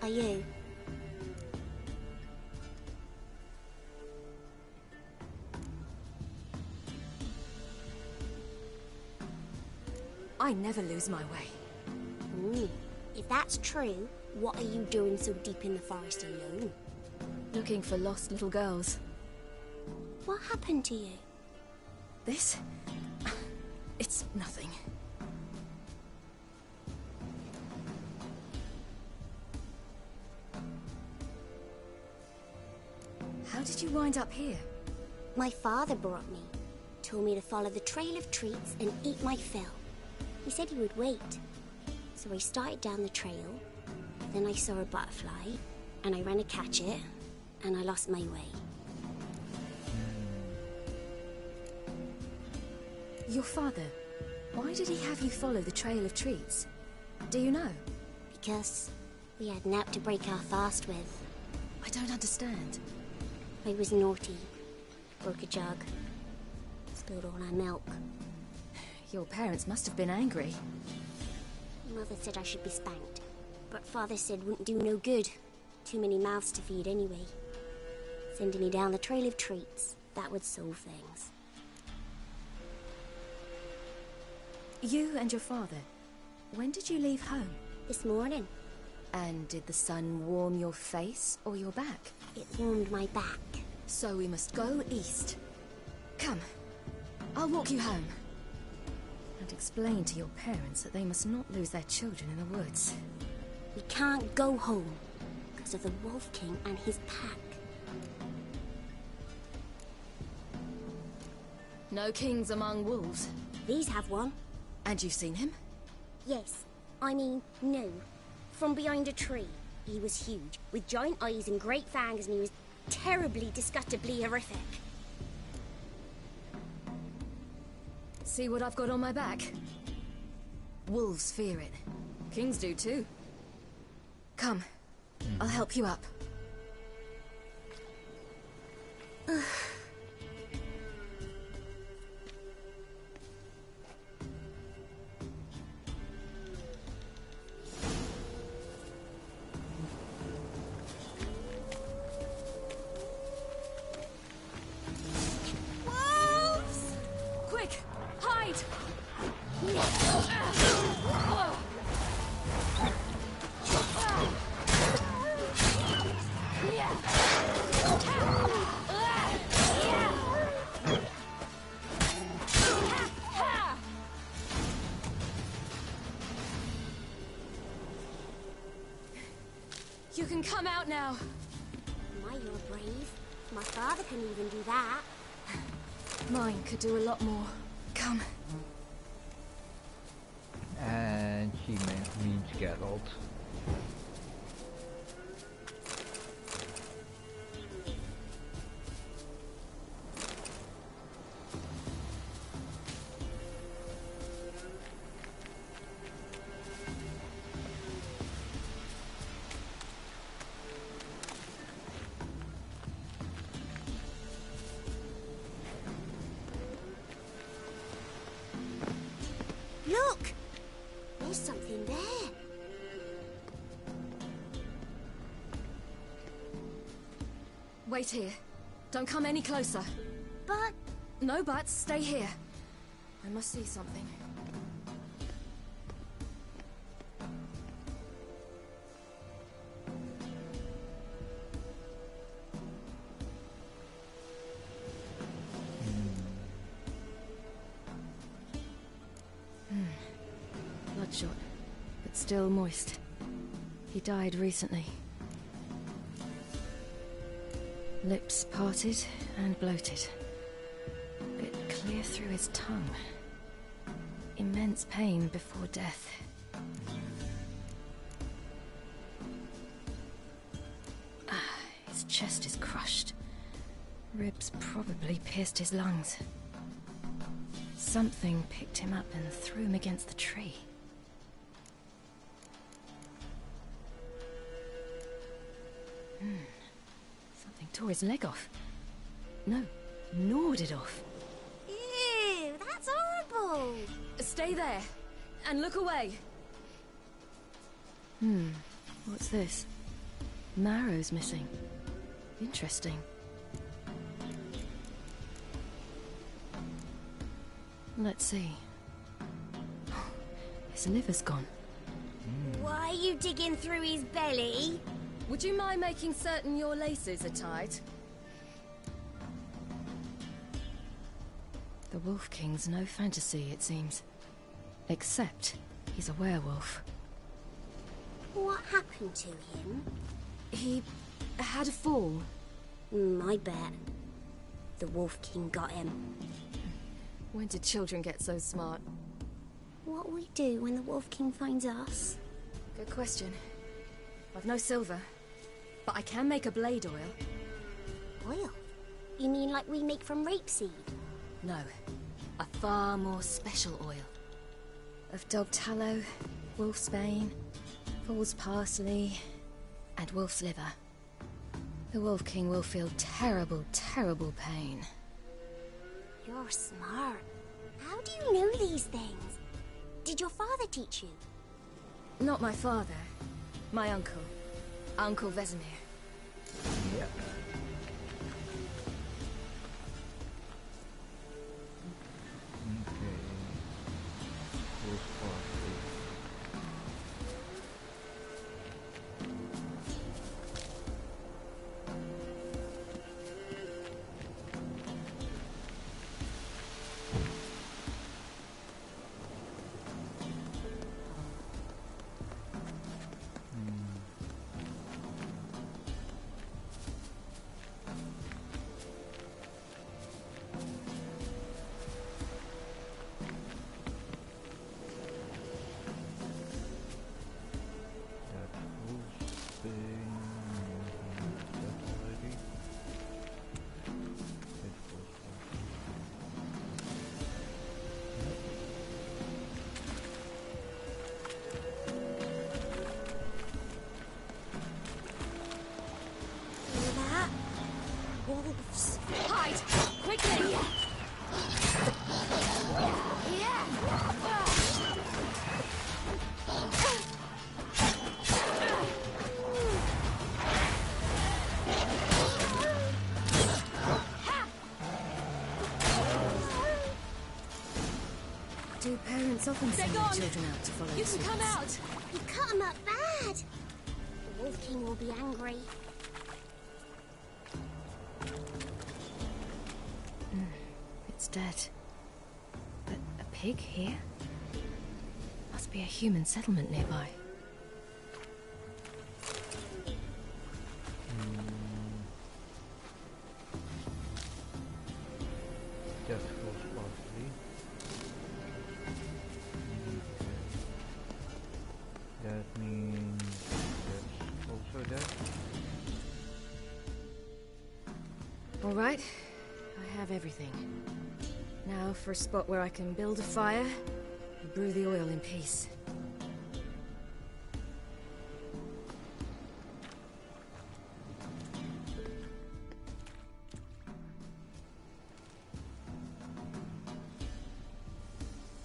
Are you? I never lose my way. Ooh. If that's true, what are you doing so deep in the forest alone? Looking for lost little girls. What happened to you? This? It's nothing. How did you wind up here? My father brought me. Told me to follow the trail of treats and eat my fill. He said he would wait. So I started down the trail. Then I saw a butterfly, and I ran to catch it, and I lost my way. Your father, why did he have you follow the trail of treats? Do you know? Because we had nap to break our fast with. I don't understand. I was naughty. Broke a jug. Spilled all our milk. Your parents must have been angry. Mother said I should be spanked. But Father said wouldn't do no good. Too many mouths to feed anyway. Sending me down the trail of treats. That would solve things. You and your father, when did you leave home? This morning. And did the sun warm your face or your back? It warmed my back. So we must go east. Come, I'll walk you home. And explain to your parents that they must not lose their children in the woods. We can't go home because of the Wolf King and his pack. No kings among wolves. These have one. And you've seen him? Yes. I mean, no. From behind a tree. He was huge, with giant eyes and great fangs, and he was terribly, disgustingly horrific. See what I've got on my back? Wolves fear it. Kings do too. Come, I'll help you up. You can come out now. My, you're brave. My father can even do that. Mine could do a lot more. Come. And she means Geralt. Look! There's something there. Wait here. Don't come any closer. But... No buts. Stay here. I must see something. Bloodshot, but still moist. He died recently. Lips parted and bloated. Bit clear through his tongue. Immense pain before death. His chest is crushed. Ribs probably pierced his lungs. Something picked him up and threw him against the tree. Something tore his leg off. No, gnawed it off. Ew, that's horrible. Stay there, and look away. What's this? Marrow's missing. Interesting. Let's see. His liver's gone. Why are you digging through his belly? Would you mind making certain your laces are tied? The Wolf King's no fantasy, it seems. Except he's a werewolf. What happened to him? He had a fall. I bet. The Wolf King got him. When did children get so smart? What'll we do when the Wolf King finds us? Good question. I've no silver, but I can make a blade oil. Oil? You mean like we make from rapeseed? No, a far more special oil. Of dog tallow, wolf's bane, fool's parsley, and wolf's liver. The Wolf King will feel terrible, terrible pain. You're smart. How do you know these things? Did your father teach you? Not my father. My uncle. Uncle Vesemir. Yeah. Wolves. Hide! Quickly! Do parents often send their children out to follow You can come out! You cut them up bad! The Wolf King will be angry. It's dead. But a pig here? Must be a human settlement nearby. That means that's also that. All right, I have everything. Now for a spot where I can build a fire and brew the oil in peace.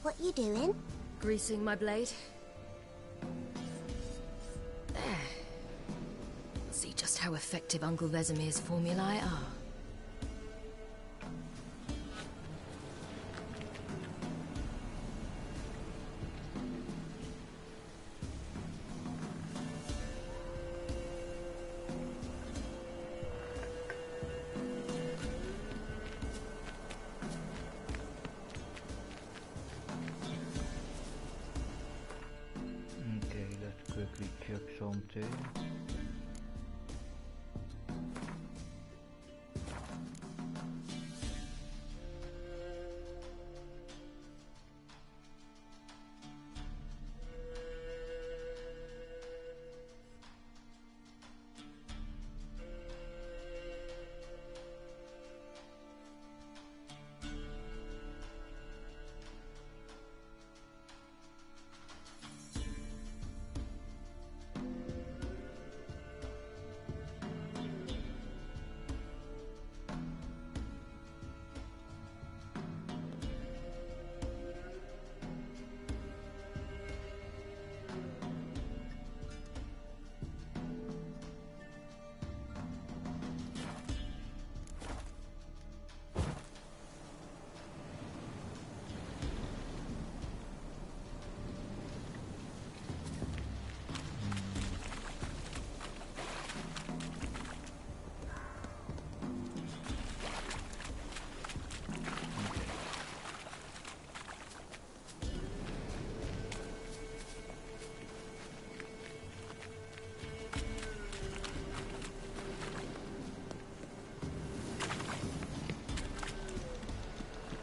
What you doing? Greasing my blade. There. See just how effective Uncle Vesemir's formulae are. Okay, let's quickly check something.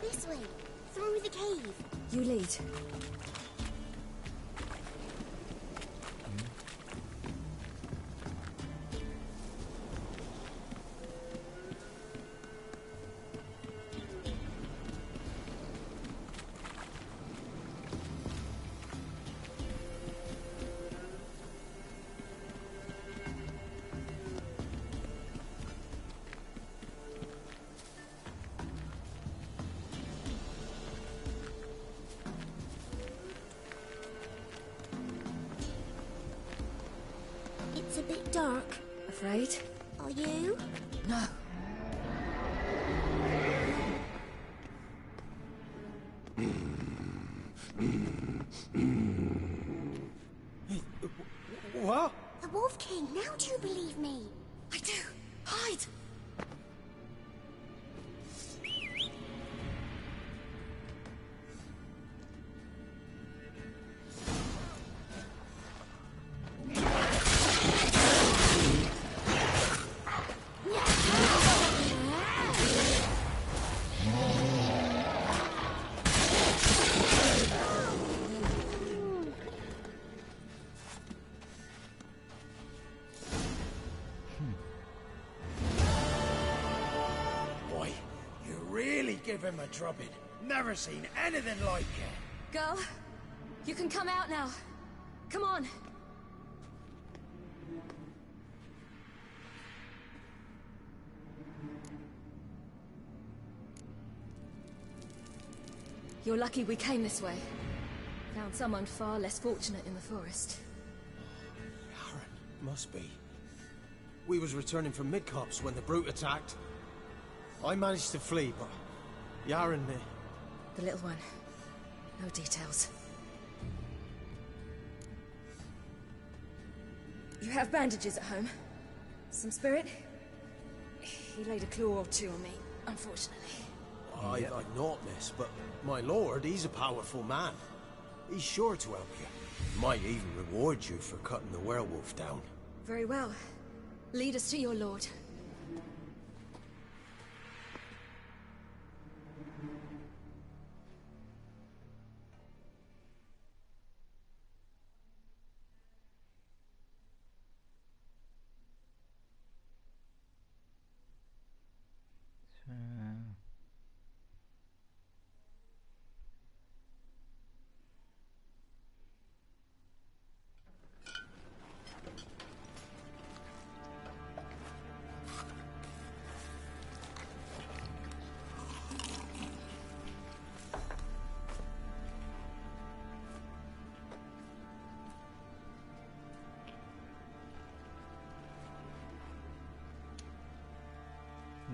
This way, through the cave. You lead. It's a bit dark. Afraid? Are you? No. What? The Wolf King, now do you believe me? I do. Hide! Boy, you really give him a drubbing. Never seen anything like it. Girl, you can come out now. Come on. You're lucky we came this way. Found someone far less fortunate in the forest. Must be. We was returning from Midcops when the brute attacked. I managed to flee, but Yaren... The little one. No details. You have bandages at home? Some spirit? He laid a claw or two on me, unfortunately. I'd not, miss, but my lord, he's a powerful man. He's sure to help you. Might even reward you for cutting the werewolf down. Very well. Lead us to your lord.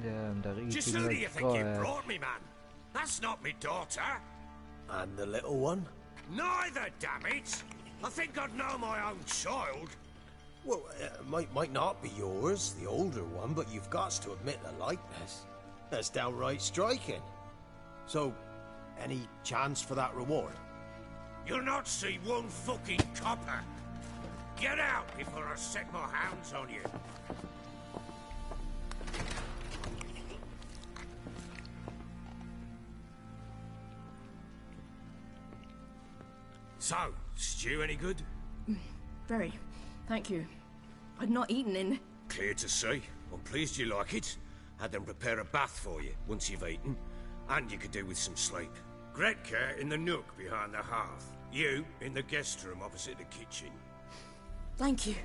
Damn, they're Just eating who do like you think you crabs. brought me, man? That's not me daughter. And the little one? Neither, damn it! I think I'd know my own child. Well, might not be yours, the older one, but you've got to admit the likeness. That's downright striking. So, any chance for that reward? You'll not see one fucking copper. Get out before I set my hounds on you. So, stew any good? Very. Thank you. I'd not eaten in... Clear to see. I'm pleased you like it. Had them prepare a bath for you once you've eaten. And you could do with some sleep. Gretka in the nook behind the hearth. You in the guest room opposite the kitchen. Thank you.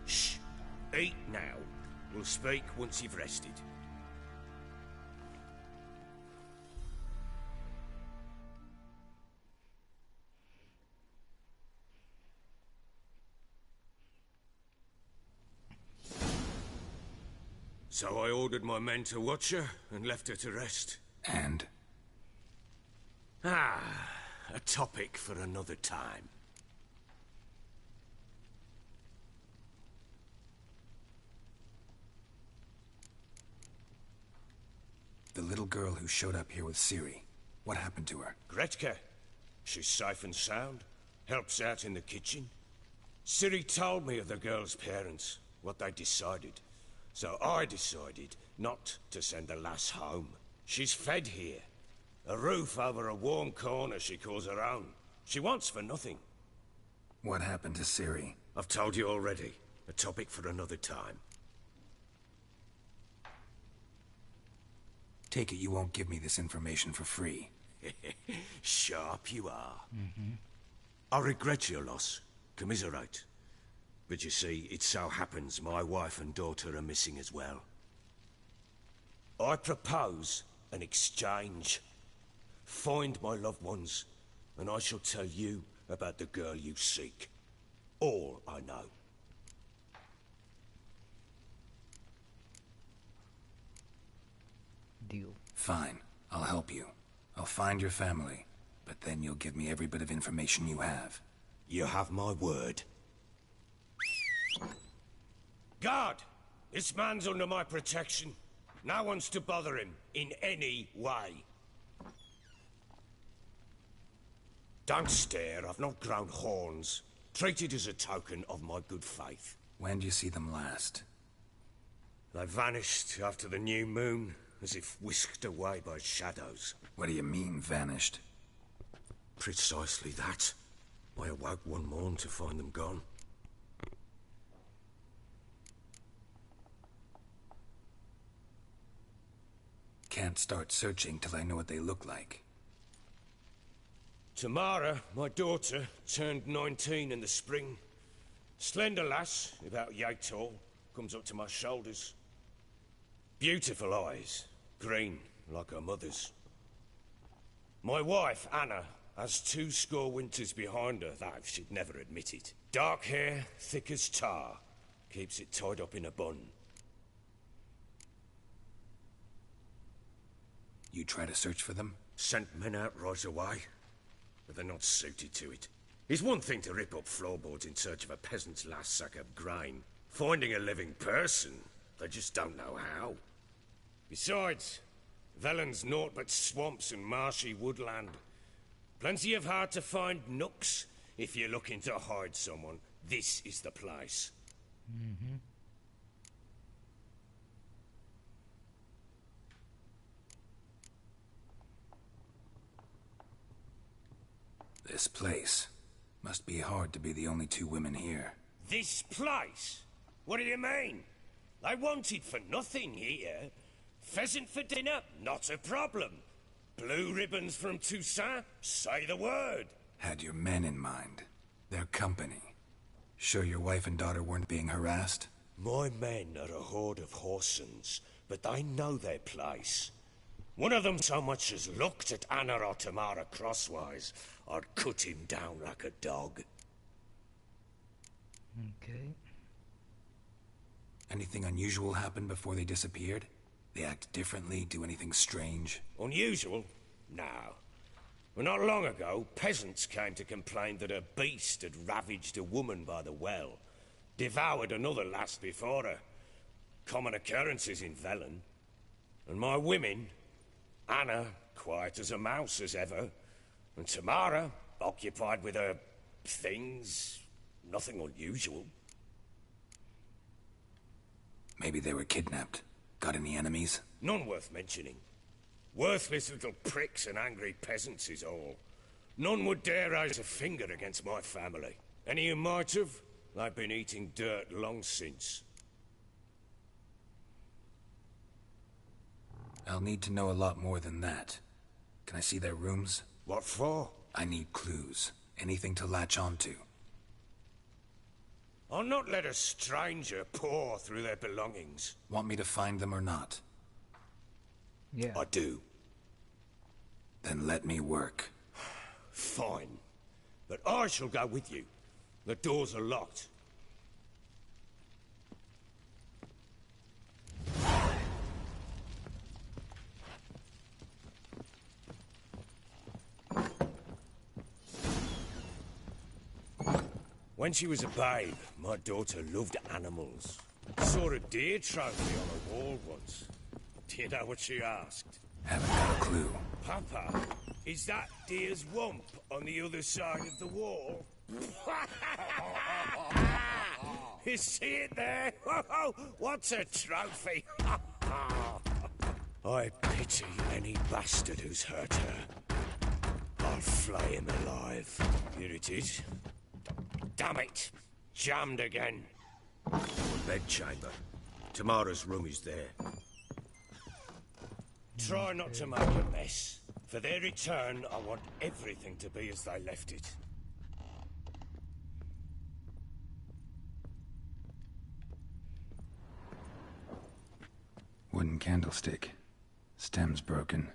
Shh. Eat now. We'll speak once you've rested. So I ordered my men to watch her and left her to rest. And? A topic for another time. The little girl who showed up here with Ciri. What happened to her? Gretka. She's safe and sound. Helps out in the kitchen. Ciri told me of the girl's parents, what they decided. So I decided not to send the lass home. She's fed here. A roof over a warm corner she calls her own. She wants for nothing. What happened to Ciri? I've told you already. A topic for another time. Take it you won't give me this information for free. Sharp you are. I regret your loss. Commiserate. But you see, it so happens my wife and daughter are missing as well. I propose an exchange. Find my loved ones, and I shall tell you about the girl you seek. All I know. Deal. Fine. I'll help you. I'll find your family. But then you'll give me every bit of information you have. You have my word. Guard! This man's under my protection. No one's to bother him in any way. Don't stare, I've not grown horns. Treat it as a token of my good faith. When do you see them last? They vanished after the new moon, as if whisked away by shadows. What do you mean, vanished? Precisely that. I awoke one morn to find them gone. Can't start searching till I know what they look like. Tamara, my daughter, turned 19 in the spring. Slender lass, about yay tall, comes up to my shoulders. Beautiful eyes, green like her mother's. My wife, Anna, has 20 winters behind her, though she'd never admit it. Dark hair, thick as tar, keeps it tied up in a bun. You try to search for them? Sent men out right away, but they're not suited to it. It's one thing to rip up floorboards in search of a peasant's last sack of grain. Finding a living person, they just don't know how. Besides, Velen's naught but swamps and marshy woodland. Plenty of hard-to-find nooks. If you're looking to hide someone, this is the place. This place. Must be hard to be the only 2 women here. This place? What do you mean? They wanted for nothing here. Pheasant for dinner? Not a problem. Blue ribbons from Toussaint? Say the word. Had your men in mind. Their company. Sure your wife and daughter weren't being harassed? My men are a horde of whoresons, but they know their place. One of them so much as looked at Anna or Tamara crosswise, I'd cut him down like a dog. Okay. Anything unusual happened before they disappeared? They act differently, do anything strange? Unusual? No. Well, not long ago, peasants came to complain that a beast had ravaged a woman by the well. Devoured another lass before her. Common occurrences in Velen. And my women, Anna, quiet as a mouse as ever, and Tamara, occupied with her things, nothing unusual. Maybe they were kidnapped. Got any enemies? None worth mentioning. Worthless little pricks and angry peasants is all. None would dare raise a finger against my family. Any who might have, they've been eating dirt long since. I'll need to know a lot more than that. Can I see their rooms? What for? I need clues. Anything to latch onto. I'll not let a stranger pore through their belongings. Want me to find them or not? Yeah. I do. Then let me work. Fine. But I shall go with you. The doors are locked. When she was a babe, my daughter loved animals. Saw a deer trophy on a wall once. Do you know what she asked? Haven't got a clue. Papa, is that deer's wump on the other side of the wall? You see it there? What's a trophy? I pity any bastard who's hurt her. I'll flay him alive. Here it is. Damn it! Jammed again. Bedchamber. Tamara's room is there. Try not to make a mess. For their return, I want everything to be as they left it. Wooden candlestick. Stem's broken.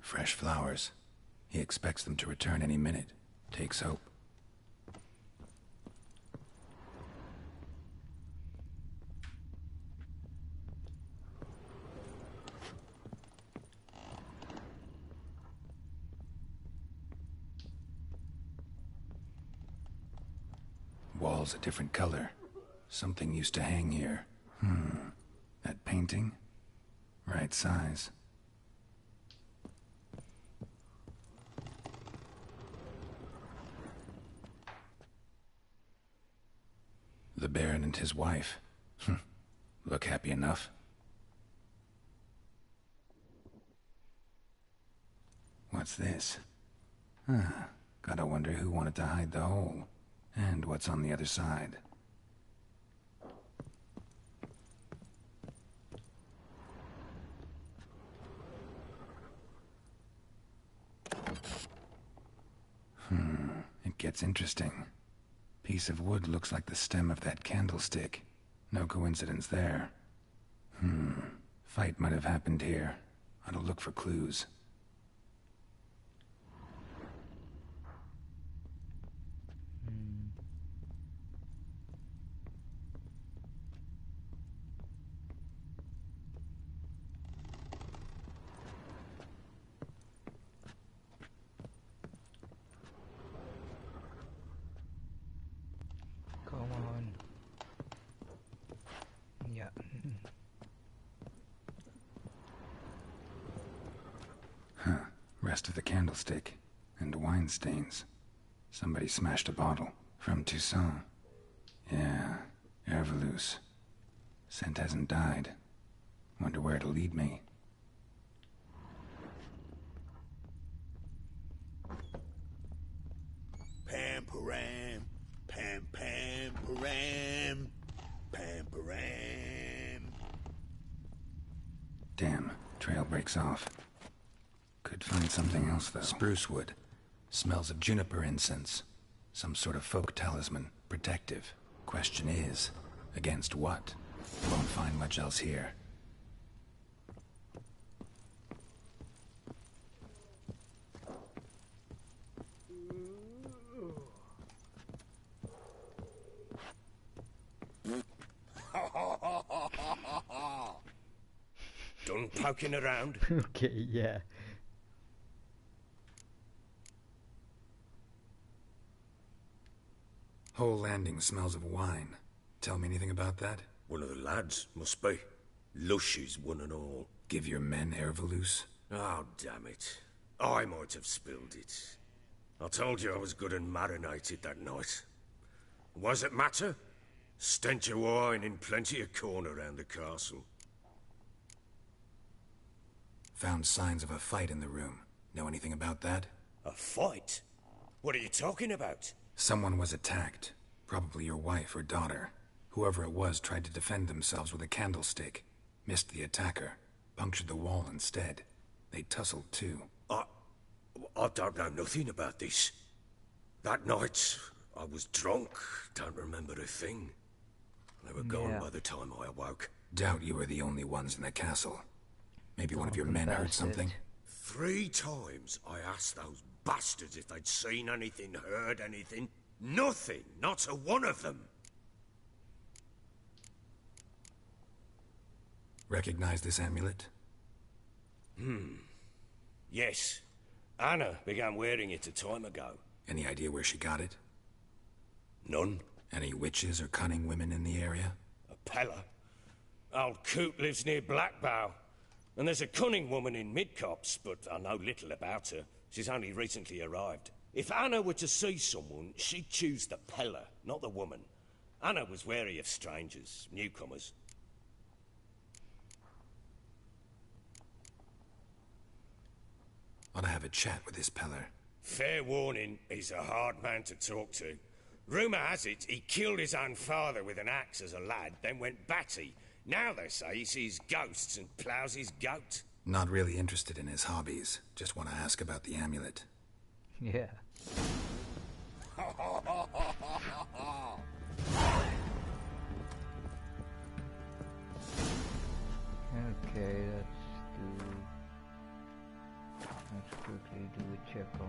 Fresh flowers. He expects them to return any minute. Takes hope. Wall's a different color. Something used to hang here. That painting? Right size. The Baron and his wife. Look happy enough. What's this? Gotta wonder who wanted to hide the hole. And what's on the other side. It gets interesting. Piece of wood looks like the stem of that candlestick. No coincidence there. Fight might have happened here. Ought to look for clues. Come on. Yeah. Rest of the candlestick. And wine stains. Somebody smashed a bottle. From Toussaint. Yeah, Herveloos. Scent hasn't died. Wonder where it'll lead me. Pam param, pam pam param, pam param. Damn, trail breaks off. Could find something else, though. Spruce wood. Smells of juniper incense. Some sort of folk talisman. Protective. Question is, against what? Won't find much else here. poking around? Okay, yeah. Whole landing smells of wine. Tell me anything about that? One of the lads, must be. Lushes, one and all. Give your men Ervalus? Oh, damn it. I might have spilled it. I told you I was good and marinated that night. What does it matter? Stench of wine in plenty of corn around the castle. Found signs of a fight in the room. Know anything about that? A fight? What are you talking about? Someone was attacked. Probably your wife or daughter. Whoever it was tried to defend themselves with a candlestick. Missed the attacker. Punctured the wall instead. They tussled too. I don't know nothing about this. That night, I was drunk. Don't remember a thing. They were gone by the time I awoke. Doubt you were the only ones in the castle. Maybe one of your men heard something? 3 times I asked those bastards if they'd seen anything, heard anything. Nothing. Not a one of them. Recognize this amulet? Yes. Anna began wearing it a time ago. Any idea where she got it? None. Any witches or cunning women in the area? A Pella. Old Coot lives near Blackbow. And there's a cunning woman in Midcopse, but I know little about her. She's only recently arrived. If Anna were to see someone, she'd choose the Pella, not the woman. Anna was wary of strangers, newcomers. Ought to have a chat with this Peller. Fair warning, he's a hard man to talk to. Rumour has it he killed his own father with an axe as a lad, then went batty. Now they say he sees ghosts and ploughs his goat. Not really interested in his hobbies. Just want to ask about the amulet. Yeah. Okay, let's quickly do a check on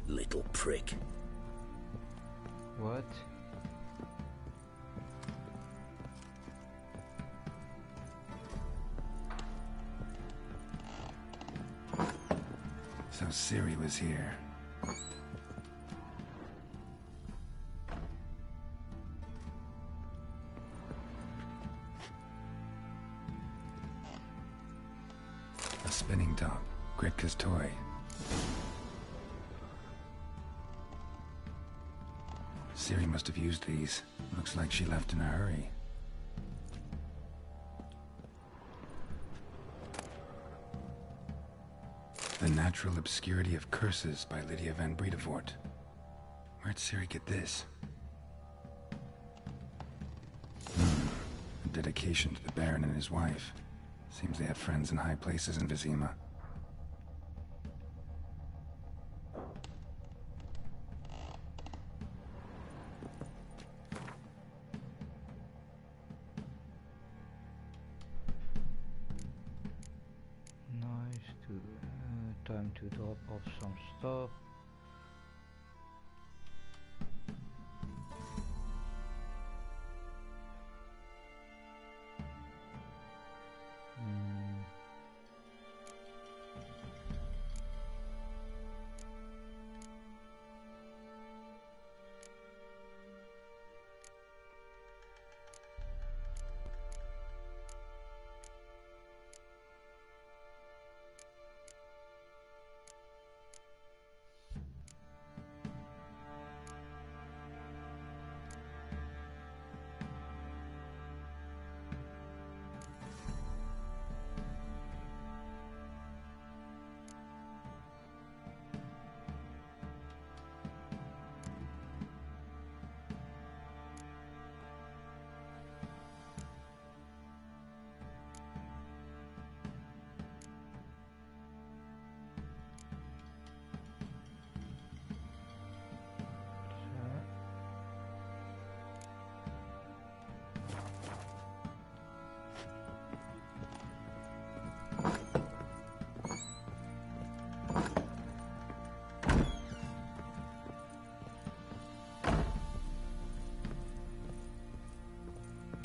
Little prick. what? So Ciri was here. A spinning top. Gretka's toy. Ciri must have used these. Looks like she left in a hurry. The Natural Obscurity of Curses by Lydia van Bredevoort. Where'd Ciri get this? A dedication to the Baron and his wife. Seems they had friends in high places in Vizima. Time to drop off some stuff.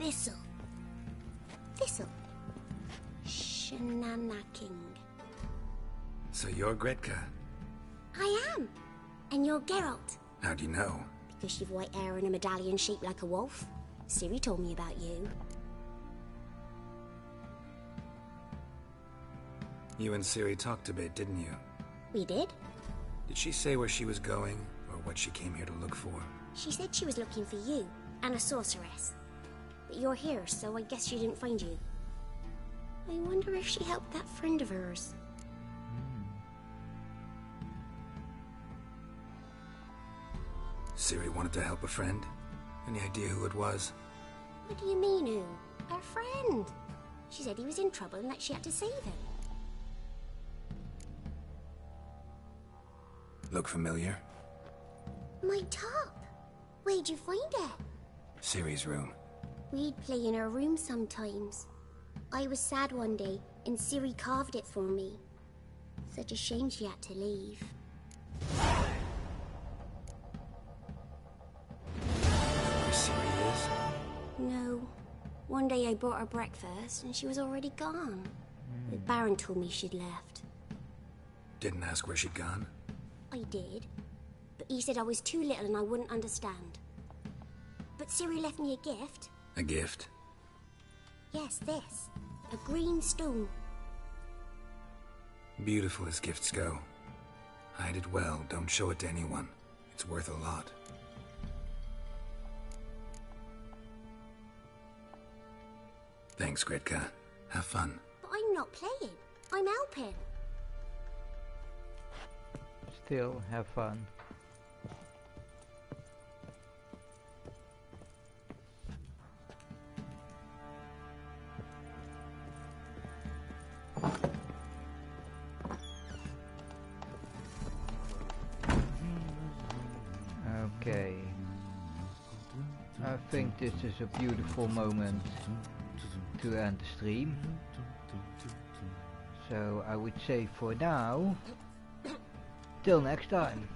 Thistle. Thistle. Shenanaking. So you're Gretka? I am. And you're Geralt. How do you know? Because you've white hair and a medallion shaped like a wolf. Ciri told me about you. You and Ciri talked a bit, didn't you? We did. Did she say where she was going, or what she came here to look for? She said she was looking for you, and a sorceress. But you're here, so I guess she didn't find you. I wonder if she helped that friend of hers. Ciri wanted to help a friend? Any idea who it was? What do you mean, who? Her friend. She said he was in trouble and that she had to save him. Look familiar? My top. Where'd you find it? Ciri's room. We'd play in her room sometimes. I was sad one day, and Ciri carved it for me. Such a shame she had to leave. Where Ciri is? No. One day I brought her breakfast, and she was already gone. The Baron told me she'd left. Didn't ask where she'd gone? I did. But he said I was too little and I wouldn't understand. But Ciri left me a gift. A gift? Yes, this. A green stone. Beautiful as gifts go. Hide it well, don't show it to anyone. It's worth a lot. Thanks, Gretka. Have fun. But I'm not playing. I'm helping. Still, have fun. Okay. I think this is a beautiful moment to end the stream. So I would say for now, till next time.